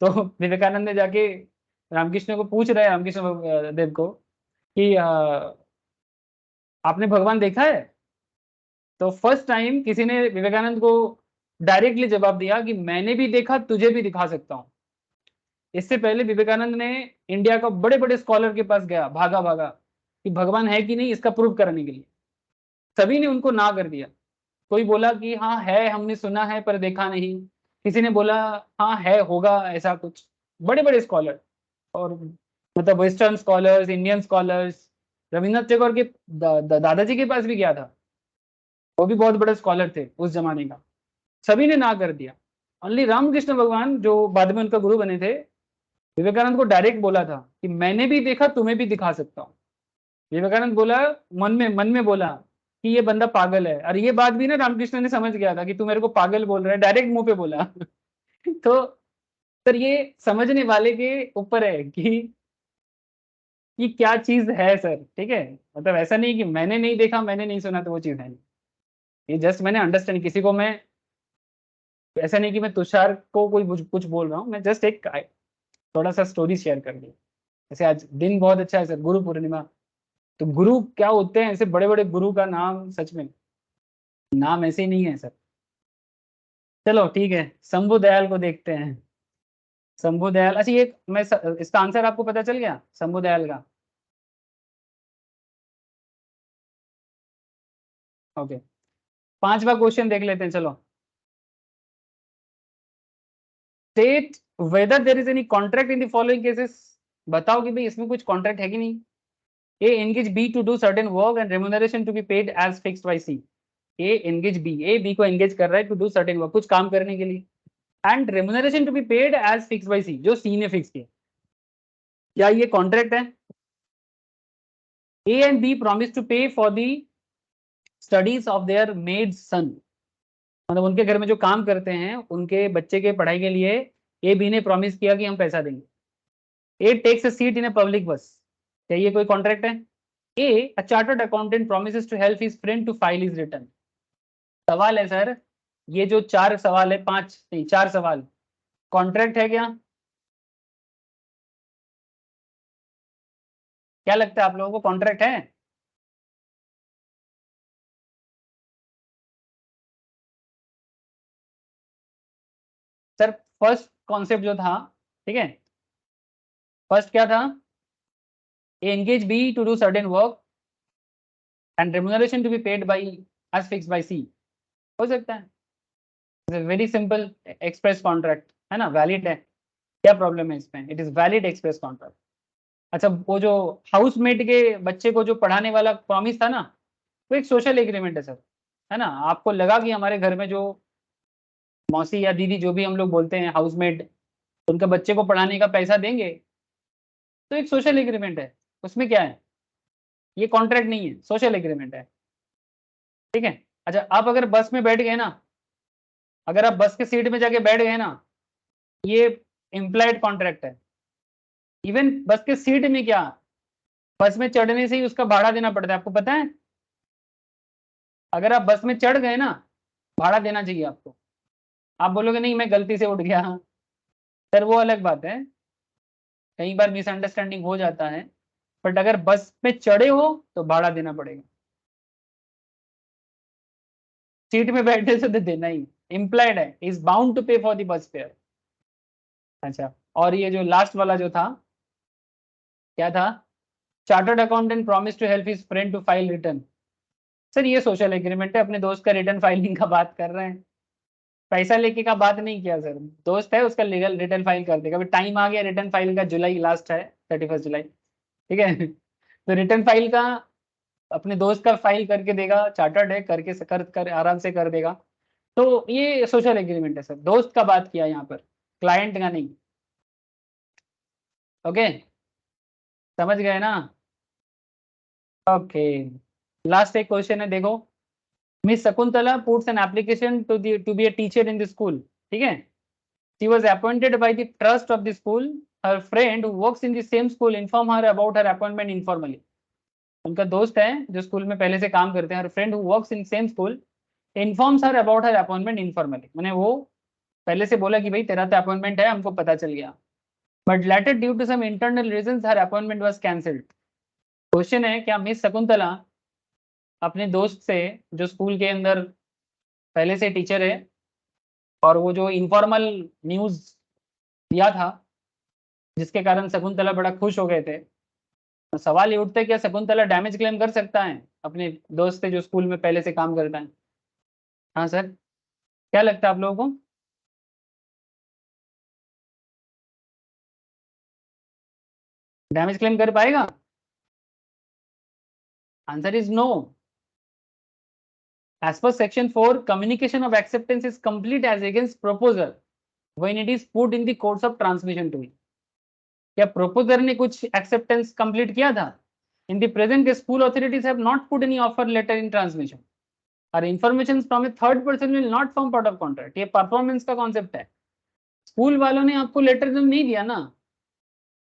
तो विवेकानंद ने जाके रामकृष्ण को पूछ रहे हैं, रामकृष्ण देव को, कि आपने भगवान देखा है? तो फर्स्ट टाइम किसी ने विवेकानंद को डायरेक्टली जवाब दिया कि मैंने भी देखा, तुझे भी दिखा सकता हूँ। इससे पहले विवेकानंद ने इंडिया का बड़े बड़े स्कॉलर के पास गया, भागा भागा, कि भगवान है कि नहीं इसका प्रूफ करने के लिए। सभी ने उनको ना कर दिया। कोई बोला कि हाँ है, हमने सुना है पर देखा नहीं। किसी ने बोला हाँ है, होगा ऐसा कुछ। बड़े बड़े स्कॉलर, और मतलब western scholars, Indian scholars, Rabindranath Tagore के दादाजी के पास भी गया था, वो भी बहुत बड़े स्कॉलर थे उस जमाने का। सभी ने ना कर दिया। ओनली रामकृष्ण भगवान जो बाद में उनका गुरु बने थे, विवेकानंद को डायरेक्ट बोला था कि मैंने भी देखा, तुम्हें भी दिखा सकता हूँ। विवेकानंद बोला, मन में बोला कि ये बंदा पागल है। और ये बात भी ना रामकृष्ण ने समझ गया था कि तू मेरे को पागल बोल रहा है, डायरेक्ट मुंह पे बोला। तो सर ये समझने वाले के ऊपर है कि क्या चीज है सर, ठीक है? मतलब ऐसा नहीं कि मैंने नहीं देखा, मैंने नहीं सुना तो वो चीज है नहीं। ये जस्ट मैंने अंडरस्टैंड, किसी को मैं ऐसा नहीं कि मैं तुषार को कोई कुछ बोल रहा हूँ, मैं जस्ट एक थोड़ा सा स्टोरी शेयर कर दी। जैसे आज दिन बहुत अच्छा है सर, गुरु पूर्णिमा। तो गुरु क्या होते हैं? ऐसे बड़े बड़े गुरु का नाम सच में नाम ऐसे ही नहीं है सर। चलो ठीक है, शंभु दयाल को देखते हैं। शंभु दयाल, अच्छा ये मैं इसका आंसर आपको पता चल गया शंभु दयाल का? ओके, पांचवा क्वेश्चन देख लेते हैं, चलो। State whether there is any contract in the following cases. बताओ कि भाई इसमें कुछ कॉन्ट्रैक्ट है कि नहीं। A engage B to do certain work and remuneration to be paid as fixed by C. A engage B, A B को engage कर रहा है टू डू सर्टेन वर्क, कुछ काम करने के लिए, and remuneration to be paid as fixed by C, जो सी ने फिक्स किया। क्या ये कॉन्ट्रैक्ट है? A and B promise to pay for the studies of their maid son. मतलब उनके घर में जो काम करते हैं उनके बच्चे के पढ़ाई के लिए ए बी ने प्रॉमिस किया कि हम पैसा देंगे। A takes a seat in a public bus. क्या ये कोई कॉन्ट्रैक्ट है? A chartered accountant promises to help his friend to file his return. सवाल है सर, ये जो चार सवाल है, पांच नहीं चार सवाल, कॉन्ट्रैक्ट है क्या? क्या लगता है आप लोगों को, कॉन्ट्रैक्ट है? सर फर्स्ट कॉन्सेप्ट जो था, ठीक है, फर्स्ट क्या था? Engage B to do certain work and remuneration to be paid by as fixed by C. हो सकता है, वेरी सिंपल एक्सप्रेस कॉन्ट्रैक्ट है ना, वैलिड है। क्या प्रॉब्लम है इसमें? It is valid express contract. अच्छा, वो जो हाउसमेट के बच्चे को जो पढ़ाने वाला प्रॉमिस था ना, वो एक सोशल एग्रीमेंट है सर, है ना? आपको लगा कि हमारे घर में जो मौसी या दीदी जो भी हम लोग बोलते हैं हाउसमेट, उनके बच्चे को पढ़ाने का पैसा देंगे, तो एक सोशल एग्रीमेंट है। उसमें क्या है? ये कॉन्ट्रैक्ट नहीं है, सोशल एग्रीमेंट है, ठीक है? अच्छा, आप अगर बस में बैठ गए ना, अगर आप बस के सीट में जाके बैठ गए ना, ये इम्प्लाइड कॉन्ट्रैक्ट है। इवन बस के सीट में क्या, बस में चढ़ने से ही उसका भाड़ा देना पड़ता है, आपको पता है? अगर आप बस में चढ़ गए ना, भाड़ा देना चाहिए आपको। आप बोलोगे नहीं मैं गलती से उठ गया, सर वो अलग बात है, कई बार मिसअंडरस्टैंडिंग हो जाता है, बट अगर बस में चढ़े हो तो भाड़ा देना पड़ेगा। सीट में बैठे से तो देना ही, इम्प्लाइड है, is bound to pay for the bus fair. अच्छा, और ये जो लास्ट वाला जो था, क्या था? Chartered accountant promise to help his friend to file return. Sir ये सोशल एग्रीमेंट है, अपने दोस्त का रिटर्न फाइलिंग का बात कर रहे हैं, पैसा लेके का बात नहीं किया सर। दोस्त है उसका, लीगल रिटर्न फाइल कर देगा। अभी टाइम आ गया रिटर्न फाइल का, जुलाई लास्ट है, 31 जुलाई, ठीक है। तो रिटर्न फाइल का अपने दोस्त का फाइल करके देगा, चार्टर्ड है, करके कर आराम से कर देगा। तो ये सोशल एग्रीमेंट है सर, दोस्त का बात किया यहाँ पर, क्लाइंट का नहीं। ओके, समझ गए ना? ओके, लास्ट एक क्वेश्चन है, देखो। Miss Shakuntala puts an application to be a teacher in the school, ठीक है। She was appointed by the trust of the school. Her friend who works in the same school inform her about her appointment informally. उनका दोस्त है जो school में पहले से काम करते हैं, हर friend who works in same school informs her about her appointment informally. मैंने वो पहले से बोला कि भाई तेरा तो अपॉइंटमेंट है, हमको पता चल गया, but later due to some internal reasons her appointment was cancelled. Question है, क्या मिस शकुंतला अपने दोस्त से, जो स्कूल के अंदर पहले से टीचर है, और वो जो इनफॉर्मल न्यूज दिया था जिसके कारण शकुंतला बड़ा खुश हो गए थे, तो सवाल ये उठता है क्या शकुंतला डैमेज क्लेम कर सकता है अपने दोस्त से जो स्कूल में पहले से काम करता है? हाँ सर, क्या लगता है आप लोगों को? डैमेज क्लेम कर पाएगा? Answer is no. As per section 4, communication of acceptance is complete as against proposer when it is put in the course of transmission to him. क्या प्रोपोजर ने कुछ एक्सेप्टेंस कंप्लीट किया था? In the present school authorities have not put any offer letter in transmission or information from a third person will not form part of contract. ये performance का concept है। School वालों ने आपको लेटर जब नहीं दिया ना,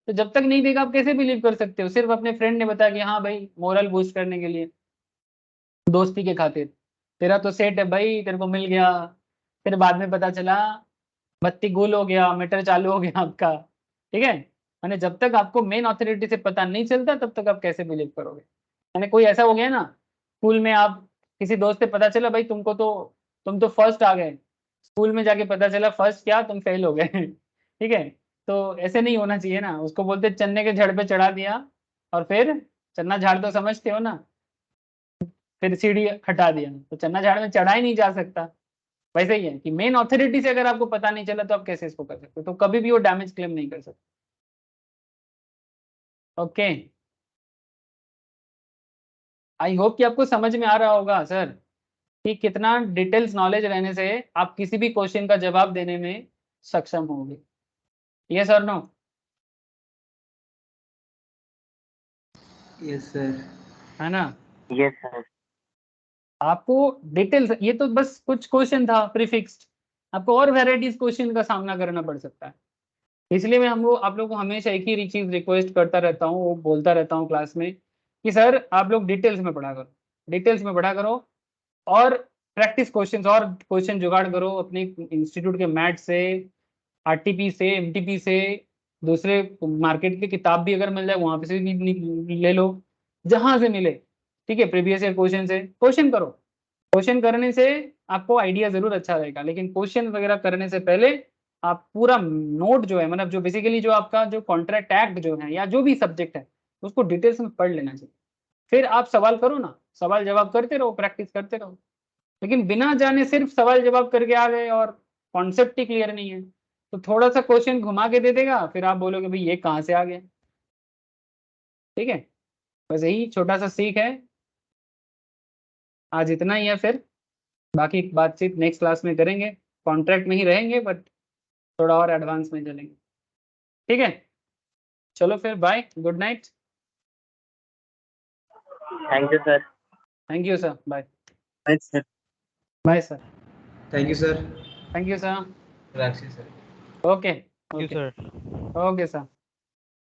तो जब तक नहीं देगा आप कैसे बिलीव कर सकते हो? सिर्फ अपने फ्रेंड ने बताया कि हाँ भाई मोरल बूस्ट करने के लिए, दोस्ती के खातिर, तेरा तो सेट है भाई, तेरे को मिल गया, फिर बाद में पता चला बत्ती गुल हो गया, मीटर चालू हो गया आपका, ठीक है। मैंने जब तक आपको मेन अथॉरिटी से पता नहीं चलता तब तक आप कैसे बिलीव करोगे? मैंने कोई ऐसा हो गया ना, स्कूल में आप किसी दोस्त से पता चला भाई तुमको तो, तुम तो फर्स्ट आ गए, स्कूल में जाके पता चला फर्स्ट क्या तुम फेल हो गए ठीक है। तो ऐसे नहीं होना चाहिए ना, उसको बोलते चन्ने के झड़ पे चढ़ा दिया, और फिर चन्ना झाड़ तो समझते हो ना, फिर सीढ़ी हटा दिया, तो चन्ना झाड़ में चढ़ा ही नहीं जा सकता। वैसे ही है कि मेन अथॉरिटी से अगर आपको पता नहीं चला तो आप कैसे इसको कर सकते हो? तो कभी भी वो डैमेज क्लेम नहीं कर सकते। ओके, आई होप कि आपको समझ में आ रहा होगा सर कि कितना डिटेल्स नॉलेज रहने से आप किसी भी क्वेश्चन का जवाब देने में सक्षम होंगे। यस और नो? Yes sir. है ना? Yes sir. आपको डिटेल्स, ये तो बस कुछ क्वेश्चन था प्रीफिक्स्ड, आपको और वेराइटीज क्वेश्चन का सामना करना पड़ सकता है। इसलिए मैं हमको आप लोग को हमेशा एक ही चीज रिक्वेस्ट करता रहता हूँ, वो बोलता रहता हूँ क्लास में कि सर आप लोग डिटेल्स में पढ़ा करो, डिटेल्स में पढ़ा करो, और प्रैक्टिस क्वेश्चंस और क्वेश्चन जुगाड़ करो अपने इंस्टीट्यूट के मैथ से, आरटीपी से, एमटीपी से, दूसरे मार्केट की किताब भी अगर मिल जाए वहां पे से भी ले लो, जहां से मिले, ठीक है। प्रीवियस ईयर क्वेश्चन से क्वेश्चन करो, क्वेश्चन करने से आपको आइडिया जरूर अच्छा रहेगा, लेकिन क्वेश्चन वगैरह करने से पहले आप पूरा नोट जो है, मतलब जो बेसिकली जो आपका जो कॉन्ट्रैक्ट एक्ट जो है या जो भी सब्जेक्ट है उसको डिटेल्स में पढ़ लेना चाहिए। फिर आप सवाल करो ना, सवाल जवाब करते रहो, प्रैक्टिस करते रहो। लेकिन बिना जाने सिर्फ सवाल जवाब करके आ गए और कॉन्सेप्ट ही क्लियर नहीं है, तो थोड़ा सा क्वेश्चन घुमा के दे देगा, फिर आप बोलोगे भाई ये कहाँ से आ गया, ठीक है। बस यही छोटा सा सीख है, आज इतना ही है, फिर बाकी बातचीत नेक्स्ट क्लास में करेंगे, कॉन्ट्रैक्ट में ही रहेंगे बट थोड़ा और एडवांस में चलेंगे, ठीक है। चलो फिर bye, good night. Thank you sir. Thank you sir, bye. Thanks sir. Bye sir. Thank you sir. Thank you sir. राक्षी sir. Okay, Thank you, okay, sir. Okay sir.